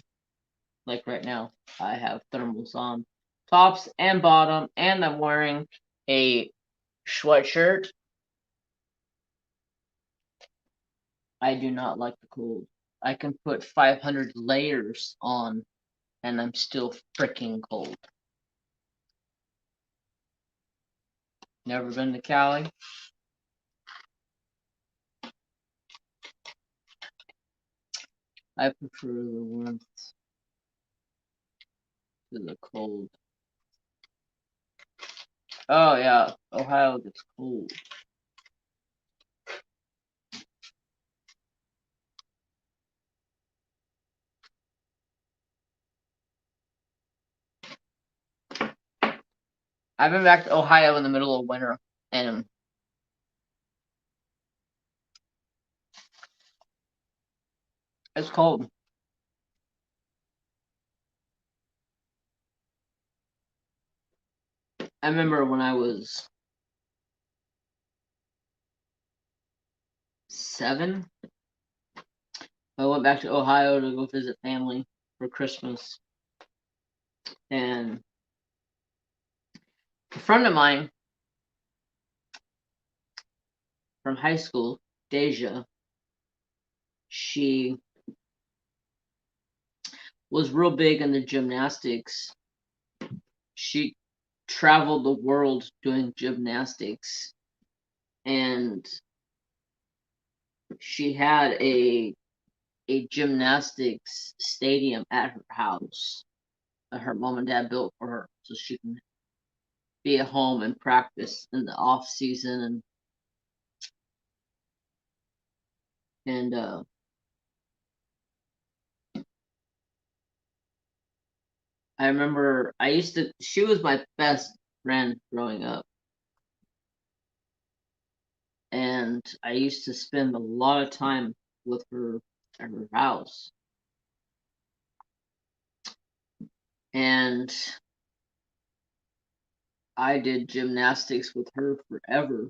Like right now, I have thermals on tops and bottom, and I'm wearing a sweatshirt. I do not like the cold. I can put 500 layers on, and I'm still freaking cold. Never been to Cali? I prefer the warmth to the cold. Oh yeah, Ohio gets cold. I've been back to Ohio in the middle of winter, and it's cold. I remember when I was 7. I went back to Ohio to go visit family for Christmas. And a friend of mine from high school, Deja, she was real big into gymnastics. She traveled the world doing gymnastics. And she had a gymnastics stadium at her house that her mom and dad built for her so she can be at home and practice in the off season. And I remember she was my best friend growing up. And I used to spend a lot of time with her at her house. And I did gymnastics with her forever.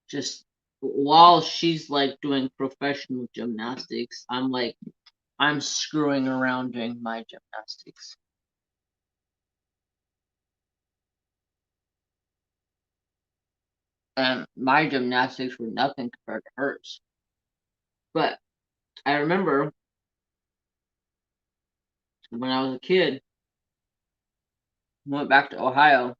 Just while she's like doing professional gymnastics, I'm screwing around doing my gymnastics. And my gymnastics were nothing compared to hers. But I remember when I was a kid, I went back to Ohio.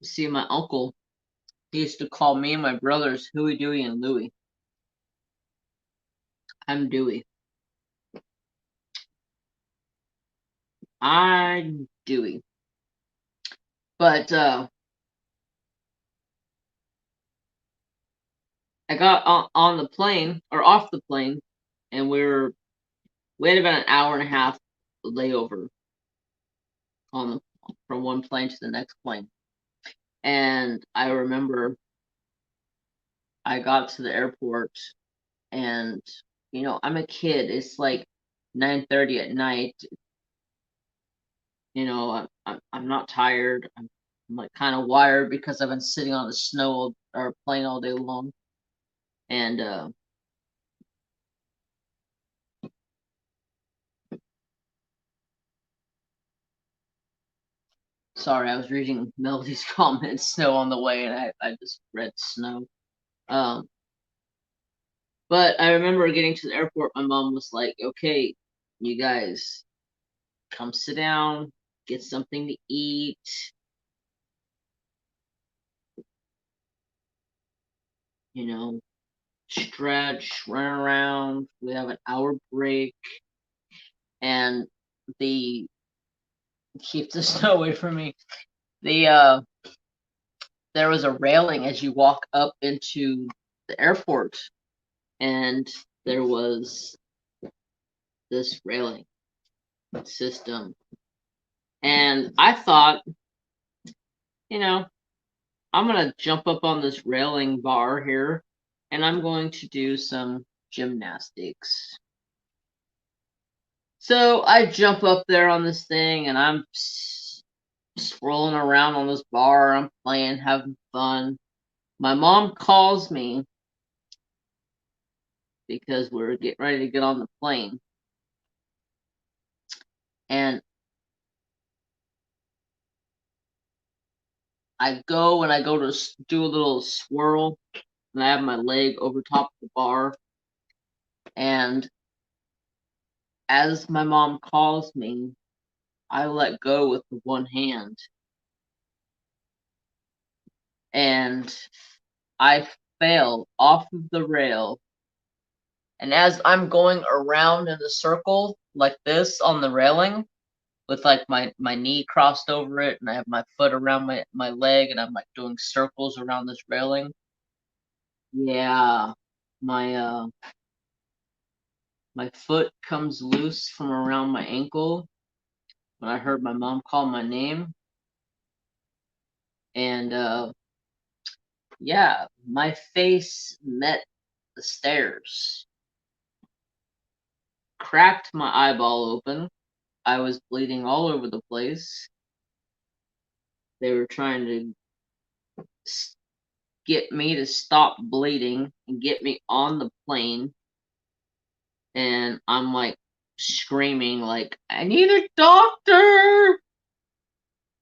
To see my uncle. He used to call me and my brothers Huey, Dewey, and Louie. I'm Dewey. I'm Dewey. But I got on the plane, or off the plane, and we had about an hour and a half layover from one plane to the next plane. And I remember I got to the airport, and I'm a kid. It's like 9:30 at night. I'm not tired. I'm like kind of wired because I've been sitting on the snow or plane all day long. And sorry, I was reading Melody's comments, snow on the way, and I just read snow. But I remember getting to the airport, my mom was like, okay, you guys come sit down, get something to eat. Stretch, run around. We have an hour break. And keep the snow away from me. There was a railing as you walk up into the airport, and there was this railing system. And I thought, I'm going to jump up on this railing bar here, and I'm going to do some gymnastics. So I jump up there on this thing, and I'm swirling around on this bar. I'm playing, having fun. My mom calls me because we're getting ready to get on the plane. And I go to do a little swirl, and I have my leg over top of the bar. And as my mom calls me, I let go with the one hand. And I fell off of the rail. And as I'm going around in a circle like this on the railing, with like my knee crossed over it, and I have my foot around my leg, and I'm like doing circles around this railing. Yeah, my foot comes loose from around my ankle when I heard my mom call my name. And yeah, my face met the stairs, cracked my eyeball open. I was bleeding all over the place. they were trying to get me to stop bleeding and get me on the plane. And I'm like screaming like, I need a doctor,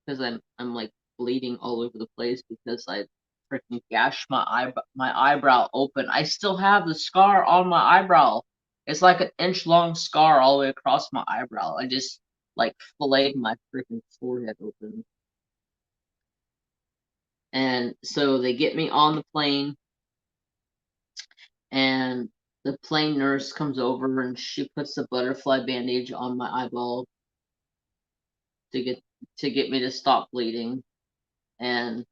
because I'm like bleeding all over the place because I freaking gashed my eyebrow open. I still have the scar on my eyebrow. It's like an inch long scar all the way across my eyebrow. I just like filleted my freaking forehead open. And so they get me on the plane, and the plane nurse comes over and she puts a butterfly bandage on my eyeball to get me to stop bleeding. And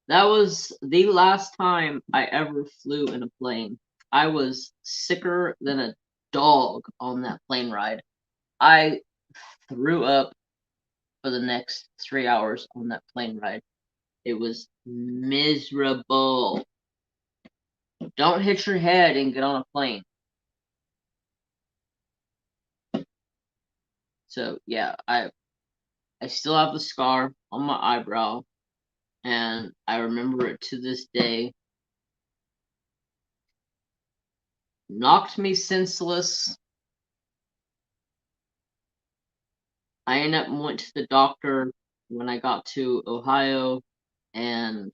that was the last time I ever flew in a plane. I was sicker than a dog on that plane ride. I threw up for the next 3 hours on that plane ride. It was miserable. Don't hit your head and get on a plane. So yeah, I still have the scar on my eyebrow, and I remember it to this day. Knocked me senseless. I ended up went to the doctor when I got to Ohio, and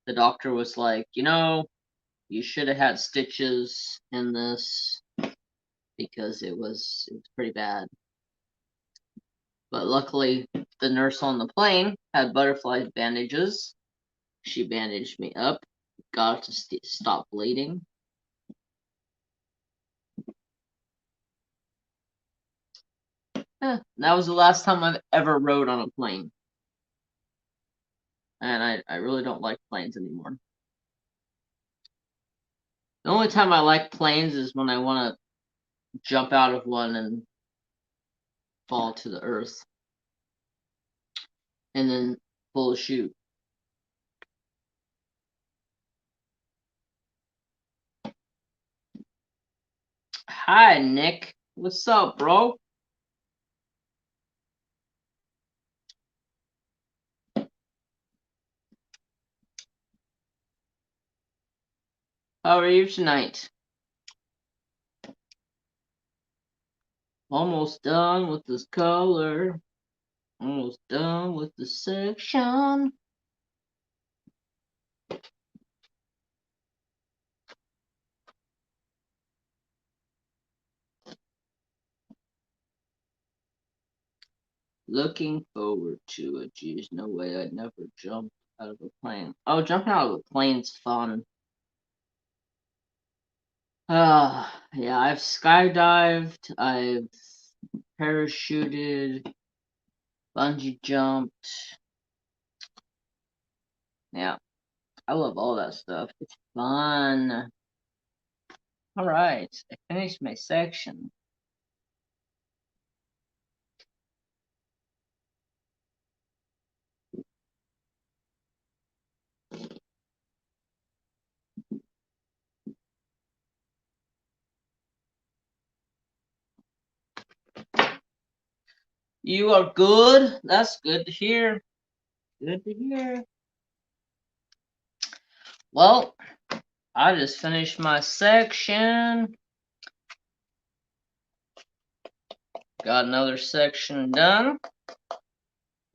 the doctor was like, you should have had stitches in this because it was pretty bad. But luckily, the nurse on the plane had butterfly bandages. She bandaged me up, got it to stop bleeding. That was the last time I've ever rode on a plane. And I really don't like planes anymore. The only time I like planes is when I want to jump out of one and fall to the earth. And then pull a chute. Hi, Nick. What's up, bro? How are you tonight? Almost done with this color. Almost done with the section. Looking forward to it. Geez, no way I'd never jump out of a plane. Oh, jumping out of a plane's fun. Yeah, I've skydived, I've parachuted, bungee jumped. Yeah, I love all that stuff. It's fun. All right, I finished my section. You are good? That's good to hear. Good to hear. Well, I just finished my section. Got another section done.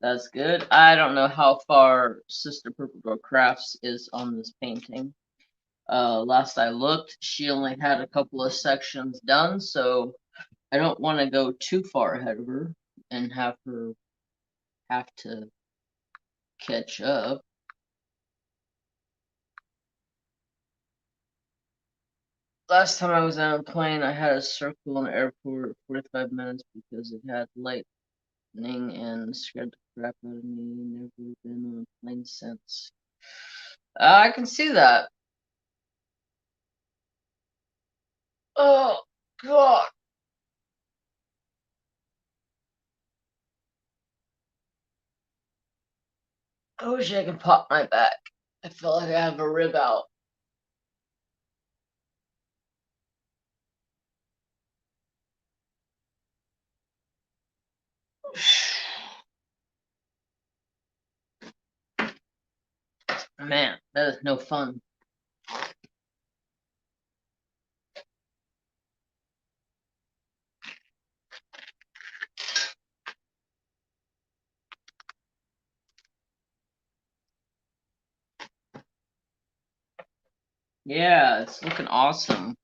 That's good. I don't know how far Sister Purple Girl Crafts is on this painting. Last I looked, she only had a couple of sections done, so I don't want to go too far ahead of her and have her have to catch up. Last time I was on a plane, I had a circle in the airport 45 minutes because it had lightning and scared the crap out of me. Never been on a plane since. I can see that. Oh, God. I wish I could pop my back. I feel like I have a rib out. Man, that is no fun. Yeah, it's looking awesome.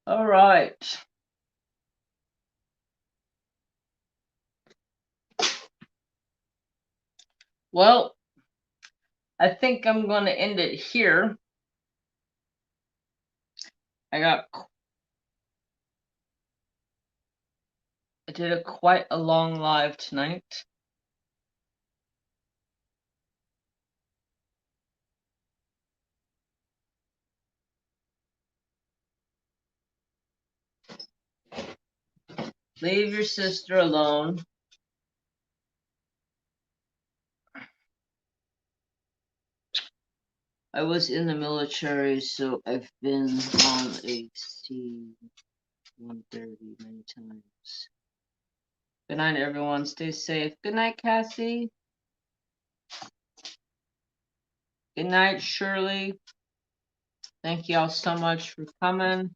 All right. Well, I think I'm going to end it here. I did quite a long live tonight. Leave your sister alone. I was in the military, so I've been on a C-130 many times. Good night, everyone. Stay safe. Good night, Cassie. Good night, Shirley. Thank you all so much for coming.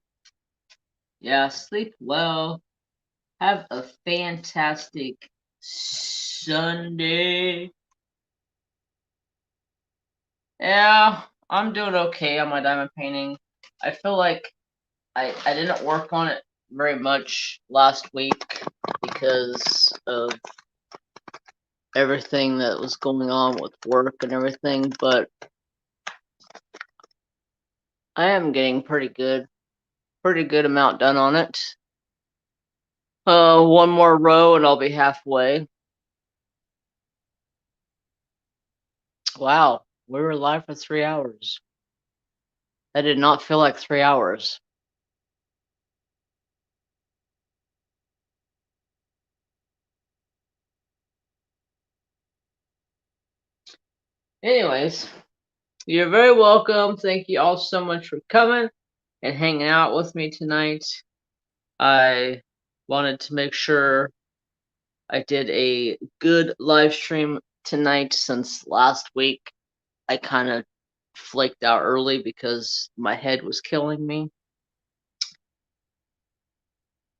Yeah, sleep well. Have a fantastic Sunday. Yeah, I'm doing okay on my diamond painting. I feel like I didn't work on it very much last week because of everything that was going on with work and everything, but I am getting pretty good amount done on it. One more row and I'll be halfway. Wow, we were live for 3 hours. That did not feel like 3 hours. Anyways, you're very welcome. Thank you all so much for coming and hanging out with me tonight. I wanted to make sure I did a good live stream tonight since last week I kind of flaked out early because my head was killing me.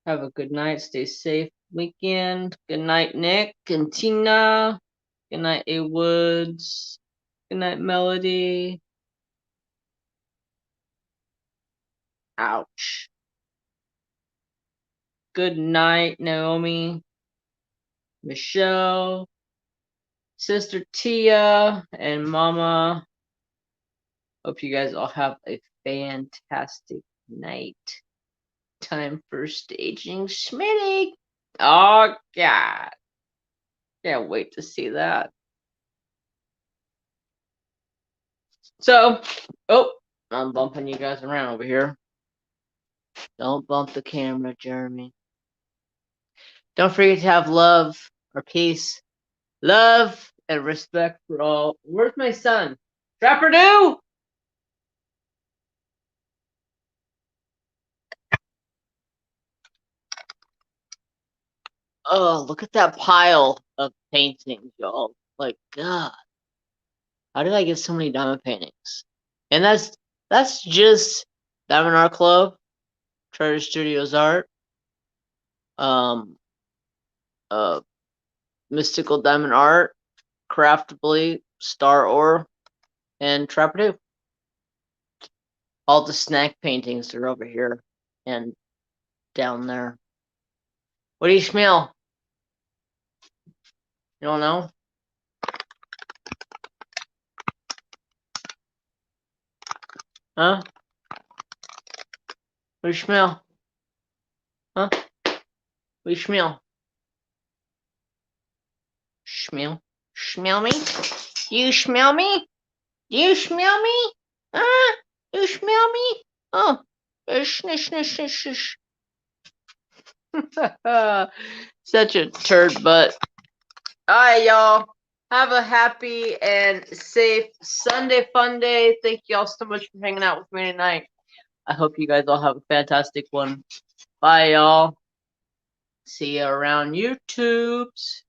Have a good night. Stay safe weekend. Good night, Nick and Tina. Good night, A Woods. Good night, Melody. Ouch. Good night, Naomi. Michelle. Sister Tia and Momma. Hope you guys all have a fantastic night. Time for staging Smitty. Oh, God. Can't wait to see that. So, oh, I'm bumping you guys around over here. Don't bump the camera, Jeremy. Don't forget to have love or peace, love and respect for all. Where's my son? Trapper Doo! Oh, look at that pile of paintings, y'all. Like, God, how did I get so many diamond paintings? And that's just Diamond Art Club, Treasure Studios Art, um, Mystical Diamond Art, Craftably, Star Ore, and Trapper Doo. All the snack paintings are over here and down there. What do you smell? You don't know? Huh? What do you smell? Huh? What do you smell? Smell? Smell me? Do you smell me? Do you smell me? Huh? You smell me? Oh. Snish, snish, snish, snish. Such a turd butt. Alright, y'all. Have a happy and safe Sunday fun day. Thank y'all so much for hanging out with me tonight. I hope you guys all have a fantastic one. Bye, y'all. See you around YouTubes.